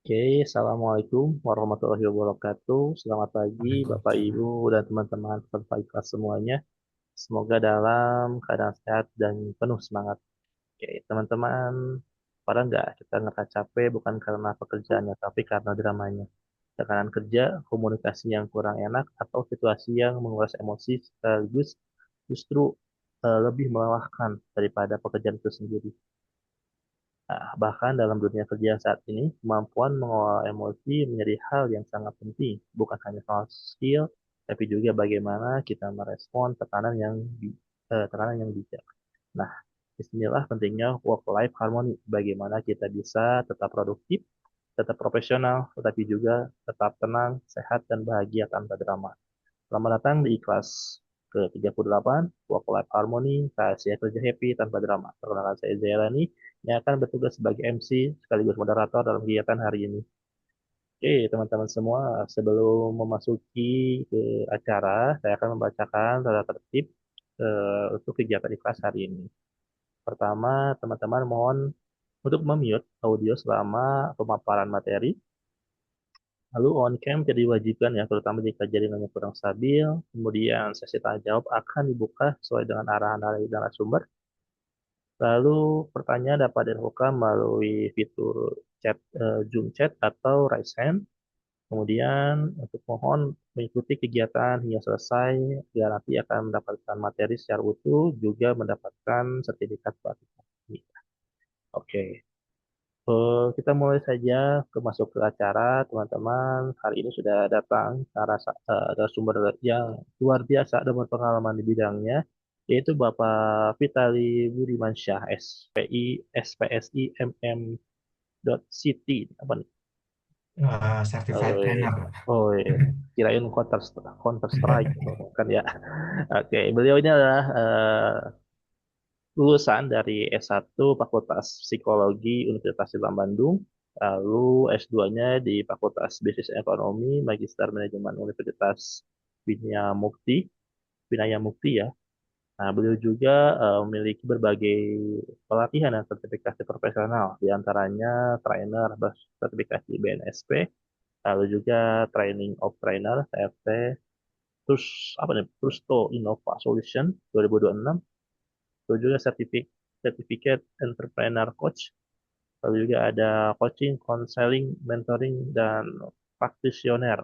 Oke, Assalamualaikum warahmatullahi wabarakatuh. Selamat pagi, Bapak, Waalaikumsalam. Ibu, dan teman-teman peserta kelas semuanya. Semoga dalam keadaan sehat dan penuh semangat. Oke, teman-teman, pada nggak kita ngerasa capek bukan karena pekerjaannya, tapi karena dramanya. Tekanan kerja, komunikasi yang kurang enak, atau situasi yang menguras emosi sekaligus justru lebih melelahkan daripada pekerjaan itu sendiri. Nah, bahkan dalam dunia kerja saat ini, kemampuan mengelola emosi menjadi hal yang sangat penting, bukan hanya soal skill, tapi juga bagaimana kita merespon tekanan yang bijak. Nah, disinilah pentingnya work-life harmony, bagaimana kita bisa tetap produktif, tetap profesional, tetapi juga tetap tenang, sehat, dan bahagia tanpa drama. Selamat datang di kelas ke-38, Work Life Harmony, rahasia kerja happy tanpa drama. Perkenalkan saya Zailani, yang akan bertugas sebagai MC sekaligus moderator dalam kegiatan hari ini. Oke, teman-teman semua, sebelum memasuki ke acara, saya akan membacakan tata tertib untuk kegiatan di kelas hari ini. Pertama, teman-teman mohon untuk memute audio selama pemaparan materi. Lalu on cam jadi diwajibkan ya, terutama jika jaringannya kurang stabil. Kemudian sesi tanya jawab akan dibuka sesuai dengan arahan dari narasumber. Lalu pertanyaan dapat dilakukan melalui fitur Zoom chat atau raise hand. Kemudian untuk mohon mengikuti kegiatan hingga selesai, agar nanti akan mendapatkan materi secara utuh, juga mendapatkan sertifikat pelatihan. Oke. Kita mulai saja masuk ke acara, teman-teman. Hari ini sudah datang narasumber yang luar biasa dan berpengalaman di bidangnya, yaitu Bapak Vitali Budimansyah, SPI, SPSI, MM.City. Apa nih? Certified Oh, trainer. oh, iya. Kirain Counter Strike kan ya. Oke, beliau ini adalah lulusan dari S1 Fakultas Psikologi Universitas Islam Bandung, lalu S2-nya di Fakultas Bisnis Ekonomi, Magister Manajemen Universitas Binaya Mukti, Binaya Mukti ya. Nah, beliau juga memiliki berbagai pelatihan dan sertifikasi profesional, di antaranya trainer bersertifikasi BNSP, lalu juga training of trainer TFT, terus apa nih, Trusto Innova Solution 2026, lalu juga Certificate Entrepreneur Coach, lalu juga ada coaching, counseling, mentoring, dan praktisioner.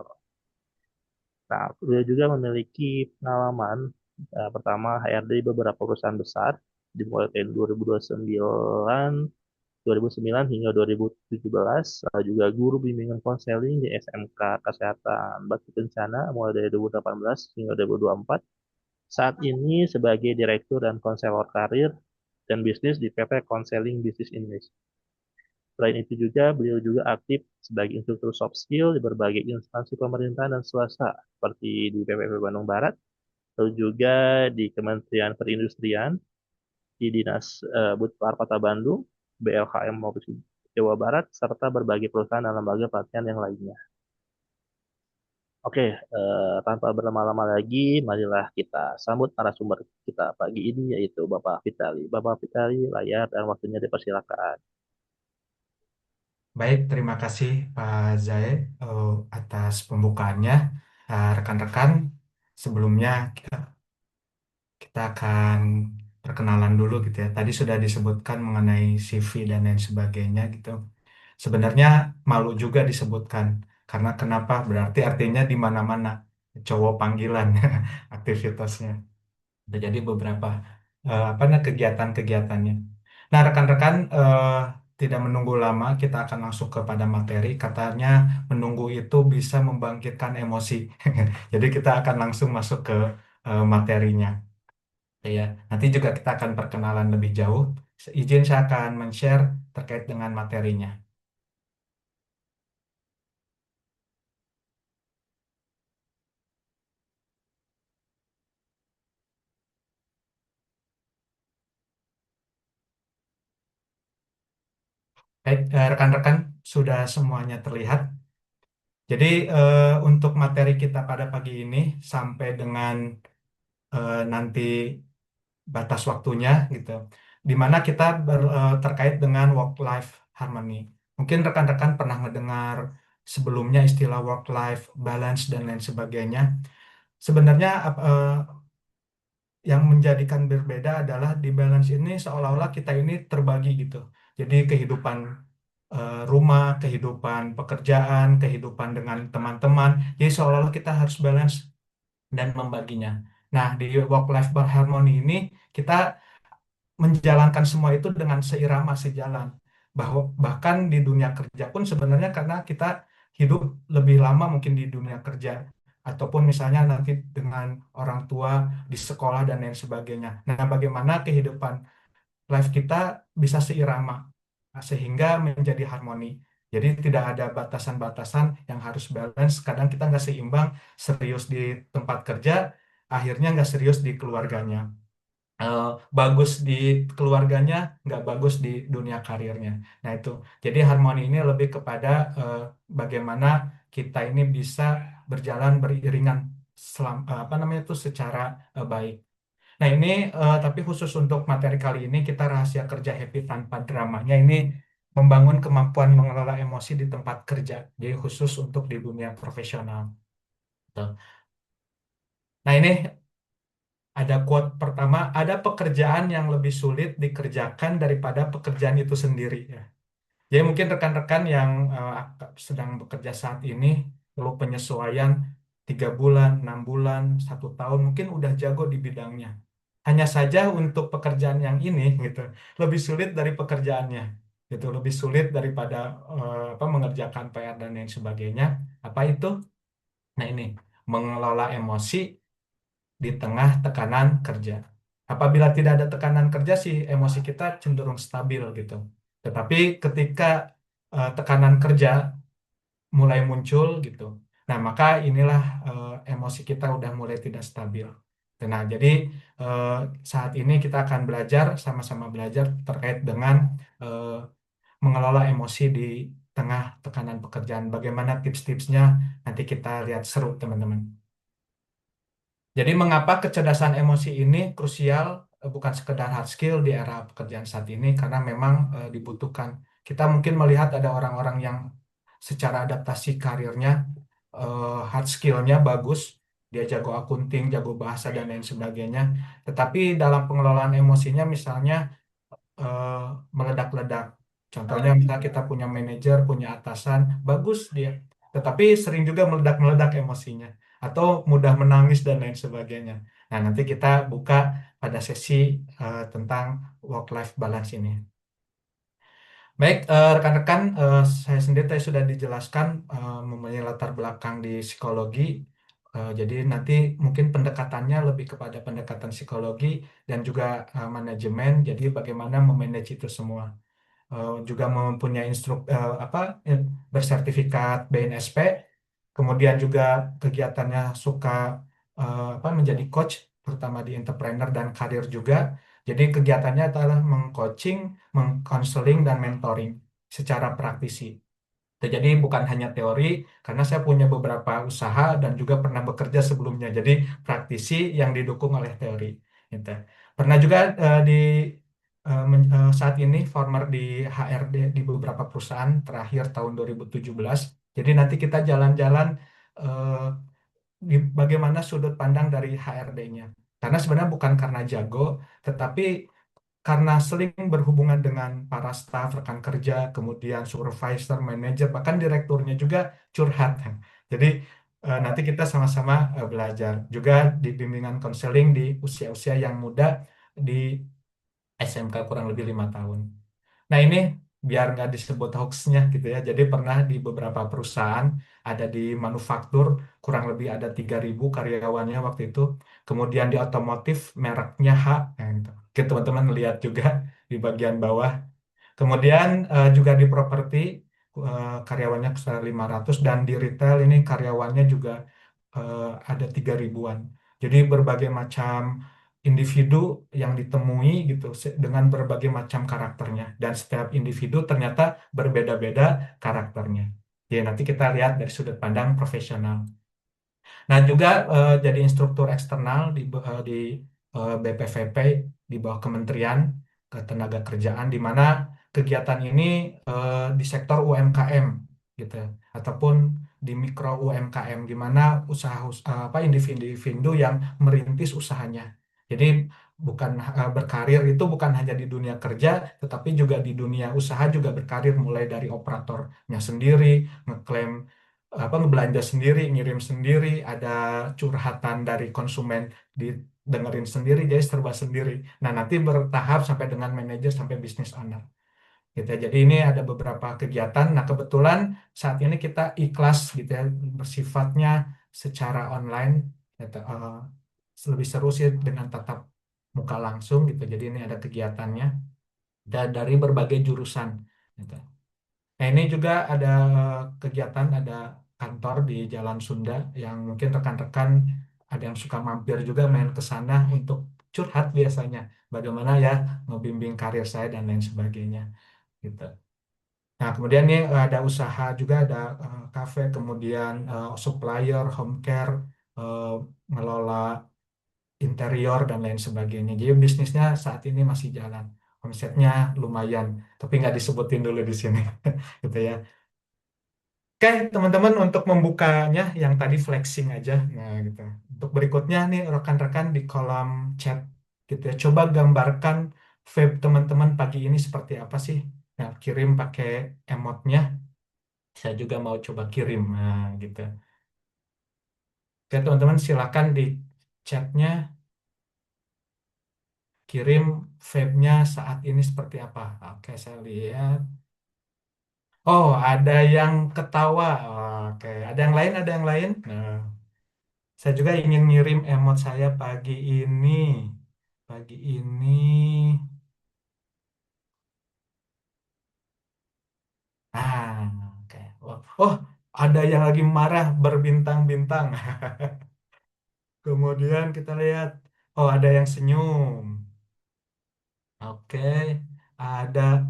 Nah, beliau juga memiliki pengalaman pertama HRD di beberapa perusahaan besar, dimulai tahun 2009 hingga 2017, lalu juga guru bimbingan konseling di SMK Kesehatan Batu Kencana mulai dari 2018 hingga 2024. Saat ini sebagai Direktur dan Konselor Karir dan Bisnis di PT Konseling Bisnis Indonesia. Selain itu juga, beliau juga aktif sebagai instruktur soft skill di berbagai instansi pemerintahan dan swasta, seperti di PPP Bandung Barat, lalu juga di Kementerian Perindustrian, di Dinas Butpar Kota Bandung, BLKM Provinsi Jawa Barat, serta berbagai perusahaan dan lembaga pelatihan yang lainnya. Oke, tanpa berlama-lama lagi, marilah kita sambut narasumber kita pagi ini, yaitu Bapak Vitali. Bapak Vitali, layar dan waktunya dipersilakan. Baik, terima kasih Pak Zae atas pembukaannya. Rekan-rekan, sebelumnya kita akan perkenalan dulu gitu ya. Tadi sudah disebutkan mengenai CV dan lain sebagainya gitu. Sebenarnya malu juga disebutkan karena kenapa? Berarti artinya di mana-mana cowok panggilan aktivitasnya. Ada jadi beberapa kegiatan-kegiatannya. Nah, rekan-rekan tidak menunggu lama, kita akan langsung kepada materi. Katanya menunggu itu bisa membangkitkan emosi. Jadi kita akan langsung masuk ke materinya. Ya, nanti juga kita akan perkenalan lebih jauh. Izin saya akan men-share terkait dengan materinya. Baik, rekan-rekan sudah semuanya terlihat. Jadi untuk materi kita pada pagi ini sampai dengan nanti batas waktunya gitu, di mana kita terkait dengan work life harmony. Mungkin rekan-rekan pernah mendengar sebelumnya istilah work-life balance dan lain sebagainya. Sebenarnya yang menjadikan berbeda adalah di balance ini seolah-olah kita ini terbagi gitu. Jadi kehidupan rumah, kehidupan pekerjaan, kehidupan dengan teman-teman. Jadi seolah-olah kita harus balance dan membaginya. Nah, di work-life harmony ini kita menjalankan semua itu dengan seirama, sejalan. Bahwa bahkan di dunia kerja pun sebenarnya karena kita hidup lebih lama mungkin di dunia kerja ataupun misalnya nanti dengan orang tua di sekolah dan lain sebagainya. Nah, bagaimana kehidupan life kita bisa seirama sehingga menjadi harmoni. Jadi tidak ada batasan-batasan yang harus balance. Kadang kita nggak seimbang, serius di tempat kerja, akhirnya nggak serius di keluarganya. eh, Bagus di keluarganya, nggak bagus di dunia karirnya. Nah itu, jadi harmoni ini lebih kepada bagaimana kita ini bisa berjalan beriringan apa namanya itu secara baik. Nah ini tapi khusus untuk materi kali ini kita rahasia kerja happy tanpa dramanya ini membangun kemampuan mengelola emosi di tempat kerja. Jadi khusus untuk di dunia profesional. Tuh. Nah ini ada quote pertama, ada pekerjaan yang lebih sulit dikerjakan daripada pekerjaan itu sendiri. Ya. Jadi mungkin rekan-rekan yang sedang bekerja saat ini perlu penyesuaian 3 bulan, 6 bulan, 1 tahun, mungkin udah jago di bidangnya. Hanya saja untuk pekerjaan yang ini gitu lebih sulit dari pekerjaannya, gitu lebih sulit daripada apa mengerjakan PR dan lain sebagainya. Apa itu? Nah ini mengelola emosi di tengah tekanan kerja. Apabila tidak ada tekanan kerja sih emosi kita cenderung stabil gitu. Tetapi ketika tekanan kerja mulai muncul gitu, nah maka inilah emosi kita udah mulai tidak stabil. Nah, jadi eh, saat ini kita akan belajar sama-sama belajar terkait dengan eh, mengelola emosi di tengah tekanan pekerjaan. Bagaimana tips-tipsnya? Nanti kita lihat seru teman-teman. Jadi mengapa kecerdasan emosi ini krusial bukan sekedar hard skill di era pekerjaan saat ini karena memang dibutuhkan. Kita mungkin melihat ada orang-orang yang secara adaptasi karirnya hard skillnya bagus, dia jago akunting, jago bahasa dan lain sebagainya. Tetapi dalam pengelolaan emosinya misalnya eh, meledak-ledak. Contohnya misalnya kita punya manajer, punya atasan, bagus dia, tetapi sering juga meledak-meledak emosinya atau mudah menangis dan lain sebagainya. Nah, nanti kita buka pada sesi tentang work-life balance ini. Baik, rekan-rekan, saya sendiri tadi sudah dijelaskan mempunyai latar belakang di psikologi. Jadi nanti mungkin pendekatannya lebih kepada pendekatan psikologi dan juga manajemen. Jadi bagaimana memanage itu semua. Juga mempunyai apa bersertifikat BNSP, kemudian juga kegiatannya suka apa menjadi coach, terutama di entrepreneur dan karir juga. Jadi kegiatannya adalah mengcoaching, mengkonseling dan mentoring secara praktisi. Jadi bukan hanya teori, karena saya punya beberapa usaha dan juga pernah bekerja sebelumnya. Jadi praktisi yang didukung oleh teori. Gitu. Pernah juga saat ini former di HRD di beberapa perusahaan terakhir tahun 2017. Jadi nanti kita jalan-jalan eh, bagaimana sudut pandang dari HRD-nya. Karena sebenarnya bukan karena jago, tetapi karena sering berhubungan dengan para staf, rekan kerja, kemudian supervisor, manajer, bahkan direkturnya juga curhat. Jadi nanti kita sama-sama belajar. Juga di bimbingan konseling di usia-usia yang muda di SMK kurang lebih 5 tahun. Nah ini biar nggak disebut hoaxnya gitu ya. Jadi pernah di beberapa perusahaan ada di manufaktur kurang lebih ada 3.000 karyawannya waktu itu. Kemudian di otomotif mereknya H. Nah, gitu. Oke, teman-teman lihat juga di bagian bawah. Kemudian juga di properti karyawannya sekitar 500 dan di retail ini karyawannya juga ada 3.000-an. Jadi berbagai macam individu yang ditemui gitu dengan berbagai macam karakternya dan setiap individu ternyata berbeda-beda karakternya. Jadi nanti kita lihat dari sudut pandang profesional. Nah, juga jadi instruktur eksternal di BPVP di bawah Kementerian Ketenagakerjaan di mana kegiatan ini di sektor UMKM gitu ya, ataupun di mikro UMKM di mana apa individu-individu yang merintis usahanya. Jadi bukan berkarir itu bukan hanya di dunia kerja, tetapi juga di dunia usaha juga berkarir mulai dari operatornya sendiri, ngeklaim apa ngebelanja sendiri, ngirim sendiri, ada curhatan dari konsumen didengerin sendiri, jadi serba sendiri. Nah, nanti bertahap sampai dengan manajer sampai bisnis owner gitu ya. Jadi ini ada beberapa kegiatan. Nah, kebetulan saat ini kita ikhlas gitu ya, bersifatnya secara online gitu. Lebih seru sih dengan tatap muka langsung gitu. Jadi ini ada kegiatannya dan dari berbagai jurusan gitu. Nah, ini juga ada kegiatan, ada kantor di Jalan Sunda yang mungkin rekan-rekan ada yang suka mampir juga main ke sana untuk curhat biasanya. Bagaimana ya ngebimbing karir saya dan lain sebagainya gitu. Nah, kemudian ini ada usaha juga, ada kafe, kemudian supplier, home care, eh, ngelola interior dan lain sebagainya. Jadi bisnisnya saat ini masih jalan. Omsetnya lumayan, tapi nggak disebutin dulu di sini, gitu ya. Oke, teman-teman untuk membukanya yang tadi flexing aja. Nah, gitu. Untuk berikutnya nih rekan-rekan di kolom chat gitu ya. Coba gambarkan vape teman-teman pagi ini seperti apa sih? Nah, kirim pakai emotnya. Saya juga mau coba kirim. Nah, gitu. Oke, teman-teman silakan di chatnya kirim vape-nya saat ini seperti apa. Oke, saya lihat. Oh, ada yang ketawa. Oke, ada yang lain, ada yang lain. Nah, saya juga ingin ngirim emot saya pagi ini. Pagi ini. Ah, oke. Oh, ada yang lagi marah berbintang-bintang. Kemudian kita lihat. Oh, ada yang senyum. Oke, ada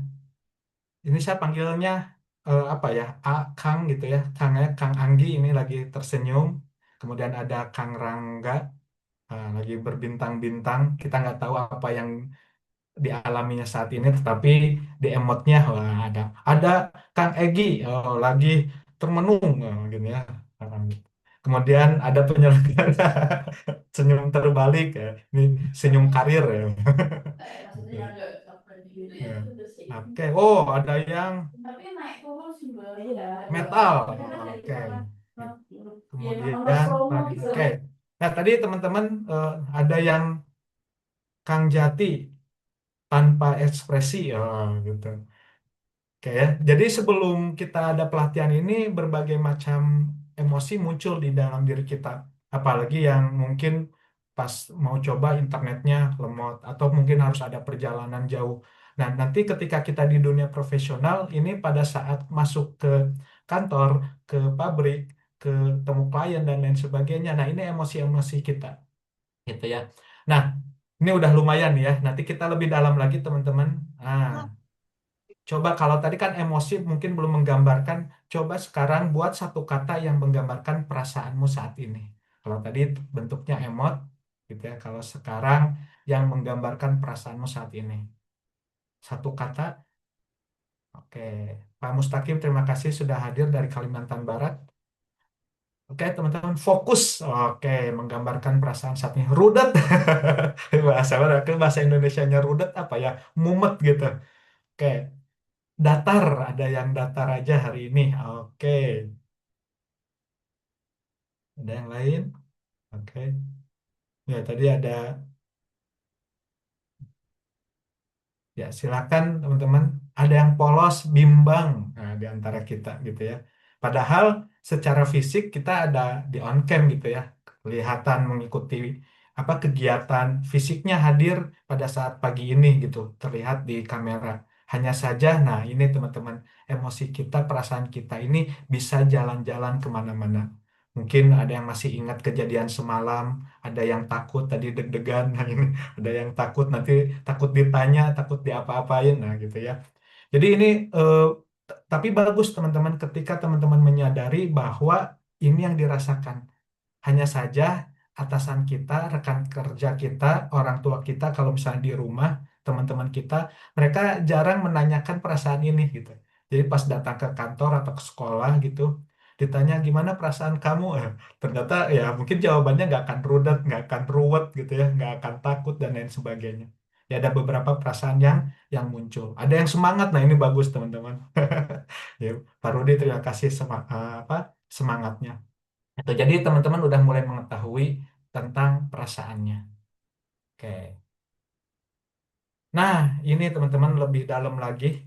ini saya panggilnya apa ya, Kang gitu ya, Kang Anggi ini lagi tersenyum. Kemudian ada Kang Rangga lagi berbintang-bintang. Kita nggak tahu apa yang dialaminya saat ini, tetapi di emotnya wah, ada Kang Egi lagi termenung gini ya. Kemudian ada penyelenggara senyum terbalik ya, ini senyum karir ya. Gitu. Ya. Oke, oh ada yang metal. Oke. Kemudian oke. Nah, tadi teman-teman ada yang Kang Jati tanpa ekspresi gitu. Oke ya. Jadi sebelum kita ada pelatihan ini berbagai macam emosi muncul di dalam diri kita. Apalagi yang mungkin pas mau coba internetnya lemot atau mungkin harus ada perjalanan jauh. Nah, nanti ketika kita di dunia profesional ini pada saat masuk ke kantor, ke pabrik, ke temu klien dan lain sebagainya. Nah, ini emosi-emosi kita gitu ya. Nah, ini udah lumayan ya. Nanti kita lebih dalam lagi teman-teman. Nah, coba kalau tadi kan emosi mungkin belum menggambarkan, coba sekarang buat satu kata yang menggambarkan perasaanmu saat ini. Kalau tadi bentuknya emot, gitu ya. Kalau sekarang yang menggambarkan perasaanmu saat ini. Satu kata, oke. Pak Mustaqim, terima kasih sudah hadir dari Kalimantan Barat. Oke, teman-teman, fokus. Oke, menggambarkan perasaan saat ini. Rudet. Bahasa mana? Bahasa Indonesianya rudet apa ya? Mumet gitu. Oke, datar. Ada yang datar aja hari ini. Oke. Ada yang lain? Oke. Ya, tadi ada. Ya, silakan teman-teman. Ada yang polos, bimbang di antara kita gitu ya. Padahal secara fisik kita ada di on cam gitu ya. Kelihatan mengikuti apa kegiatan fisiknya hadir pada saat pagi ini gitu. Terlihat di kamera. Hanya saja, nah ini teman-teman, emosi kita, perasaan kita ini bisa jalan-jalan kemana-mana. Mungkin ada yang masih ingat kejadian semalam, ada yang takut tadi deg-degan, nah ini ada yang takut nanti takut ditanya, takut diapa-apain, nah gitu ya. Jadi ini tapi bagus teman-teman ketika teman-teman menyadari bahwa ini yang dirasakan. Hanya saja atasan kita, rekan kerja kita, orang tua kita kalau misalnya di rumah teman-teman kita, mereka jarang menanyakan perasaan ini gitu. Jadi pas datang ke kantor atau ke sekolah gitu, ditanya gimana perasaan kamu, ternyata ya mungkin jawabannya nggak akan rudet, nggak akan ruwet gitu ya, nggak akan takut dan lain sebagainya. Ya ada beberapa perasaan yang muncul. Ada yang semangat, nah ini bagus teman-teman. Ya, Pak Rudi terima kasih semangatnya. Itu jadi teman-teman udah mulai mengetahui tentang perasaannya. Oke. Nah, ini teman-teman lebih dalam lagi.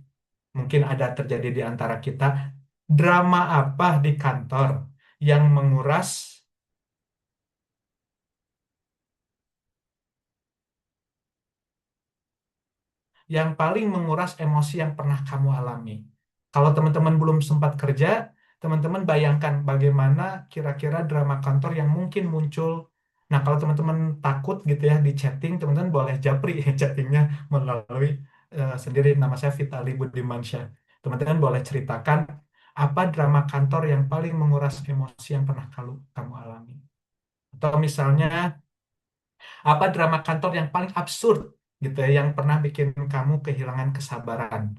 Mungkin ada terjadi di antara kita. Drama apa di kantor yang menguras, yang paling menguras emosi yang pernah kamu alami? Kalau teman-teman belum sempat kerja, teman-teman bayangkan bagaimana kira-kira drama kantor yang mungkin muncul. Nah, kalau teman-teman takut gitu ya di chatting, teman-teman boleh japri chattingnya melalui sendiri. Nama saya Vitali Budimansyah. Teman-teman boleh ceritakan apa drama kantor yang paling menguras emosi yang pernah kamu alami. Atau misalnya apa drama kantor yang paling absurd gitu ya, yang pernah bikin kamu kehilangan kesabaran.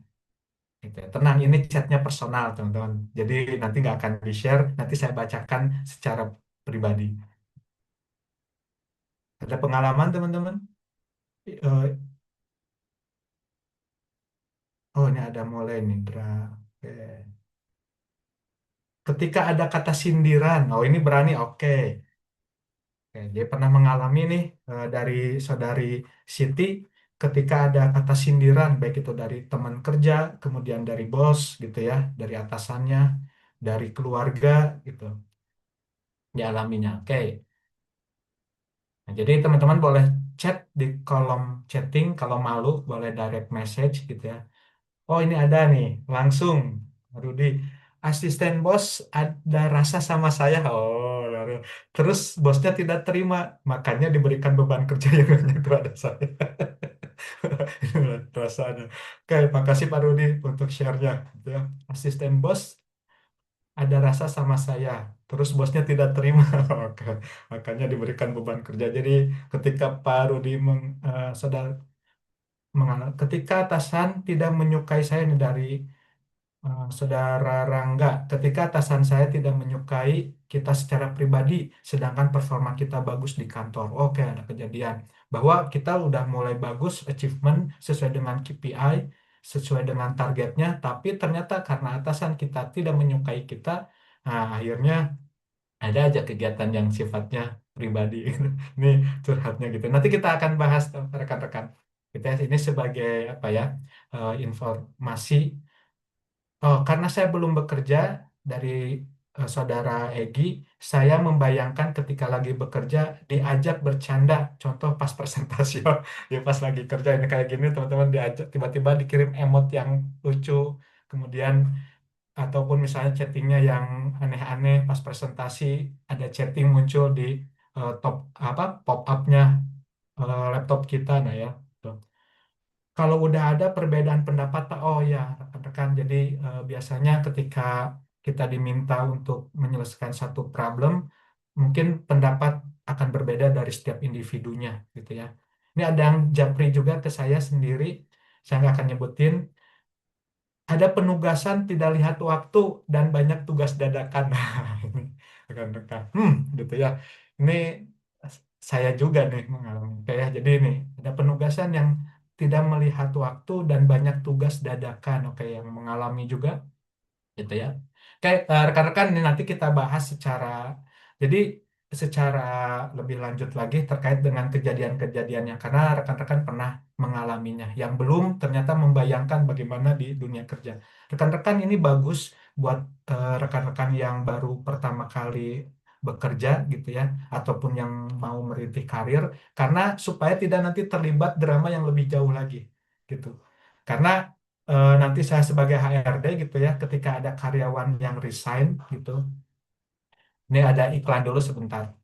Gitu ya. Tenang, ini chatnya personal, teman-teman. Jadi nanti nggak akan di-share, nanti saya bacakan secara pribadi. Ada pengalaman, teman-teman? Oh, ini ada mulai nih, Oke. Ketika ada kata sindiran, oh ini berani, oke. Oke, dia pernah mengalami nih dari saudari Siti, ketika ada kata sindiran, baik itu dari teman kerja, kemudian dari bos, gitu ya, dari atasannya, dari keluarga, gitu, dialaminya. Oke. Nah, jadi teman-teman boleh chat di kolom chatting kalau malu boleh direct message gitu ya. Oh ini ada nih langsung Rudi, asisten bos ada rasa sama saya. Oh lalu terus bosnya tidak terima makanya diberikan beban kerja yang banyak kepada saya. Rasanya. Oke, makasih Pak Rudi untuk share-nya. Gitu ya. Asisten bos ada rasa sama saya, terus bosnya tidak terima, makanya diberikan beban kerja. Jadi ketika Pak Rudi ketika atasan tidak menyukai saya nih dari Saudara Rangga, ketika atasan saya tidak menyukai kita secara pribadi, sedangkan performa kita bagus di kantor. Oke, ada kejadian bahwa kita udah mulai bagus, achievement sesuai dengan KPI, sesuai dengan targetnya, tapi ternyata karena atasan kita tidak menyukai kita, nah akhirnya ada aja kegiatan yang sifatnya pribadi. Ini curhatnya gitu. Nanti kita akan bahas tuh, rekan-rekan. Kita ini sebagai apa ya informasi. Oh, karena saya belum bekerja dari saudara Egi, saya membayangkan ketika lagi bekerja diajak bercanda, contoh pas presentasi, ya pas lagi kerja ini kayak gini teman-teman diajak tiba-tiba dikirim emot yang lucu, kemudian ataupun misalnya chattingnya yang aneh-aneh pas presentasi ada chatting muncul di top apa pop up-nya laptop kita, nah ya. Kalau udah ada perbedaan pendapat, Pak, oh ya, rekan-rekan. Jadi biasanya ketika kita diminta untuk menyelesaikan satu problem, mungkin pendapat akan berbeda dari setiap individunya, gitu ya. Ini ada yang japri juga ke saya sendiri, saya nggak akan nyebutin. Ada penugasan tidak lihat waktu dan banyak tugas dadakan. Nah, ini rekan-rekan. Gitu ya. Ini saya juga nih mengalami. Kayak jadi ini ada penugasan yang tidak melihat waktu dan banyak tugas dadakan. Oke, yang mengalami juga gitu ya. Kayak rekan-rekan ini nanti kita bahas jadi secara lebih lanjut lagi terkait dengan kejadian-kejadiannya karena rekan-rekan pernah mengalaminya. Yang belum ternyata membayangkan bagaimana di dunia kerja. Rekan-rekan ini bagus buat rekan-rekan yang baru pertama kali bekerja gitu ya ataupun yang mau merintis karir karena supaya tidak nanti terlibat drama yang lebih jauh lagi gitu. Karena nanti saya sebagai HRD gitu ya, ketika ada karyawan yang resign gitu, ini ada iklan dulu sebentar.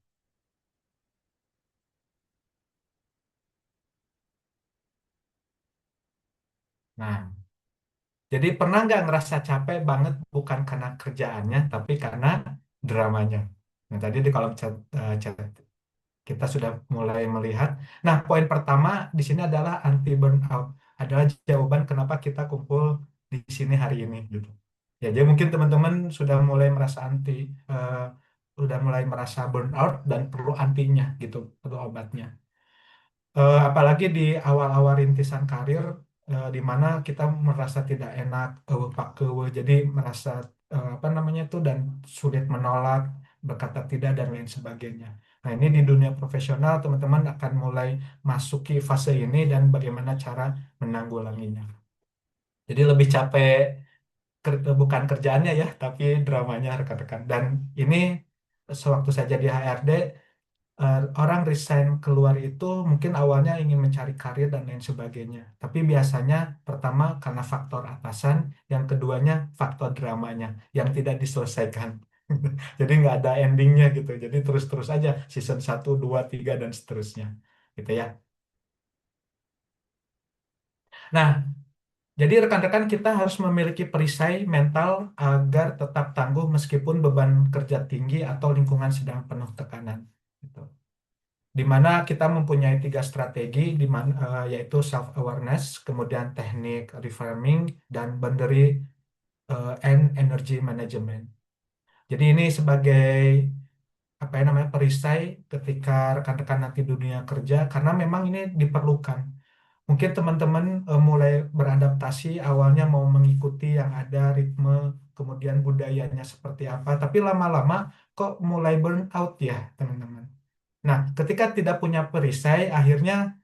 Nah, jadi pernah nggak ngerasa capek banget bukan karena kerjaannya, tapi karena dramanya. Nah, tadi di kolom chat, Kita sudah mulai melihat. Nah, poin pertama di sini adalah anti burnout. Adalah jawaban kenapa kita kumpul di sini hari ini gitu. Ya, jadi mungkin teman-teman sudah mulai merasa eh, sudah mulai merasa burnout dan perlu antinya gitu, perlu obatnya. Apalagi di awal-awal rintisan karir, di mana kita merasa tidak enak, pak jadi merasa apa namanya itu dan sulit menolak, berkata tidak dan lain sebagainya. Nah, ini di dunia profesional teman-teman akan mulai masuki fase ini dan bagaimana cara menanggulanginya. Jadi lebih capek bukan kerjaannya ya, tapi dramanya rekan-rekan. Dan ini sewaktu saya jadi HRD, orang resign keluar itu mungkin awalnya ingin mencari karir dan lain sebagainya. Tapi biasanya pertama karena faktor atasan, yang keduanya faktor dramanya yang tidak diselesaikan. Jadi nggak ada endingnya gitu. Jadi terus-terus aja season 1, 2, 3 dan seterusnya. Gitu ya. Nah, jadi rekan-rekan kita harus memiliki perisai mental agar tetap tangguh meskipun beban kerja tinggi atau lingkungan sedang penuh tekanan. Gitu. Di mana kita mempunyai 3 strategi, yaitu self awareness, kemudian teknik reframing, dan boundary and energy management. Jadi ini sebagai apa ya namanya perisai ketika rekan-rekan nanti dunia kerja, karena memang ini diperlukan. Mungkin teman-teman mulai beradaptasi awalnya mau mengikuti yang ada ritme, kemudian budayanya seperti apa, tapi lama-lama kok mulai burn out ya teman-teman. Nah, ketika tidak punya perisai, akhirnya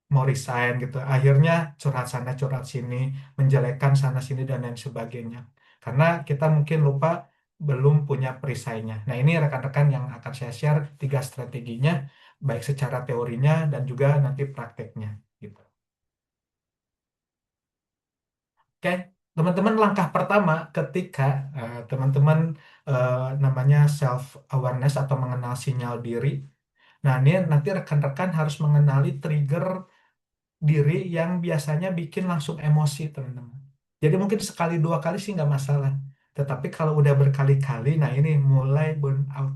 mau resign gitu. Akhirnya curhat sana, curhat sini, menjelekkan sana sini dan lain sebagainya. Karena kita mungkin lupa belum punya perisainya. Nah, ini rekan-rekan yang akan saya share 3 strateginya, baik secara teorinya dan juga nanti prakteknya. Gitu. Oke, teman-teman langkah pertama ketika teman-teman namanya self awareness atau mengenal sinyal diri. Nah, ini nanti rekan-rekan harus mengenali trigger diri yang biasanya bikin langsung emosi, teman-teman. Jadi mungkin sekali dua kali sih nggak masalah. Tetapi kalau udah berkali-kali, nah ini mulai burn out.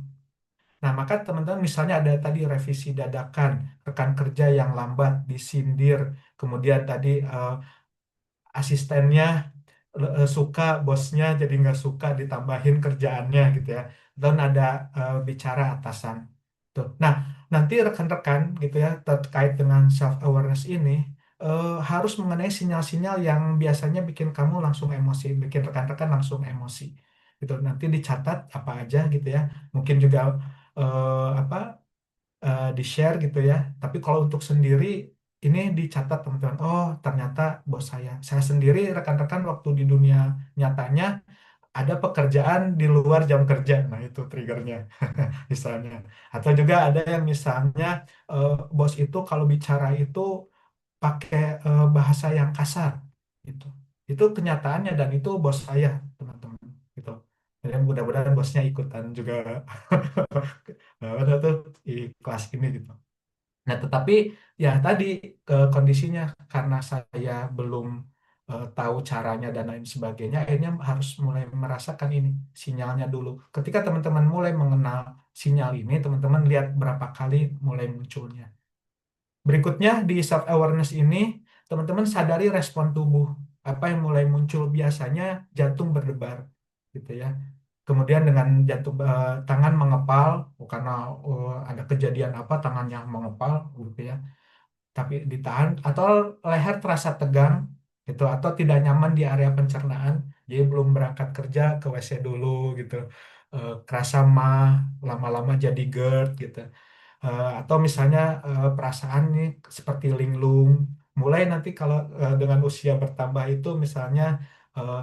Nah, maka teman-teman misalnya ada tadi revisi dadakan, rekan kerja yang lambat, disindir, kemudian tadi asistennya suka, bosnya jadi nggak suka ditambahin kerjaannya gitu ya. Dan ada bicara atasan. Tuh. Nah, nanti rekan-rekan gitu ya terkait dengan self awareness ini harus mengenai sinyal-sinyal yang biasanya bikin kamu langsung emosi, bikin rekan-rekan langsung emosi. Gitu. Nanti dicatat apa aja gitu ya. Mungkin juga apa di-share gitu ya. Tapi kalau untuk sendiri ini dicatat teman-teman. Oh, ternyata bos saya sendiri rekan-rekan waktu di dunia nyatanya ada pekerjaan di luar jam kerja. Nah, itu triggernya misalnya. Atau juga ada yang misalnya bos itu kalau bicara itu pakai bahasa yang kasar gitu. Itu kenyataannya dan itu bos saya, teman-teman. Gitu. Dan mudah-mudahan bosnya ikutan juga ada tuh di kelas ini gitu. Nah, tetapi ya tadi kondisinya karena saya belum tahu caranya dan lain sebagainya, akhirnya harus mulai merasakan ini sinyalnya dulu. Ketika teman-teman mulai mengenal sinyal ini, teman-teman lihat berapa kali mulai munculnya. Berikutnya di self awareness ini, teman-teman sadari respon tubuh. Apa yang mulai muncul biasanya jantung berdebar, gitu ya. Kemudian dengan tangan mengepal, karena ada kejadian apa tangan yang mengepal, gitu ya. Tapi ditahan atau leher terasa tegang, gitu, atau tidak nyaman di area pencernaan, jadi belum berangkat kerja ke WC dulu, gitu. Kerasa mah, lama-lama jadi GERD, gitu. Atau misalnya perasaan nih seperti linglung. Mulai nanti kalau dengan usia bertambah itu misalnya eh,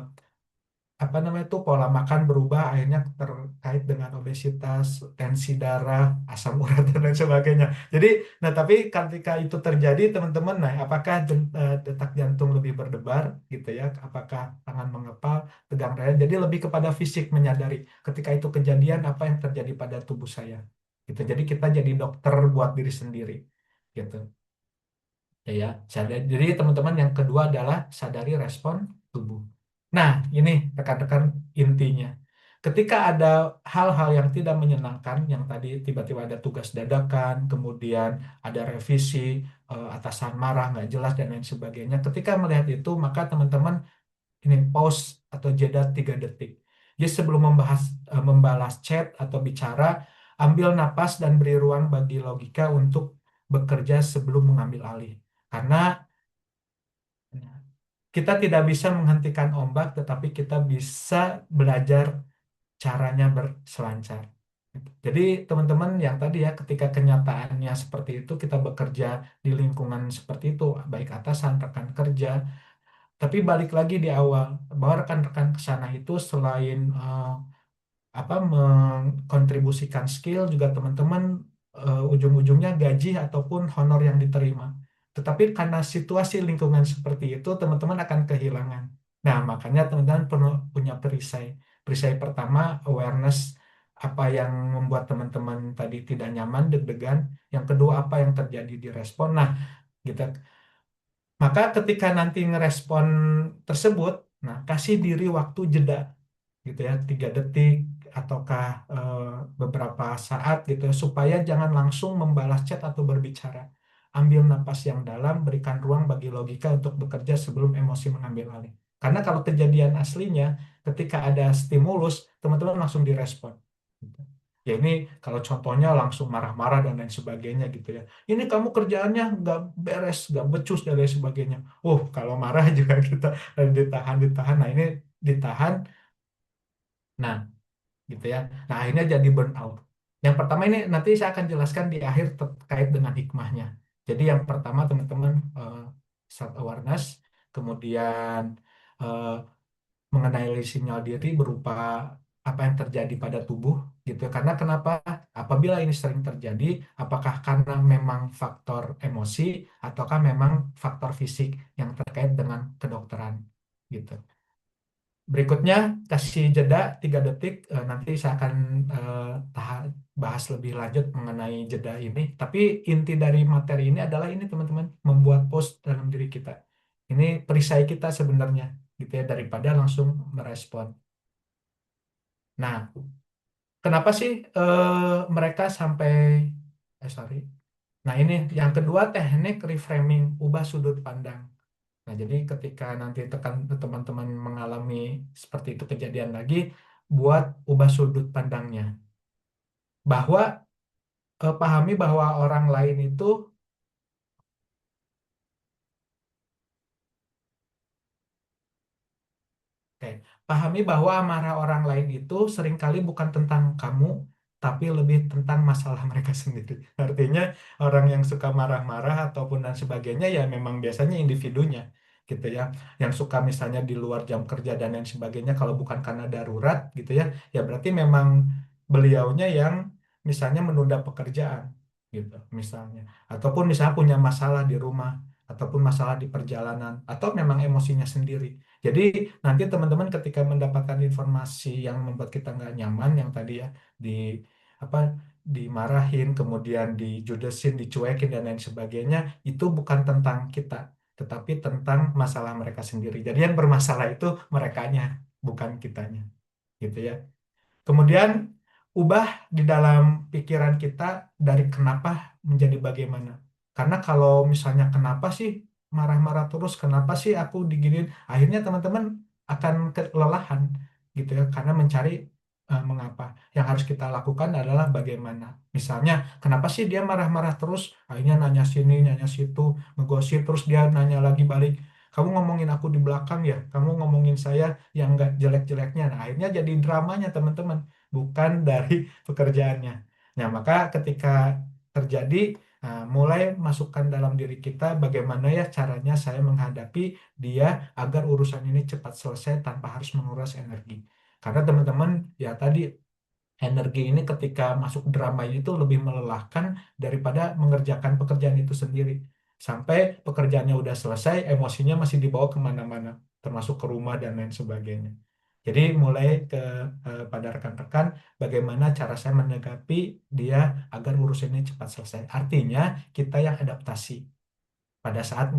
apa namanya itu pola makan berubah akhirnya terkait dengan obesitas, tensi darah, asam urat dan lain sebagainya. Jadi, nah tapi ketika itu terjadi teman-teman, nah apakah detak jantung lebih berdebar gitu ya? Apakah tangan mengepal, tegang dada? Jadi lebih kepada fisik menyadari ketika itu kejadian apa yang terjadi pada tubuh saya. Gitu. Jadi kita jadi dokter buat diri sendiri. Gitu. Ya, jadi teman-teman yang kedua adalah sadari respon tubuh. Nah, ini rekan-rekan intinya. ketika ada hal-hal yang tidak menyenangkan, yang tadi tiba-tiba ada tugas dadakan, kemudian ada revisi, atasan marah nggak jelas dan lain sebagainya. Ketika melihat itu, maka teman-teman ini pause atau jeda 3 detik. Jadi sebelum membalas chat atau bicara, ambil napas dan beri ruang bagi logika untuk bekerja sebelum mengambil alih. Karena kita tidak bisa menghentikan ombak, tetapi kita bisa belajar caranya berselancar. Jadi teman-teman yang tadi ya, ketika kenyataannya seperti itu, kita bekerja di lingkungan seperti itu, baik atasan, rekan kerja, tapi balik lagi di awal, bahwa rekan-rekan ke sana itu selain mengkontribusikan skill juga teman-teman, ujung-ujungnya gaji ataupun honor yang diterima. Tetapi karena situasi lingkungan seperti itu, teman-teman akan kehilangan. Nah, makanya teman-teman perlu punya perisai. Perisai pertama, awareness apa yang membuat teman-teman tadi tidak nyaman, deg-degan. Yang kedua, apa yang terjadi di respon. Nah, gitu. Maka ketika nanti ngerespon tersebut, nah kasih diri waktu jeda gitu ya, 3 detik ataukah beberapa saat gitu ya, supaya jangan langsung membalas chat atau berbicara. Ambil napas yang dalam, berikan ruang bagi logika untuk bekerja sebelum emosi mengambil alih. Karena kalau kejadian aslinya, ketika ada stimulus, teman-teman langsung direspon. Gitu. Ya ini kalau contohnya langsung marah-marah dan lain sebagainya gitu ya. Ini kamu kerjaannya nggak beres, nggak becus dan lain sebagainya. Kalau marah juga kita ditahan. Nah ini ditahan. Nah, gitu ya. Nah, akhirnya jadi burnout. Yang pertama ini nanti saya akan jelaskan di akhir terkait dengan hikmahnya. Jadi yang pertama teman-teman, self awareness, kemudian eh, mengenali sinyal diri berupa apa yang terjadi pada tubuh gitu. Karena kenapa? Apabila ini sering terjadi, apakah karena memang faktor emosi ataukah memang faktor fisik yang terkait dengan kedokteran gitu. Berikutnya kasih jeda 3 detik. Nanti saya akan eh, bahas lebih lanjut mengenai jeda ini. Tapi inti dari materi ini adalah ini teman-teman, membuat post dalam diri kita. Ini perisai kita sebenarnya gitu ya, daripada langsung merespon. Nah, kenapa sih mereka sampai sorry. Nah, ini yang kedua, teknik reframing, ubah sudut pandang. Nah, jadi ketika nanti teman-teman mengalami seperti itu kejadian lagi, buat ubah sudut pandangnya. Bahwa pahami bahwa orang lain itu, oke, pahami bahwa amarah orang lain itu seringkali bukan tentang kamu, tapi lebih tentang masalah mereka sendiri. Artinya orang yang suka marah-marah ataupun dan sebagainya ya memang biasanya individunya gitu ya. Yang suka misalnya di luar jam kerja dan lain sebagainya kalau bukan karena darurat gitu ya, ya berarti memang beliaunya yang misalnya menunda pekerjaan gitu misalnya. Ataupun misalnya punya masalah di rumah ataupun masalah di perjalanan atau memang emosinya sendiri. Jadi nanti teman-teman ketika mendapatkan informasi yang membuat kita nggak nyaman, yang tadi ya di apa dimarahin, kemudian dijudesin, dicuekin dan lain sebagainya, itu bukan tentang kita, tetapi tentang masalah mereka sendiri. Jadi yang bermasalah itu merekanya, bukan kitanya, gitu ya. Kemudian ubah di dalam pikiran kita dari kenapa menjadi bagaimana. Karena kalau misalnya kenapa sih marah-marah terus, kenapa sih aku diginiin, akhirnya teman-teman akan kelelahan gitu ya, karena mencari mengapa. Yang harus kita lakukan adalah bagaimana. Misalnya, kenapa sih dia marah-marah terus, akhirnya nanya sini, nanya situ, ngegosip, terus dia nanya lagi balik. Kamu ngomongin aku di belakang ya, kamu ngomongin saya yang nggak jelek-jeleknya. Nah, akhirnya jadi dramanya teman-teman, bukan dari pekerjaannya. Nah, maka ketika terjadi, mulai masukkan dalam diri kita bagaimana ya caranya saya menghadapi dia agar urusan ini cepat selesai tanpa harus menguras energi. Karena teman-teman ya tadi, energi ini ketika masuk drama itu lebih melelahkan daripada mengerjakan pekerjaan itu sendiri. Sampai pekerjaannya udah selesai, emosinya masih dibawa kemana-mana, termasuk ke rumah dan lain sebagainya. Jadi mulai pada rekan-rekan, bagaimana cara saya menanggapi dia agar urusan ini cepat selesai. Artinya kita yang adaptasi pada saat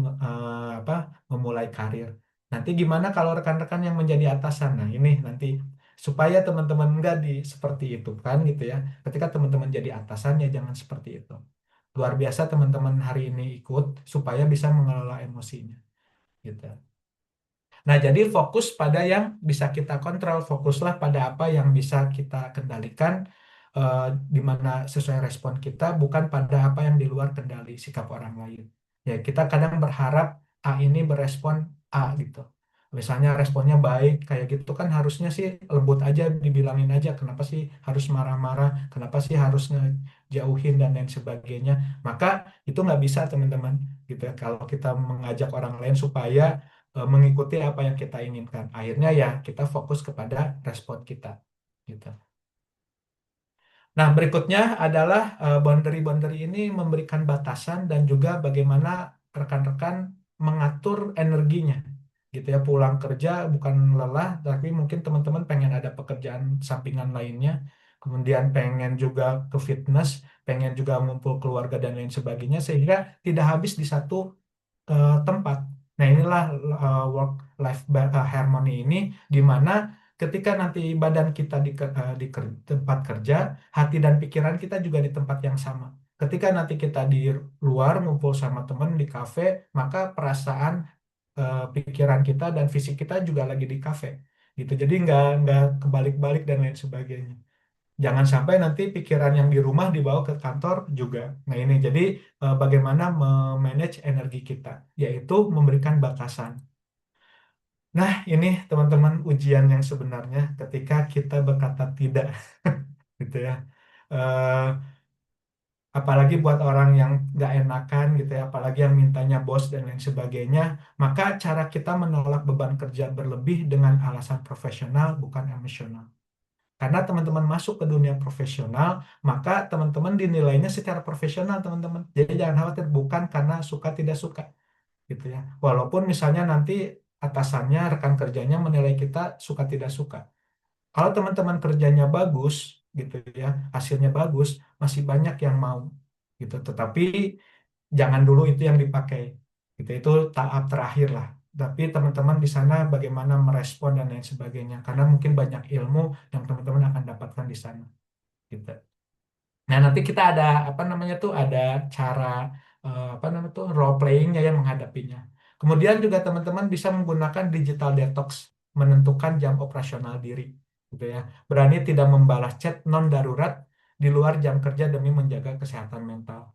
memulai karir. Nanti gimana kalau rekan-rekan yang menjadi atasan? Nah ini nanti supaya teman-teman nggak di seperti itu kan gitu ya. Ketika teman-teman jadi atasan ya jangan seperti itu. Luar biasa teman-teman hari ini ikut supaya bisa mengelola emosinya gitu. Nah, jadi fokus pada yang bisa kita kontrol, fokuslah pada apa yang bisa kita kendalikan, eh, di mana sesuai respon kita, bukan pada apa yang di luar kendali sikap orang lain. Ya, kita kadang berharap A ini berespon A gitu. Misalnya responnya baik, kayak gitu kan harusnya sih lembut aja, dibilangin aja, kenapa sih harus marah-marah, kenapa sih harus ngejauhin dan lain sebagainya. Maka itu nggak bisa teman-teman gitu ya. Kalau kita mengajak orang lain supaya mengikuti apa yang kita inginkan. Akhirnya ya kita fokus kepada respon kita gitu. Nah, berikutnya adalah boundary-boundary ini memberikan batasan dan juga bagaimana rekan-rekan mengatur energinya. Gitu ya, pulang kerja bukan lelah, tapi mungkin teman-teman pengen ada pekerjaan sampingan lainnya, kemudian pengen juga ke fitness, pengen juga ngumpul keluarga dan lain sebagainya, sehingga tidak habis di satu tempat. Nah, inilah work life harmony ini di mana ketika nanti badan kita di tempat kerja, hati dan pikiran kita juga di tempat yang sama. Ketika nanti kita di luar ngumpul sama teman di kafe, maka perasaan, pikiran kita dan fisik kita juga lagi di kafe. Gitu. Jadi nggak kebalik-balik dan lain sebagainya. Jangan sampai nanti pikiran yang di rumah dibawa ke kantor juga. Nah ini jadi bagaimana memanage energi kita, yaitu memberikan batasan. Nah ini teman-teman ujian yang sebenarnya ketika kita berkata tidak, gitu ya. Eh, Apalagi buat orang yang nggak enakan gitu ya, apalagi yang mintanya bos dan lain sebagainya. Maka cara kita menolak beban kerja berlebih dengan alasan profesional bukan emosional. Karena teman-teman masuk ke dunia profesional, maka teman-teman dinilainya secara profesional, teman-teman. Jadi jangan khawatir, bukan karena suka tidak suka, gitu ya. Walaupun misalnya nanti atasannya, rekan kerjanya menilai kita suka tidak suka. Kalau teman-teman kerjanya bagus, gitu ya, hasilnya bagus, masih banyak yang mau, gitu. Tetapi jangan dulu itu yang dipakai. Itu tahap terakhir lah. Tapi teman-teman di sana bagaimana merespon dan lain sebagainya. Karena mungkin banyak ilmu yang teman-teman akan dapatkan di sana. Gitu. Nah, nanti kita ada apa namanya tuh ada cara, apa namanya tuh role playingnya yang menghadapinya. Kemudian juga teman-teman bisa menggunakan digital detox, menentukan jam operasional diri, gitu ya. Berani tidak membalas chat non darurat di luar jam kerja demi menjaga kesehatan mental.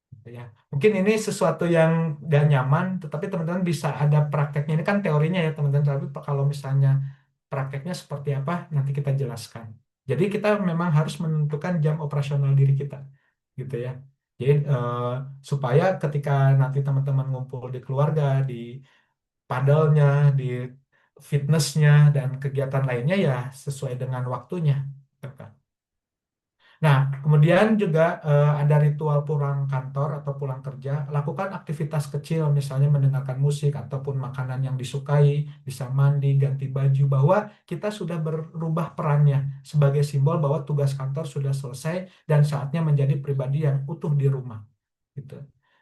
Gitu ya. Mungkin ini sesuatu yang gak nyaman, tetapi teman-teman bisa ada prakteknya. Ini kan teorinya ya teman-teman, tapi kalau misalnya prakteknya seperti apa, nanti kita jelaskan. Jadi kita memang harus menentukan jam operasional diri kita, gitu ya. Jadi supaya ketika nanti teman-teman ngumpul di keluarga, di padelnya, di fitnessnya, dan kegiatan lainnya ya sesuai dengan waktunya. Gitu kan. Nah, kemudian juga ada ritual pulang kantor atau pulang kerja. Lakukan aktivitas kecil, misalnya mendengarkan musik ataupun makanan yang disukai, bisa mandi, ganti baju, bahwa kita sudah berubah perannya sebagai simbol bahwa tugas kantor sudah selesai dan saatnya menjadi pribadi yang utuh di rumah. Gitu.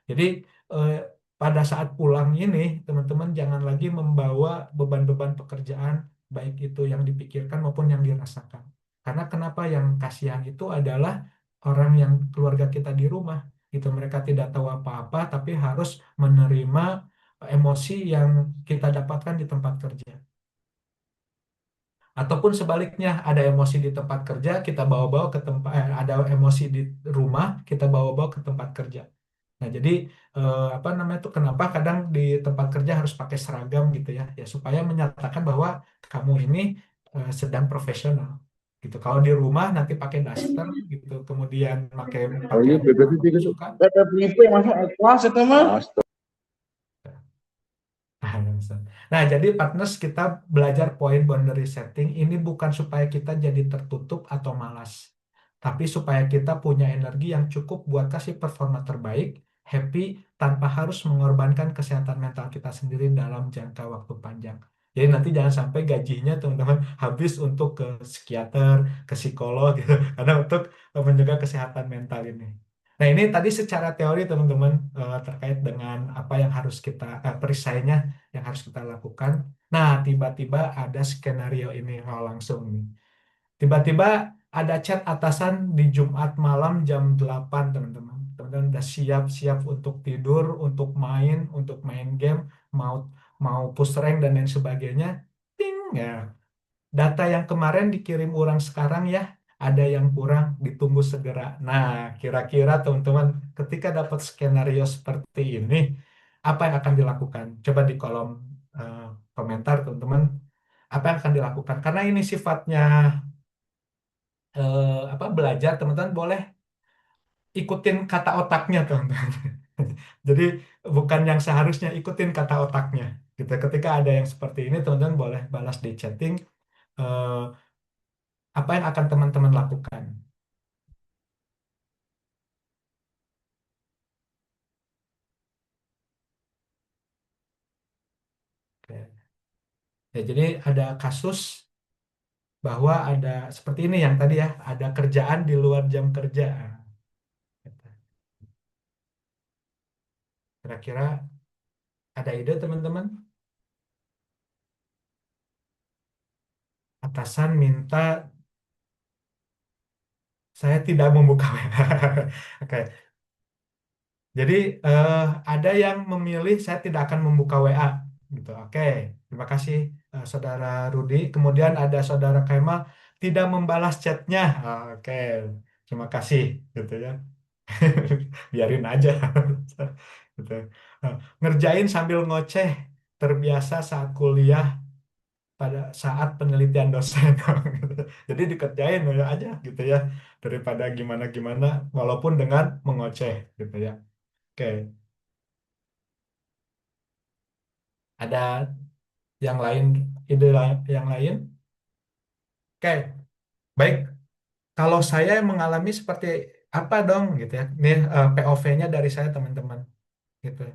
Jadi eh, pada saat pulang ini, teman-teman jangan lagi membawa beban-beban pekerjaan, baik itu yang dipikirkan maupun yang dirasakan. Karena kenapa yang kasihan itu adalah orang yang keluarga kita di rumah. Itu mereka tidak tahu apa-apa, tapi harus menerima emosi yang kita dapatkan di tempat kerja. Ataupun sebaliknya, ada emosi di tempat kerja, kita bawa-bawa ke tempat, ada emosi di rumah, kita bawa-bawa ke tempat kerja. Nah, jadi apa namanya itu kenapa kadang di tempat kerja harus pakai seragam gitu ya, ya supaya menyatakan bahwa kamu ini sedang profesional gitu. Kalau di rumah nanti pakai daster gitu, kemudian pakai Oh iya, pakaian yang bebek kamu itu suka. PPP masuk kelas itu mah. Nah, jadi partners kita belajar poin boundary setting ini bukan supaya kita jadi tertutup atau malas, tapi supaya kita punya energi yang cukup buat kasih performa terbaik, happy, tanpa harus mengorbankan kesehatan mental kita sendiri dalam jangka waktu panjang. Jadi nanti jangan sampai gajinya teman-teman habis untuk ke psikiater, ke psikolog gitu, karena untuk menjaga kesehatan mental ini. Nah, ini tadi secara teori teman-teman terkait dengan apa yang harus kita perisainya yang harus kita lakukan. Nah, tiba-tiba ada skenario ini langsung nih. Tiba-tiba ada chat atasan di Jumat malam jam 8, teman-teman. Teman-teman udah siap-siap untuk tidur, untuk main game, mau mau push rank dan lain sebagainya. Ting, ya. Data yang kemarin dikirim orang sekarang ya, ada yang kurang, ditunggu segera. Nah, kira-kira teman-teman ketika dapat skenario seperti ini, apa yang akan dilakukan? Coba di kolom eh, komentar, teman-teman, apa yang akan dilakukan? Karena ini sifatnya apa belajar, teman-teman boleh ikutin kata otaknya, teman-teman. Jadi bukan yang seharusnya, ikutin kata otaknya. Gitu. Ketika ada yang seperti ini, teman-teman boleh balas di chatting. eh, apa yang akan teman-teman lakukan? Oke. Ya, jadi ada kasus bahwa ada seperti ini yang tadi ya, ada kerjaan di luar jam kerja. Gitu. Kira-kira ada ide, teman-teman? Atasan minta saya tidak membuka WA. Oke, jadi eh, ada yang memilih saya tidak akan membuka WA gitu. Oke, terima kasih Saudara Rudi. Kemudian ada Saudara Kemal tidak membalas chatnya. Oke, terima kasih gitu ya. Biarin aja. Gitu. Ngerjain sambil ngoceh terbiasa saat kuliah pada saat penelitian dosen. Jadi dikerjain ya aja gitu ya daripada gimana-gimana walaupun dengan mengoceh gitu ya. Oke, ada yang lain, yang lain? Oke, baik. Kalau saya mengalami seperti apa dong gitu ya. Ini POV-nya dari saya, teman-teman gitu.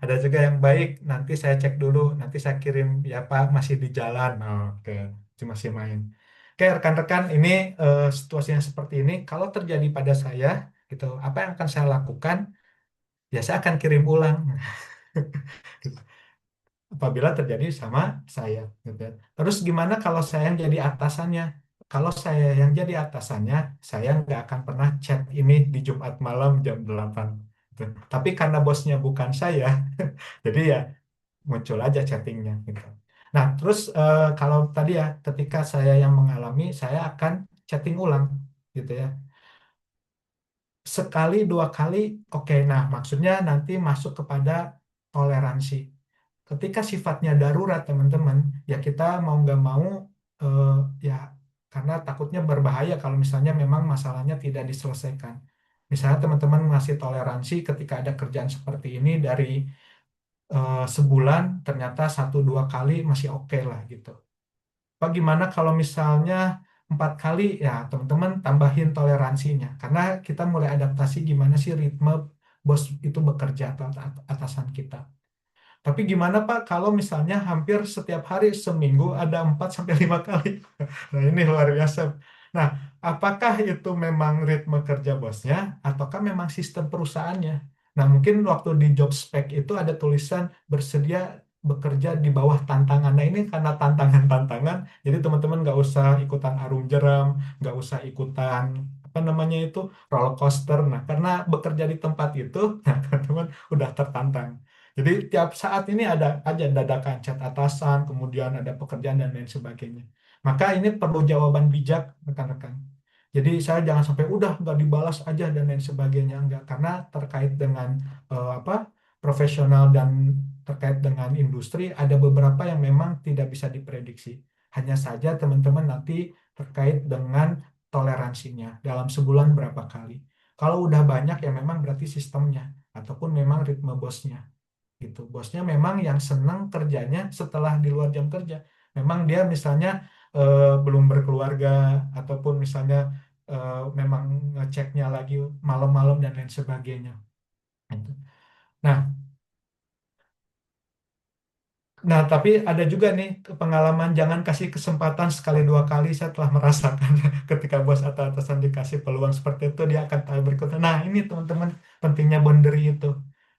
Ada juga yang baik, nanti saya cek dulu, nanti saya kirim ya Pak, masih di jalan. Oke, masih main. Oke, rekan-rekan, ini situasinya seperti ini. Kalau terjadi pada saya, gitu, apa yang akan saya lakukan? Ya, saya akan kirim ulang. Apabila terjadi sama saya gitu ya. Terus gimana kalau saya yang jadi atasannya? Kalau saya yang jadi atasannya, saya nggak akan pernah chat ini di Jumat malam jam 8 gitu. Tapi karena bosnya bukan saya, jadi ya muncul aja chattingnya gitu. Nah, terus kalau tadi ya ketika saya yang mengalami, saya akan chatting ulang gitu ya. Sekali, dua kali, oke. Nah, maksudnya nanti masuk kepada toleransi. Ketika sifatnya darurat, teman-teman, ya kita mau nggak mau, eh, ya karena takutnya berbahaya kalau misalnya memang masalahnya tidak diselesaikan. Misalnya teman-teman ngasih toleransi ketika ada kerjaan seperti ini dari sebulan, ternyata satu dua kali masih oke lah gitu. Apa gimana kalau misalnya 4 kali, ya teman-teman tambahin toleransinya karena kita mulai adaptasi gimana sih ritme bos itu bekerja atau atasan kita. Tapi gimana Pak kalau misalnya hampir setiap hari seminggu ada 4 sampai 5 kali? Nah, ini luar biasa. Nah, apakah itu memang ritme kerja bosnya ataukah memang sistem perusahaannya? Nah, mungkin waktu di job spec itu ada tulisan bersedia bekerja di bawah tantangan. Nah, ini karena tantangan-tantangan, jadi teman-teman nggak usah ikutan arum jeram, nggak usah ikutan apa namanya itu roller coaster. Nah, karena bekerja di tempat itu, nah teman-teman udah tertantang. Jadi tiap saat ini ada aja dadakan chat atasan, kemudian ada pekerjaan dan lain sebagainya. Maka ini perlu jawaban bijak, rekan-rekan. Jadi saya jangan sampai udah nggak dibalas aja dan lain sebagainya, enggak, karena terkait dengan apa profesional dan terkait dengan industri ada beberapa yang memang tidak bisa diprediksi. Hanya saja teman-teman nanti terkait dengan toleransinya dalam sebulan berapa kali. Kalau udah banyak ya memang berarti sistemnya ataupun memang ritme bosnya gitu. Bosnya memang yang senang kerjanya setelah di luar jam kerja. Memang dia misalnya belum berkeluarga ataupun misalnya memang ngeceknya lagi malam-malam dan lain sebagainya. Gitu. Nah, nah, tapi ada juga nih pengalaman jangan kasih kesempatan sekali dua kali saya telah merasakan ketika bos atau atasan dikasih peluang seperti itu dia akan tahu berikutnya. Nah, ini teman-teman pentingnya boundary itu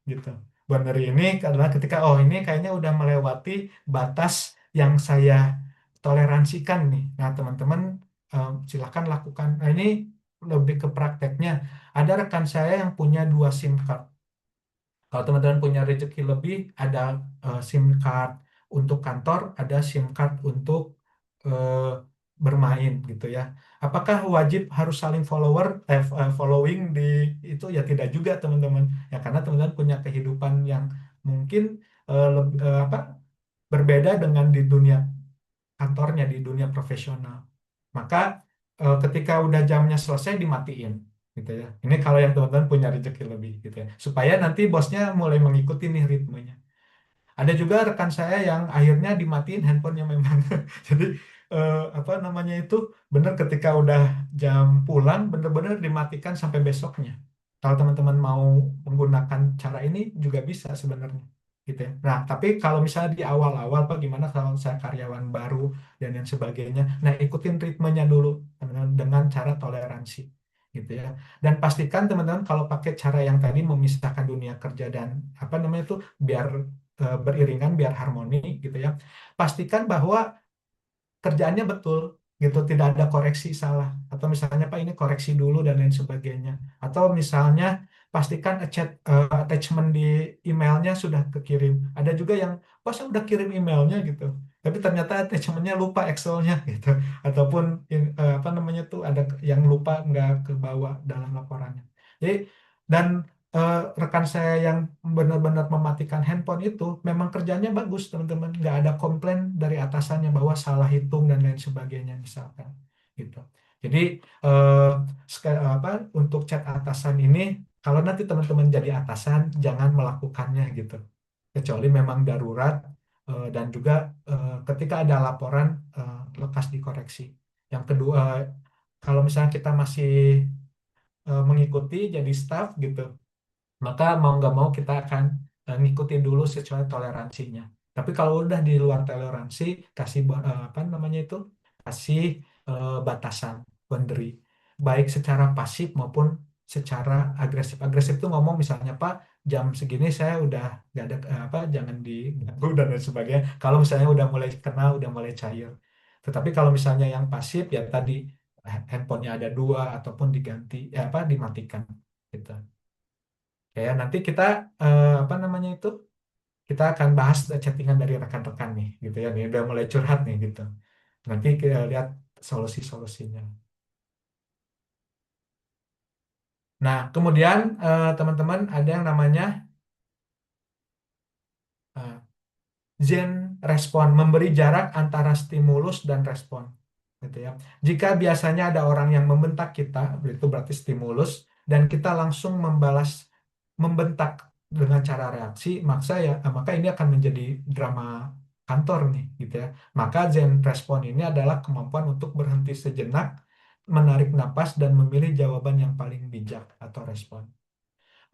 gitu. Boundary ini adalah ketika oh ini kayaknya udah melewati batas yang saya toleransikan nih. Nah, teman-teman silakan lakukan. Nah, ini lebih ke prakteknya. Ada rekan saya yang punya dua SIM card. Kalau teman-teman punya rezeki lebih, ada SIM card untuk kantor, ada SIM card untuk eh, bermain gitu ya. Apakah wajib harus saling following di itu? Ya tidak juga teman-teman. Ya karena teman-teman punya kehidupan yang mungkin apa berbeda dengan di dunia kantornya, di dunia profesional. Maka ketika udah jamnya selesai dimatiin gitu ya. Ini kalau yang teman-teman punya rezeki lebih gitu ya. Supaya nanti bosnya mulai mengikuti nih ritmenya. Ada juga rekan saya yang akhirnya dimatiin handphonenya memang. Jadi apa namanya itu benar ketika udah jam pulang benar-benar dimatikan sampai besoknya. Kalau teman-teman mau menggunakan cara ini juga bisa sebenarnya. Gitu ya. Nah, tapi kalau misalnya di awal-awal Pak gimana kalau saya karyawan baru dan yang sebagainya. Nah, ikutin ritmenya dulu teman-teman dengan cara toleransi gitu ya. Dan pastikan teman-teman kalau pakai cara yang tadi memisahkan dunia kerja dan apa namanya itu biar beriringan biar harmoni gitu ya. Pastikan bahwa kerjaannya betul gitu, tidak ada koreksi salah atau misalnya Pak ini koreksi dulu dan lain sebagainya. Atau misalnya pastikan attachment di emailnya sudah kekirim. Ada juga yang pas saya udah kirim emailnya gitu. Tapi ternyata attachmentnya lupa Excelnya gitu. Ataupun apa namanya tuh ada yang lupa nggak kebawa dalam laporannya. Jadi dan rekan saya yang benar-benar mematikan handphone itu memang kerjanya bagus teman-teman, nggak ada komplain dari atasannya bahwa salah hitung dan lain sebagainya misalkan gitu. Jadi eh, apa untuk chat atasan ini kalau nanti teman-teman jadi atasan jangan melakukannya gitu kecuali memang darurat dan juga ketika ada laporan lekas dikoreksi. Yang kedua kalau misalnya kita masih mengikuti jadi staff gitu maka mau nggak mau kita akan ngikutin dulu sesuai toleransinya. Tapi kalau udah di luar toleransi, kasih apa namanya itu, kasih batasan, boundary, baik secara pasif maupun secara agresif. Agresif itu ngomong misalnya Pak, jam segini saya udah nggak ada apa, jangan diganggu dan lain sebagainya. Kalau misalnya udah mulai kenal, udah mulai cair. Tetapi kalau misalnya yang pasif ya tadi handphonenya ada dua ataupun diganti, ya apa dimatikan. Gitu. Ya, nanti kita apa namanya itu kita akan bahas chattingan dari rekan-rekan nih, gitu ya. Nih udah mulai curhat nih gitu. Nanti kita lihat solusi-solusinya. Nah, kemudian teman-teman ada yang namanya eh, Zen respon, memberi jarak antara stimulus dan respon, gitu ya. Jika biasanya ada orang yang membentak kita, itu berarti stimulus, dan kita langsung membalas membentak dengan cara reaksi, maka ini akan menjadi drama kantor nih, gitu ya. Maka Zen respon ini adalah kemampuan untuk berhenti sejenak, menarik napas dan memilih jawaban yang paling bijak atau respon.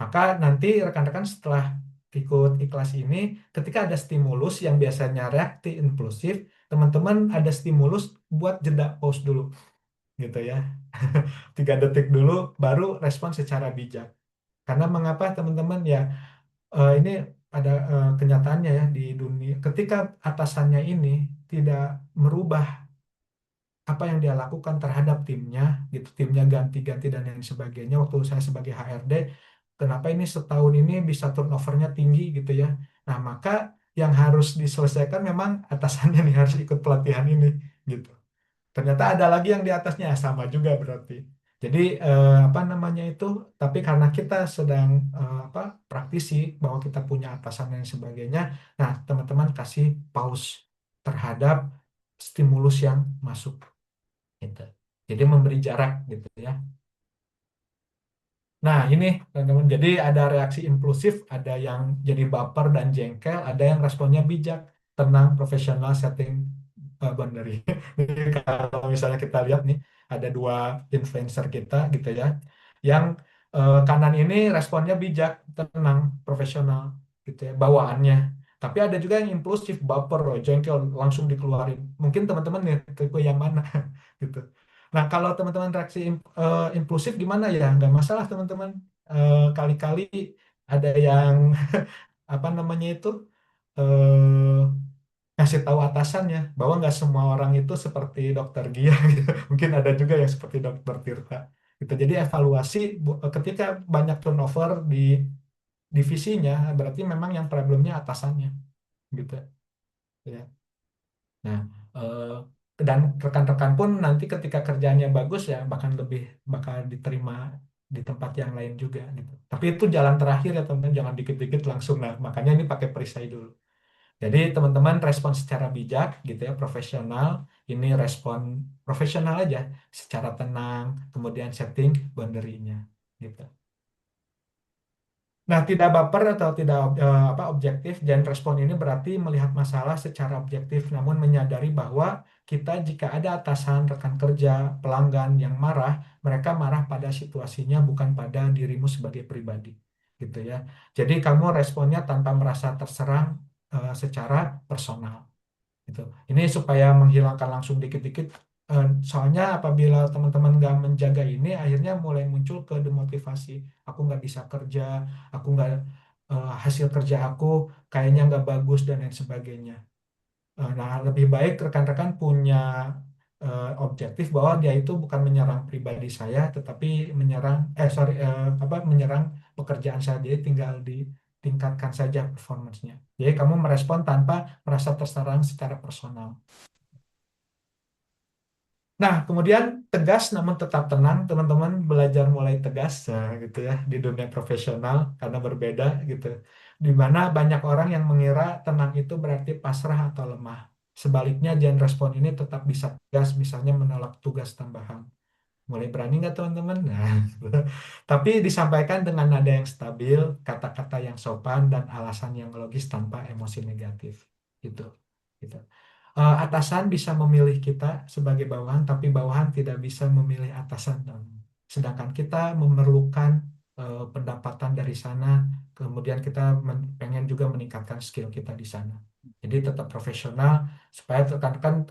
Maka nanti rekan-rekan setelah ikut ikhlas ini, ketika ada stimulus yang biasanya reaktif impulsif, teman-teman ada stimulus buat jeda pause dulu, gitu ya. 3 detik dulu, baru respon secara bijak. Karena mengapa teman-teman ya, ini ada kenyataannya ya di dunia, ketika atasannya ini tidak merubah apa yang dia lakukan terhadap timnya, gitu, timnya ganti-ganti dan lain sebagainya. Waktu saya sebagai HRD, kenapa ini setahun ini bisa turnovernya tinggi gitu ya. Nah, maka yang harus diselesaikan memang atasannya nih harus ikut pelatihan ini gitu. Ternyata ada lagi yang di atasnya sama juga berarti. Jadi apa namanya itu? Tapi karena kita sedang apa praktisi bahwa kita punya atasan dan sebagainya, nah teman-teman kasih pause terhadap stimulus yang masuk gitu. Jadi memberi jarak gitu ya. Nah, ini teman-teman. Jadi ada reaksi impulsif, ada yang jadi baper dan jengkel, ada yang responnya bijak, tenang, profesional, setting boundary. Jadi kalau misalnya kita lihat nih, ada dua influencer kita gitu ya, yang kanan ini responnya bijak, tenang, profesional gitu ya, bawaannya. Tapi ada juga yang impulsif, baper, jengkel, langsung dikeluarin. Mungkin teman-teman nih tipe yang mana gitu. Nah, kalau teman-teman reaksi impulsif gimana ya? Nggak masalah teman-teman. Kali-kali ada yang apa namanya itu ngasih tahu atasannya bahwa nggak semua orang itu seperti dokter Gia gitu. Mungkin ada juga yang seperti dokter Tirta gitu. Jadi evaluasi ketika banyak turnover di divisinya berarti memang yang problemnya atasannya gitu ya. Nah, eh, dan rekan-rekan pun nanti ketika kerjanya bagus ya bahkan lebih bakal diterima di tempat yang lain juga gitu. Tapi itu jalan terakhir ya teman-teman, jangan dikit-dikit langsung. Nah, makanya ini pakai perisai dulu. Jadi teman-teman respon secara bijak gitu ya, profesional. Ini respon profesional aja, secara tenang, kemudian setting boundary-nya gitu. Nah, tidak baper atau tidak objektif dan respon ini berarti melihat masalah secara objektif, namun menyadari bahwa kita jika ada atasan, rekan kerja, pelanggan yang marah, mereka marah pada situasinya bukan pada dirimu sebagai pribadi, gitu ya. Jadi kamu responnya tanpa merasa terserang secara personal gitu. Ini supaya menghilangkan langsung dikit-dikit. Soalnya apabila teman-teman nggak menjaga ini, akhirnya mulai muncul ke demotivasi. Aku nggak bisa kerja, aku nggak hasil kerja aku kayaknya nggak bagus dan lain sebagainya. Nah, lebih baik rekan-rekan punya objektif bahwa dia itu bukan menyerang pribadi saya, tetapi menyerang, apa, menyerang pekerjaan saya. Jadi tinggal ditingkatkan saja performance-nya. Jadi kamu merespon tanpa merasa terserang secara personal. Nah, kemudian tegas namun tetap tenang, teman-teman belajar mulai tegas gitu ya di dunia profesional karena berbeda gitu. Di mana banyak orang yang mengira tenang itu berarti pasrah atau lemah. Sebaliknya, jangan respon ini tetap bisa tegas, misalnya menolak tugas tambahan. Mulai berani nggak teman-teman? Nah, tapi disampaikan dengan nada yang stabil, kata-kata yang sopan, dan alasan yang logis tanpa emosi negatif. Gitu. Gitu. Atasan bisa memilih kita sebagai bawahan, tapi bawahan tidak bisa memilih atasan. Sedangkan kita memerlukan pendapatan dari sana, kemudian kita pengen juga meningkatkan skill kita di sana. Jadi tetap profesional supaya rekan-rekan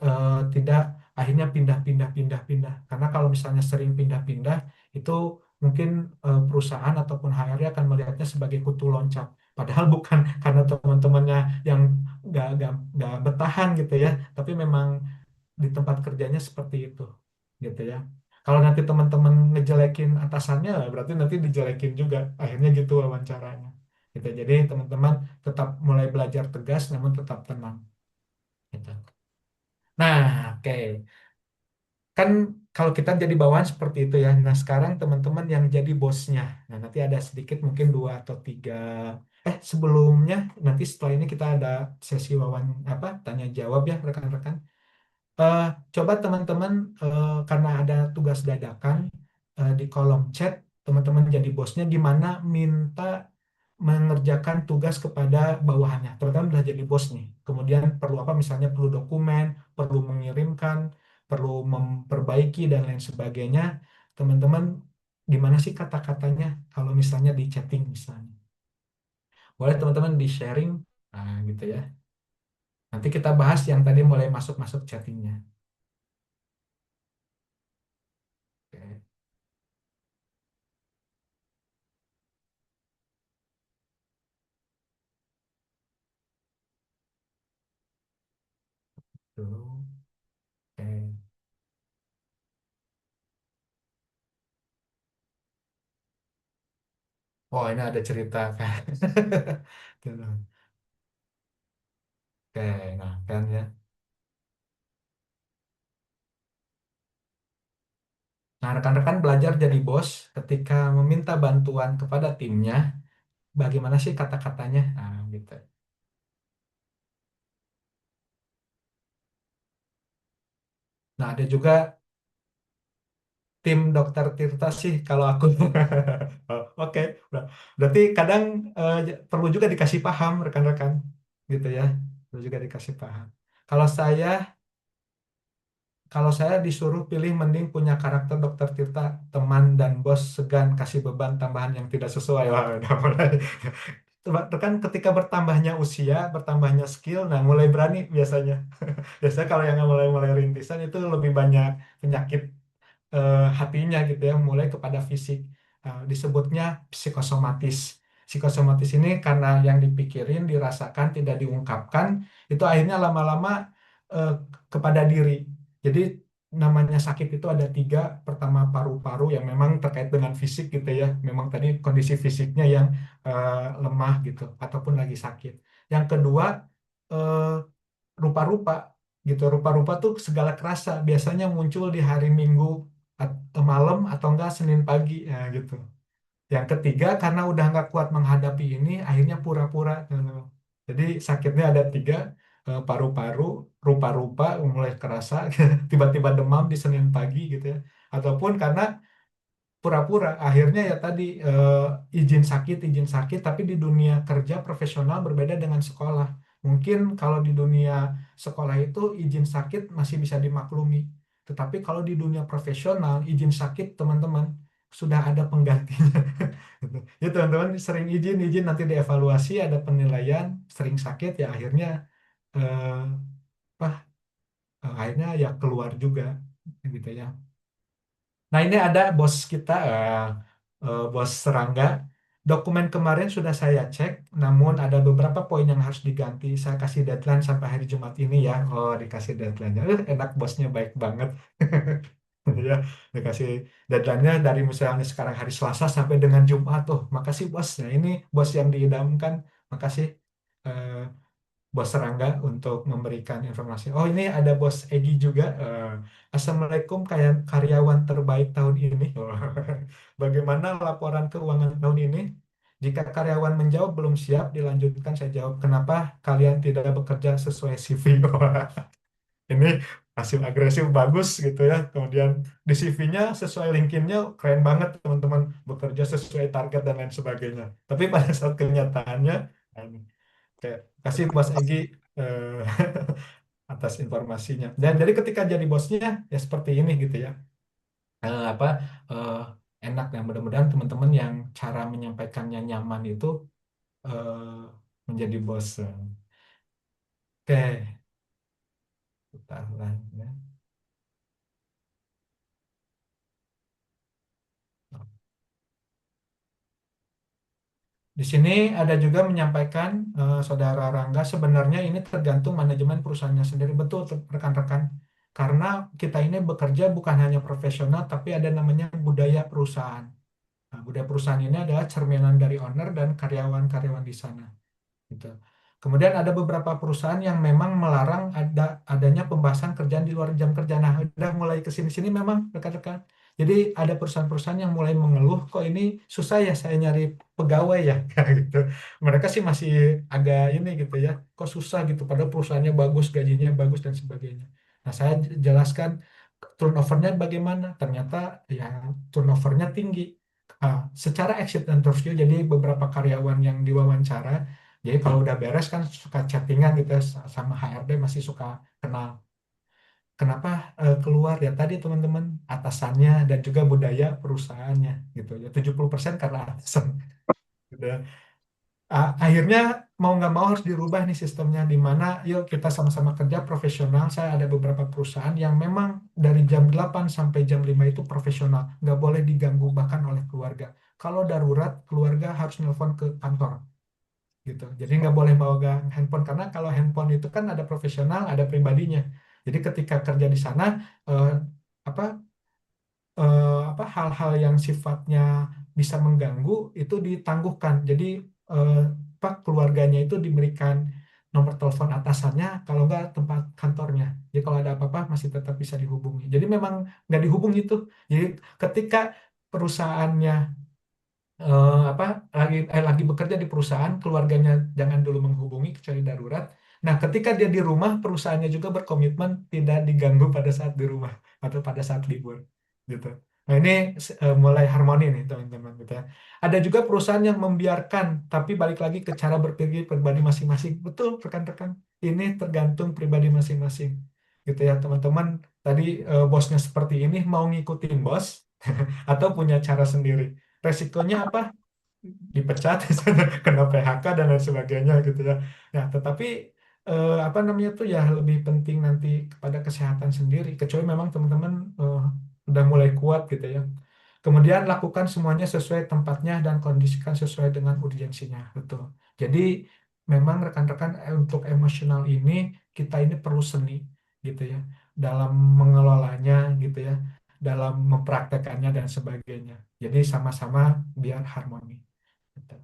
tidak akhirnya pindah-pindah. Karena kalau misalnya sering pindah-pindah, itu mungkin perusahaan ataupun HRD akan melihatnya sebagai kutu loncat. Padahal bukan karena teman-temannya yang nggak bertahan gitu ya, tapi memang di tempat kerjanya seperti itu gitu ya. Kalau nanti teman-teman ngejelekin atasannya, berarti nanti dijelekin juga. Akhirnya gitu wawancaranya. Gitu. Jadi teman-teman tetap mulai belajar tegas, namun tetap tenang. Gitu. Nah, oke. Kan kalau kita jadi bawahan seperti itu ya. Nah, sekarang teman-teman yang jadi bosnya. Nah, nanti ada sedikit mungkin dua atau tiga. Sebelumnya nanti setelah ini kita ada sesi apa tanya jawab ya rekan-rekan. Eh, Coba teman-teman karena ada tugas dadakan di kolom chat, teman-teman jadi bosnya gimana minta mengerjakan tugas kepada bawahannya. Teman-teman udah jadi bos nih. Kemudian perlu apa misalnya perlu dokumen, perlu mengirimkan, perlu memperbaiki dan lain sebagainya. Teman-teman gimana sih kata-katanya kalau misalnya di chatting misalnya. Boleh teman-teman di sharing, nah gitu ya. Nanti kita bahas yang tadi mulai masuk-masuk chattingnya. Oke. Tuh. Oke. Oh, ini ada cerita kan. Tuh. Oke, nah kan ya. Nah, rekan-rekan belajar jadi bos ketika meminta bantuan kepada timnya, bagaimana sih kata-katanya? Nah, gitu. Nah, ada juga tim dokter Tirta sih kalau aku. Oh, oke. Berarti kadang perlu juga dikasih paham rekan-rekan, gitu ya. Perlu juga dikasih paham. Kalau saya Kalau saya disuruh pilih mending punya karakter dokter Tirta, teman dan bos segan kasih beban tambahan yang tidak sesuai. Wah, udah mulai. Kan ketika bertambahnya usia, bertambahnya skill, nah mulai berani biasanya. Biasanya kalau yang mulai-mulai rintisan itu lebih banyak penyakit hatinya gitu ya, mulai kepada fisik. Disebutnya psikosomatis. psikosomatis ini karena yang dipikirin, dirasakan, tidak diungkapkan, itu akhirnya lama-lama eh, kepada diri. Jadi namanya sakit itu ada tiga. Pertama paru-paru yang memang terkait dengan fisik gitu ya. Memang tadi kondisi fisiknya yang lemah gitu ataupun lagi sakit. Yang kedua eh, rupa-rupa gitu. Rupa-rupa tuh segala kerasa biasanya muncul di hari Minggu malam atau enggak Senin pagi ya gitu. Yang ketiga karena udah nggak kuat menghadapi ini akhirnya pura-pura. Jadi sakitnya ada tiga, paru-paru, rupa-rupa mulai kerasa, tiba-tiba demam di Senin pagi gitu ya. Ataupun karena pura-pura akhirnya ya tadi izin sakit tapi di dunia kerja profesional berbeda dengan sekolah. Mungkin kalau di dunia sekolah itu izin sakit masih bisa dimaklumi, tetapi kalau di dunia profesional izin sakit teman-teman sudah ada penggantinya. Gitu. Ya teman-teman sering izin nanti dievaluasi ada penilaian, sering sakit ya akhirnya eh, apa akhirnya ya keluar juga gitu ya. Nah, ini ada bos kita, bos Serangga. Dokumen kemarin sudah saya cek, namun ada beberapa poin yang harus diganti. Saya kasih deadline sampai hari Jumat ini ya. Oh, dikasih deadline-nya. Enak bosnya baik banget. Ya, dikasih deadline-nya dari misalnya sekarang hari Selasa sampai dengan Jumat tuh. Makasih bos. Nah, ini bos yang diidamkan. Makasih. eh, Bos Serangga untuk memberikan informasi. Oh ini ada Bos Egi juga. Assalamualaikum karyawan terbaik tahun ini. Oh, bagaimana laporan keuangan tahun ini? Jika karyawan menjawab belum siap, dilanjutkan saya jawab. Kenapa kalian tidak bekerja sesuai CV? Wah, ini hasil agresif bagus gitu ya. Kemudian di CV-nya sesuai LinkedIn-nya keren banget teman-teman. Bekerja sesuai target dan lain sebagainya. Tapi pada saat kenyataannya, nah, ini. Kayak kasih Bos Egi eh, atas informasinya. Dan jadi ketika jadi bosnya ya seperti ini gitu ya. Apa eh, enak ya mudah-mudahan teman-teman yang cara menyampaikannya nyaman itu eh, menjadi bos. Oke, kita lanjut ya. Di sini ada juga menyampaikan Saudara Rangga sebenarnya ini tergantung manajemen perusahaannya sendiri. Betul rekan-rekan. Karena kita ini bekerja bukan hanya profesional tapi ada namanya budaya perusahaan. Nah, budaya perusahaan ini adalah cerminan dari owner dan karyawan-karyawan di sana. Gitu. Kemudian ada beberapa perusahaan yang memang melarang adanya pembahasan kerjaan di luar jam kerja. Nah, udah mulai ke sini-sini memang rekan-rekan. Jadi ada perusahaan-perusahaan yang mulai mengeluh, kok ini susah ya saya nyari pegawai ya, kayak gitu. Mereka sih masih agak ini gitu ya, kok susah gitu. Padahal perusahaannya bagus, gajinya bagus dan sebagainya. Nah, saya jelaskan turnovernya bagaimana. Ternyata ya turnovernya tinggi. Secara exit interview, jadi beberapa karyawan yang diwawancara jadi kalau udah beres kan suka chattingan gitu ya, sama HRD masih suka kenal. Kenapa keluar ya tadi teman-teman atasannya dan juga budaya perusahaannya gitu ya 70% karena atasan. Gitu ya. Akhirnya mau nggak mau harus dirubah nih sistemnya di mana yuk kita sama-sama kerja profesional. Saya ada beberapa perusahaan yang memang dari jam 8 sampai jam 5 itu profesional, nggak boleh diganggu bahkan oleh keluarga. Kalau darurat keluarga harus nelpon ke kantor gitu. Jadi nggak boleh bawa handphone karena kalau handphone itu kan ada profesional, ada pribadinya. Jadi ketika kerja di sana eh, apa hal-hal yang sifatnya bisa mengganggu itu ditangguhkan. Jadi eh, keluarganya itu diberikan nomor telepon atasannya, kalau nggak tempat kantornya. Jadi kalau ada apa-apa masih tetap bisa dihubungi. Jadi memang nggak dihubungi itu. Jadi ketika perusahaannya apa lagi bekerja di perusahaan keluarganya jangan dulu menghubungi kecuali darurat. Nah, ketika dia di rumah perusahaannya juga berkomitmen tidak diganggu pada saat di rumah atau pada saat libur gitu. Nah, ini mulai harmoni nih teman-teman gitu ya. Ada juga perusahaan yang membiarkan tapi balik lagi ke cara berpikir pribadi masing-masing. Betul rekan-rekan. Ini tergantung pribadi masing-masing. Gitu ya, teman-teman. Tadi bosnya seperti ini mau ngikutin bos atau punya cara sendiri resikonya apa? Dipecat, kena PHK dan lain sebagainya gitu ya. Nah, tetapi apa namanya tuh ya lebih penting nanti kepada kesehatan sendiri. Kecuali memang teman-teman udah mulai kuat gitu ya. Kemudian lakukan semuanya sesuai tempatnya dan kondisikan sesuai dengan urgensinya. Betul. Jadi memang rekan-rekan untuk emosional ini kita ini perlu seni gitu ya dalam mengelolanya gitu ya, dalam mempraktekannya dan sebagainya. Jadi sama-sama biar harmoni. Gitu.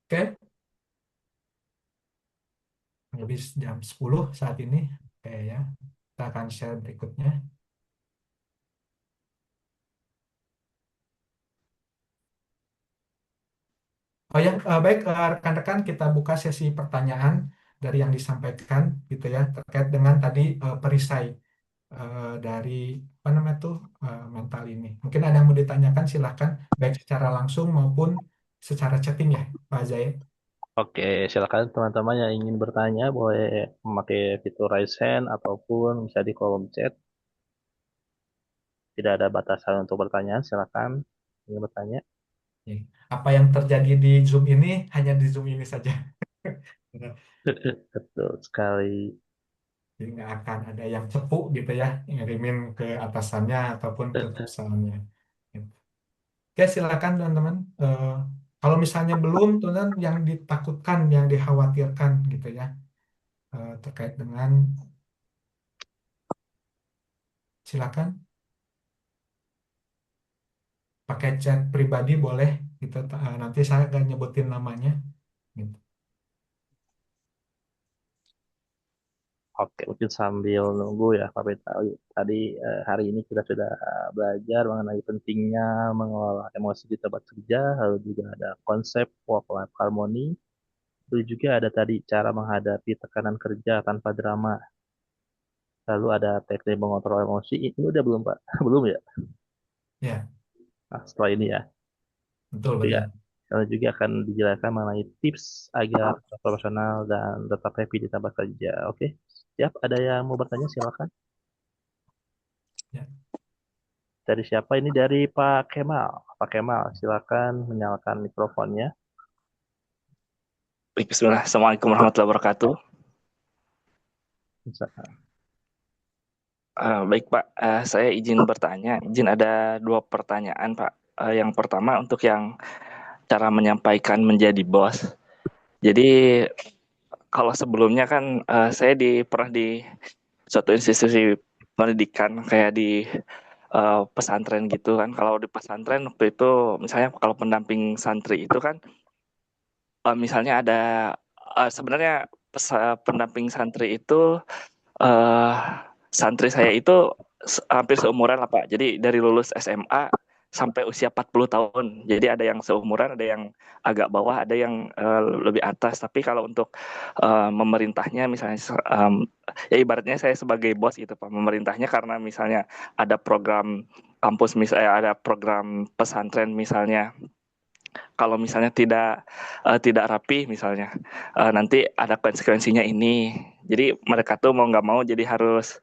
Oke, habis jam 10 saat ini. Oke ya. Kita akan share berikutnya. Oh ya, baik rekan-rekan kita buka sesi pertanyaan dari yang disampaikan gitu ya terkait dengan tadi perisai dari apa namanya tuh mental ini. Mungkin ada yang mau ditanyakan silahkan baik secara langsung maupun secara chatting ya Pak Zai. Oke, silakan teman-teman yang ingin bertanya boleh memakai fitur raise hand ataupun bisa di kolom chat. Tidak ada batasan untuk bertanya, silakan ingin bertanya. Ya. Apa yang terjadi di Zoom ini hanya di Zoom ini saja. Betul sekali. Jadi nggak akan ada yang cepu gitu ya ngirimin ke atasannya ataupun ke perusahaannya. Gitu. Oke, silakan teman-teman. Kalau misalnya belum, teman yang ditakutkan, yang dikhawatirkan gitu ya, terkait dengan silakan pakai chat pribadi boleh gitu. Nanti saya akan nyebutin namanya. Gitu. Oke, mungkin sambil nunggu ya Pak Beta. Tadi hari ini kita sudah belajar mengenai pentingnya mengelola emosi di tempat kerja, lalu juga ada konsep work-life harmony, lalu juga ada tadi cara menghadapi tekanan kerja tanpa drama, lalu ada teknik mengontrol emosi. Ini udah belum Pak? Belum ya? Ya, Nah, setelah ini ya. betul Ya, betul. lalu juga akan dijelaskan mengenai tips agar profesional dan tetap happy di tempat kerja. Oke, siap. Ada yang mau bertanya? Silakan. Ya, Dari siapa ini? Dari Pak Kemal. Pak Kemal, silakan menyalakan mikrofonnya. Baik, bismillah. Assalamualaikum warahmatullahi wabarakatuh. Misalkan. Baik, Pak. Saya izin bertanya. Izin ada dua pertanyaan, Pak. Yang pertama untuk yang cara menyampaikan menjadi bos. Jadi kalau sebelumnya kan saya pernah di suatu institusi pendidikan kayak di pesantren gitu kan. Kalau di pesantren waktu itu misalnya kalau pendamping santri itu kan misalnya ada sebenarnya pendamping santri itu eh santri saya itu hampir seumuran lah Pak. Jadi dari lulus SMA sampai usia 40 tahun. Jadi ada yang seumuran, ada yang agak bawah, ada yang lebih atas. Tapi kalau untuk memerintahnya misalnya ya ibaratnya saya sebagai bos gitu Pak. Memerintahnya karena misalnya ada program kampus misalnya ada program pesantren misalnya kalau misalnya tidak rapi misalnya nanti ada konsekuensinya ini jadi mereka tuh mau nggak mau jadi harus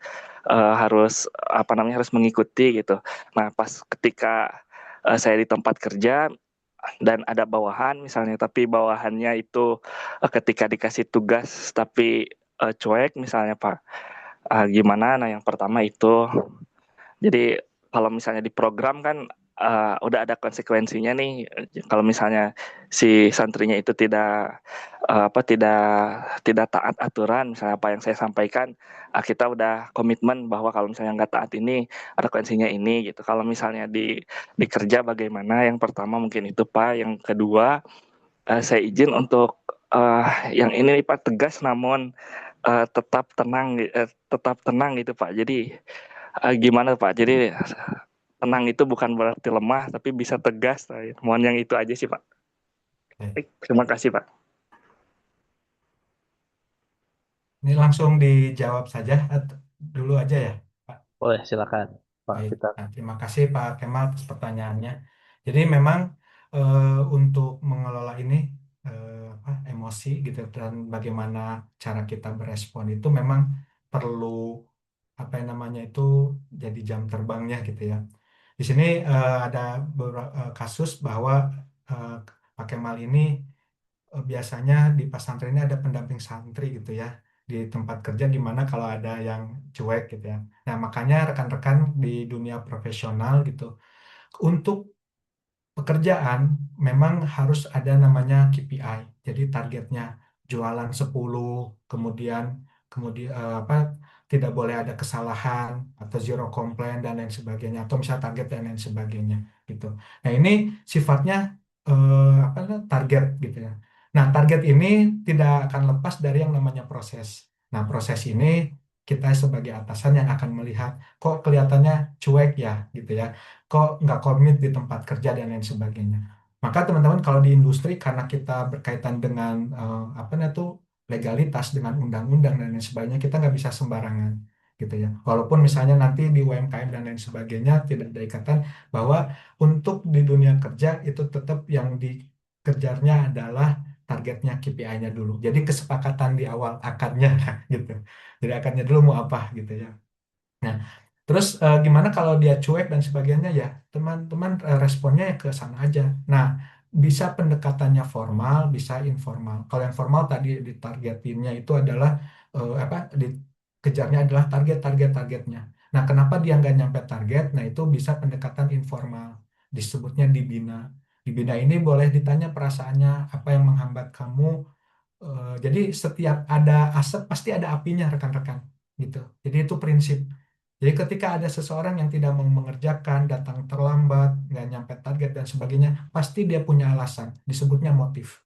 apa namanya harus mengikuti gitu nah pas ketika saya di tempat kerja dan ada bawahan misalnya tapi bawahannya itu ketika dikasih tugas tapi cuek misalnya Pak gimana nah yang pertama itu jadi kalau misalnya di program kan udah ada konsekuensinya nih. Kalau misalnya si santrinya itu tidak taat aturan, misalnya apa yang saya sampaikan, kita udah komitmen bahwa kalau misalnya nggak taat ini ada konsekuensinya ini gitu. Kalau misalnya di kerja bagaimana? Yang pertama mungkin itu Pak. Yang kedua saya izin untuk yang ini nih Pak tegas namun tetap tenang gitu Pak. Jadi gimana Pak? Jadi tenang itu bukan berarti lemah, tapi bisa tegas. Mohon yang itu aja sih Pak. oke. Baik, terima kasih Pak. Ini langsung dijawab saja dulu aja ya, Pak. Boleh, silakan Pak Baik, Peter. nah, terima kasih Pak Kemal atas pertanyaannya. Jadi memang untuk mengelola ini emosi gitu dan bagaimana cara kita berespon itu memang perlu apa yang namanya itu jadi jam terbangnya gitu ya. Di sini ada beberapa kasus bahwa eh, Pak Kemal ini biasanya di pesantren ini ada pendamping santri gitu ya. di tempat kerja gimana kalau ada yang cuek gitu ya. Nah, makanya rekan-rekan di dunia profesional gitu, untuk pekerjaan memang harus ada namanya KPI. Jadi targetnya jualan 10, kemudian kemudian apa, tidak boleh ada kesalahan atau zero complaint dan lain sebagainya, atau misal target dan lain sebagainya gitu. Nah, ini sifatnya apa target gitu ya. Nah, target ini tidak akan lepas dari yang namanya proses. Nah, proses ini kita sebagai atasan yang akan melihat kok kelihatannya cuek ya gitu ya, kok nggak komit di tempat kerja dan lain sebagainya. Maka teman-teman kalau di industri karena kita berkaitan dengan apa namanya tuh legalitas dengan undang-undang dan lain sebagainya, kita nggak bisa sembarangan gitu ya. Walaupun misalnya nanti di UMKM dan lain sebagainya tidak ada ikatan bahwa untuk di dunia kerja itu tetap yang dikejarnya adalah targetnya KPI-nya dulu. Jadi kesepakatan di awal akadnya gitu. Jadi akadnya dulu mau apa gitu ya. Nah, terus gimana kalau dia cuek dan sebagainya ya, teman-teman responnya ya ke sana aja. Nah, bisa pendekatannya formal, bisa informal. Kalau yang formal tadi ditargetinnya itu adalah apa? Dikejarnya adalah targetnya. Nah, kenapa dia nggak nyampe target? Nah, itu bisa pendekatan informal, disebutnya dibina. Dibina ini boleh ditanya perasaannya, apa yang menghambat kamu. Jadi setiap ada asap pasti ada apinya rekan-rekan gitu. Jadi itu prinsip. Jadi ketika ada seseorang yang tidak mau mengerjakan, datang terlambat, nggak nyampe target dan sebagainya, pasti dia punya alasan. Disebutnya motif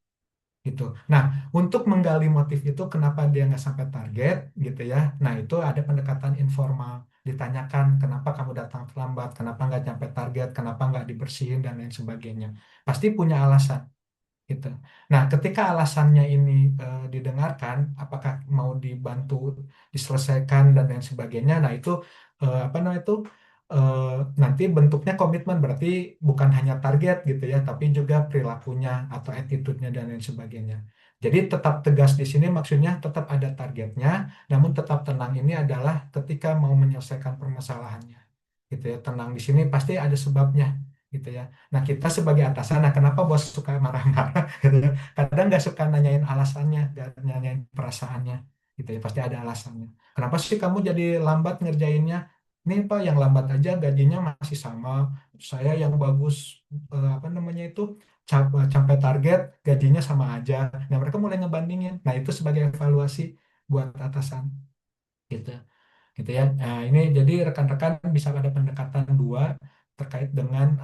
gitu. Nah, untuk menggali motif itu kenapa dia nggak sampai target gitu ya. Nah, itu ada pendekatan informal. Ditanyakan kenapa kamu datang terlambat, kenapa nggak nyampe target, kenapa nggak dibersihin dan lain sebagainya. Pasti punya alasan gitu. Nah, ketika alasannya ini didengarkan, apakah mau dibantu diselesaikan dan lain sebagainya, nah itu apa namanya itu eh, nanti bentuknya komitmen berarti bukan hanya target gitu ya, tapi juga perilakunya atau attitude-nya dan lain sebagainya. Jadi tetap tegas di sini maksudnya tetap ada targetnya, namun tetap tenang ini adalah ketika mau menyelesaikan permasalahannya. Gitu ya, tenang di sini pasti ada sebabnya gitu ya. Nah, kita sebagai atasan, nah kenapa bos suka marah-marah gitu ya. Kadang nggak suka nanyain alasannya, nggak nanyain perasaannya gitu ya, pasti ada alasannya. Kenapa sih kamu jadi lambat ngerjainnya? Ini Pak, yang lambat aja gajinya masih sama. Saya yang bagus, apa namanya itu, sampai target, gajinya sama aja. Nah, mereka mulai ngebandingin. Nah, itu sebagai evaluasi buat atasan gitu gitu ya. Nah, ini jadi rekan-rekan bisa ada pendekatan dua terkait dengan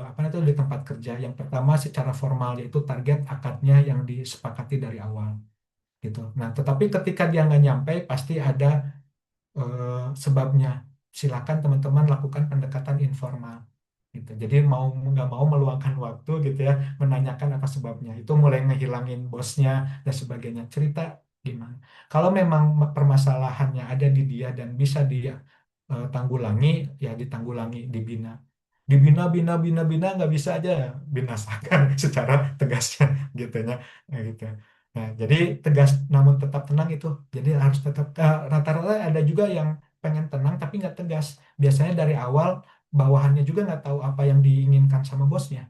apa itu di tempat kerja. Yang pertama secara formal yaitu target akadnya yang disepakati dari awal gitu. Nah, tetapi ketika dia nggak nyampe pasti ada sebabnya. Silakan teman-teman lakukan pendekatan informal gitu. Jadi mau nggak mau meluangkan waktu gitu ya, menanyakan apa sebabnya. Itu mulai ngehilangin bosnya dan sebagainya. Cerita gimana. Kalau memang permasalahannya ada di dia dan bisa dia tanggulangi, ya ditanggulangi, dibina. Dibina, bina, bina, bina nggak bisa aja binasakan secara tegasnya gitu ya. Nah, gitu. Nah, jadi tegas namun tetap tenang itu. Jadi harus tetap rata-rata ada juga yang pengen tenang tapi nggak tegas. Biasanya dari awal bawahannya juga nggak tahu apa yang diinginkan sama bosnya.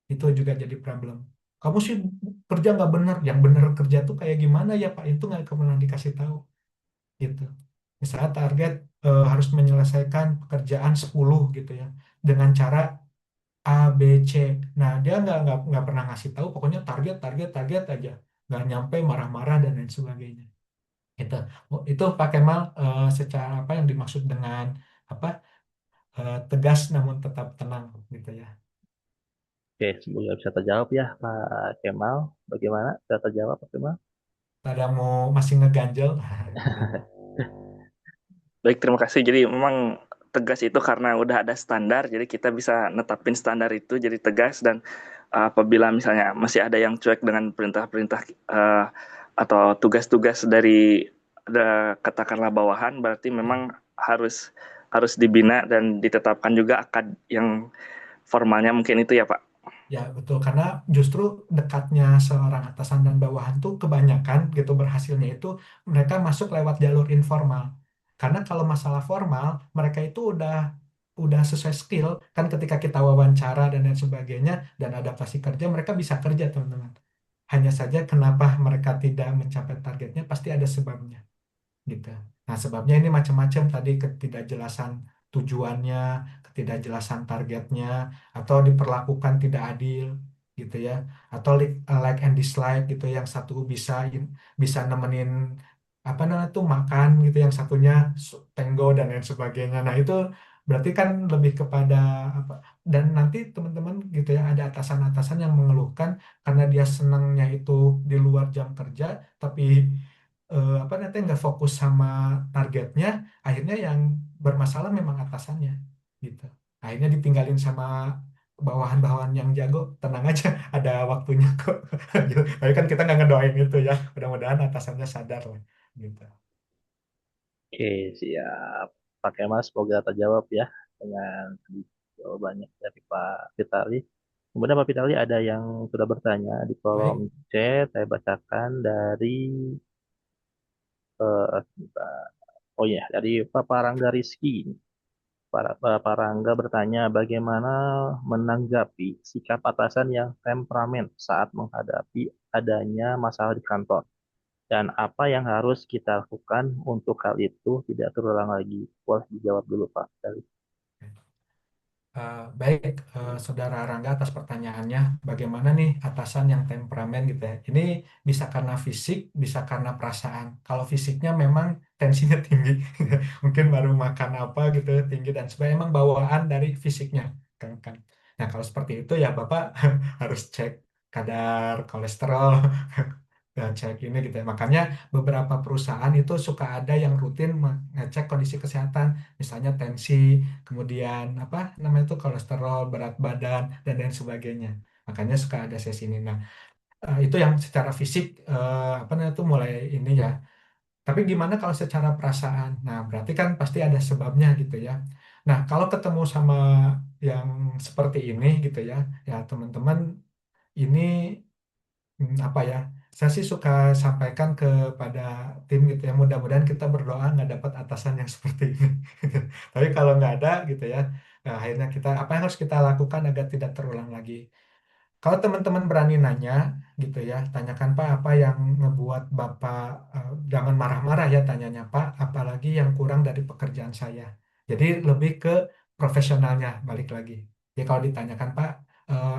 Itu juga jadi problem. Kamu sih kerja nggak benar. Yang benar kerja tuh kayak gimana ya Pak? Itu nggak pernah dikasih tahu. Gitu. Misalnya target harus menyelesaikan pekerjaan 10 gitu ya. Dengan cara A, B, C. Nah, dia nggak pernah ngasih tahu. Pokoknya target, target, target aja. Nggak nyampe marah-marah dan lain sebagainya. Itu, itu Pak Kemal secara apa yang dimaksud dengan apa tegas namun tetap tenang gitu ya. Oke, semoga bisa terjawab ya Pak Kemal. Bagaimana? Bisa terjawab Pak Kemal? Ada mau masih ngeganjel gitu ya. Baik, terima kasih. Jadi memang tegas itu karena udah ada standar, jadi kita bisa netapin standar itu jadi tegas dan apabila misalnya masih ada yang cuek dengan perintah-perintah atau tugas-tugas dari katakanlah bawahan, berarti memang harus harus dibina dan ditetapkan juga akad yang formalnya mungkin itu ya Pak. Ya betul, karena justru dekatnya seorang atasan dan bawahan tuh kebanyakan gitu berhasilnya itu mereka masuk lewat jalur informal. Karena kalau masalah formal mereka itu udah sesuai skill kan ketika kita wawancara dan lain sebagainya dan adaptasi kerja mereka bisa kerja teman-teman. Hanya saja kenapa mereka tidak mencapai targetnya pasti ada sebabnya gitu. Nah, sebabnya ini macam-macam tadi ketidakjelasan tujuannya, ketidakjelasan targetnya, atau diperlakukan tidak adil gitu ya, atau like and dislike gitu, yang satu bisa nemenin apa namanya tuh makan gitu, yang satunya tenggo dan lain sebagainya. Nah, itu berarti kan lebih kepada apa? Dan nanti teman-teman gitu ya, ada atasan-atasan yang mengeluhkan karena dia senangnya itu di luar jam kerja, tapi apa nanti nggak fokus sama targetnya, akhirnya yang bermasalah memang atasannya gitu. Akhirnya ditinggalin sama bawahan-bawahan yang jago. Tenang aja, ada waktunya kok. Gitu. Tapi kan kita nggak ngedoain itu ya. Mudah-mudahan atasannya sadar lah gitu. Oke, siap. Pak Kemal, semoga terjawab ya dengan jawabannya dari Pak Fitali. Kemudian Pak Fitali ada yang sudah bertanya di kolom Baik, chat, saya bacakan dari sebentar. Oh ya, dari Pak Parangga Rizky. Pak Rangga bertanya bagaimana menanggapi sikap atasan yang temperamen saat menghadapi adanya masalah di kantor. Dan apa yang harus kita lakukan untuk hal itu tidak terulang lagi? Boleh dijawab dulu, Pak. Baik, Saudara Rangga atas pertanyaannya, bagaimana nih atasan yang temperamen gitu ya? Ini bisa karena fisik, bisa karena perasaan. Kalau fisiknya memang tensinya tinggi, mungkin baru makan apa gitu ya, tinggi dan sebagainya, emang bawaan dari fisiknya, kan. Nah, kalau seperti itu ya Bapak harus cek kadar kolesterol, dan cek ini gitu ya. Makanya beberapa perusahaan itu suka ada yang rutin mengecek kondisi kesehatan, misalnya tensi, kemudian apa namanya itu kolesterol, berat badan dan lain sebagainya. Makanya suka ada sesi ini. Nah, itu yang secara fisik apa namanya itu mulai ini ya. Tapi gimana kalau secara perasaan? Nah, berarti kan pasti ada sebabnya gitu ya. Nah, kalau ketemu sama yang seperti ini gitu ya, ya teman-teman ini apa ya? Saya sih suka sampaikan kepada tim gitu ya. Mudah-mudahan kita berdoa nggak dapat atasan yang seperti ini. Tapi kalau nggak ada gitu ya, nah, akhirnya kita apa yang harus kita lakukan agar tidak terulang lagi? Kalau teman-teman berani nanya gitu ya, tanyakan Pak apa yang ngebuat Bapak jangan marah-marah ya tanyanya Pak, apalagi yang kurang dari pekerjaan saya. Jadi lebih ke profesionalnya balik lagi. Ya kalau ditanyakan Pak,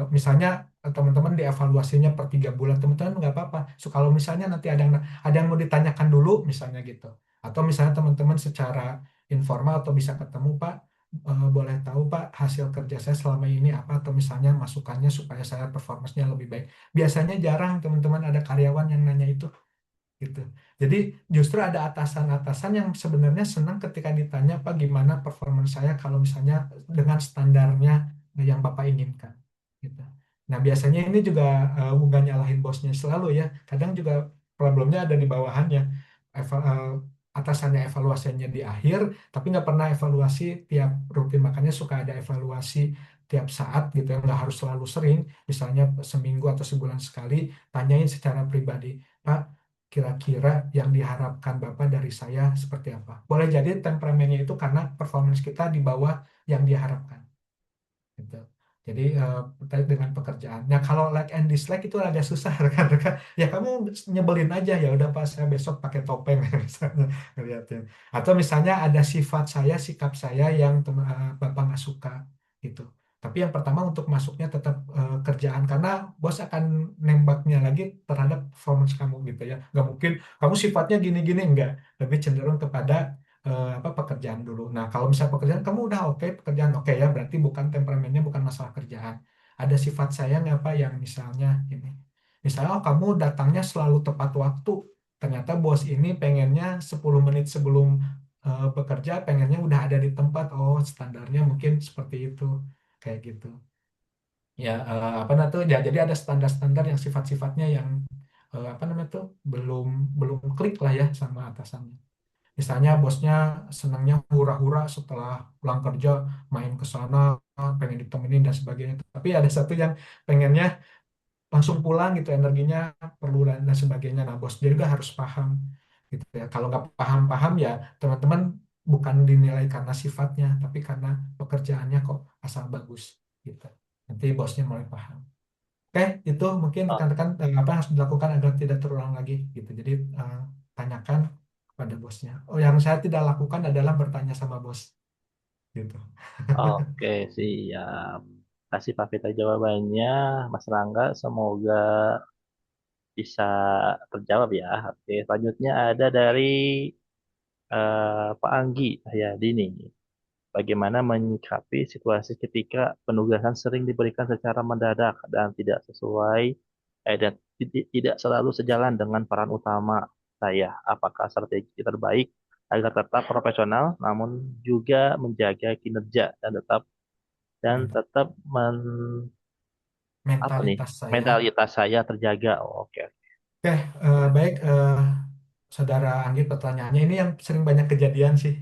misalnya teman-teman dievaluasinya per 3 bulan, teman-teman nggak apa-apa. So, kalau misalnya nanti ada yang mau ditanyakan dulu misalnya gitu, atau misalnya teman-teman secara informal atau bisa ketemu Pak, boleh tahu Pak hasil kerja saya selama ini apa, atau misalnya masukannya supaya saya performanya lebih baik. Biasanya jarang teman-teman ada karyawan yang nanya itu gitu. Jadi justru ada atasan-atasan yang sebenarnya senang ketika ditanya Pak gimana performa saya kalau misalnya dengan standarnya yang Bapak inginkan gitu. Nah, biasanya ini juga bukan nyalahin bosnya selalu ya. Kadang juga problemnya ada di bawahannya. Atasannya evaluasinya di akhir, tapi nggak pernah evaluasi tiap rutin. Makanya suka ada evaluasi tiap saat gitu ya, nggak harus selalu sering. Misalnya seminggu atau sebulan sekali, tanyain secara pribadi, Pak, kira-kira yang diharapkan Bapak dari saya seperti apa? Boleh jadi temperamennya itu karena performance kita di bawah yang diharapkan gitu. Jadi terkait dengan pekerjaan. Nah, kalau like and dislike itu agak susah rekan-rekan. Ya kamu nyebelin aja ya udah Pak saya besok pakai topeng misalnya ngeliatin. Atau misalnya ada sifat saya, sikap saya yang Bapak nggak suka gitu. Tapi yang pertama untuk masuknya tetap kerjaan karena bos akan nembaknya lagi terhadap performance kamu gitu ya. Nggak mungkin kamu sifatnya gini-gini enggak. Lebih cenderung kepada apa pekerjaan dulu. Nah, kalau misalnya pekerjaan kamu udah oke, pekerjaan oke ya, berarti bukan temperamennya bukan masalah kerjaan. Ada sifat sayang apa yang misalnya ini. Misalnya oh, kamu datangnya selalu tepat waktu. Ternyata bos ini pengennya 10 menit sebelum bekerja, pengennya udah ada di tempat. Oh, standarnya mungkin seperti itu. Kayak gitu. Ya, apa namanya tuh? Ya, jadi ada standar-standar yang sifat-sifatnya yang apa namanya tuh belum belum klik lah ya sama atasannya. Misalnya bosnya senangnya hura-hura setelah pulang kerja main ke sana, pengen ditemenin dan sebagainya. Tapi ada satu yang pengennya langsung pulang gitu, energinya perlu dan sebagainya. Nah, bos juga harus paham gitu ya. Kalau nggak paham-paham ya teman-teman bukan dinilai karena sifatnya, tapi karena pekerjaannya kok asal bagus gitu. Nanti bosnya mulai paham. Oke, itu mungkin Oh, rekan-rekan apa yang harus dilakukan agar tidak terulang lagi gitu. Jadi tanyakan pada bosnya. Oh, yang saya tidak lakukan adalah bertanya sama bos gitu. Oke, siap. Kasih Pak Fitra jawabannya, Mas Rangga. Semoga bisa terjawab ya. Oke, selanjutnya ada dari Pak Anggi Haryadi nih. Bagaimana menyikapi situasi ketika penugasan sering diberikan secara mendadak dan tidak sesuai dan tidak selalu sejalan dengan peran utama saya. Apakah strategi terbaik agar tetap profesional namun juga menjaga kinerja dan Gitu. tetap apa nih Mentalitas saya. mentalitas saya terjaga. Oh, oke. Oke, baik, Saudara Anggi, pertanyaannya ini yang sering banyak kejadian sih.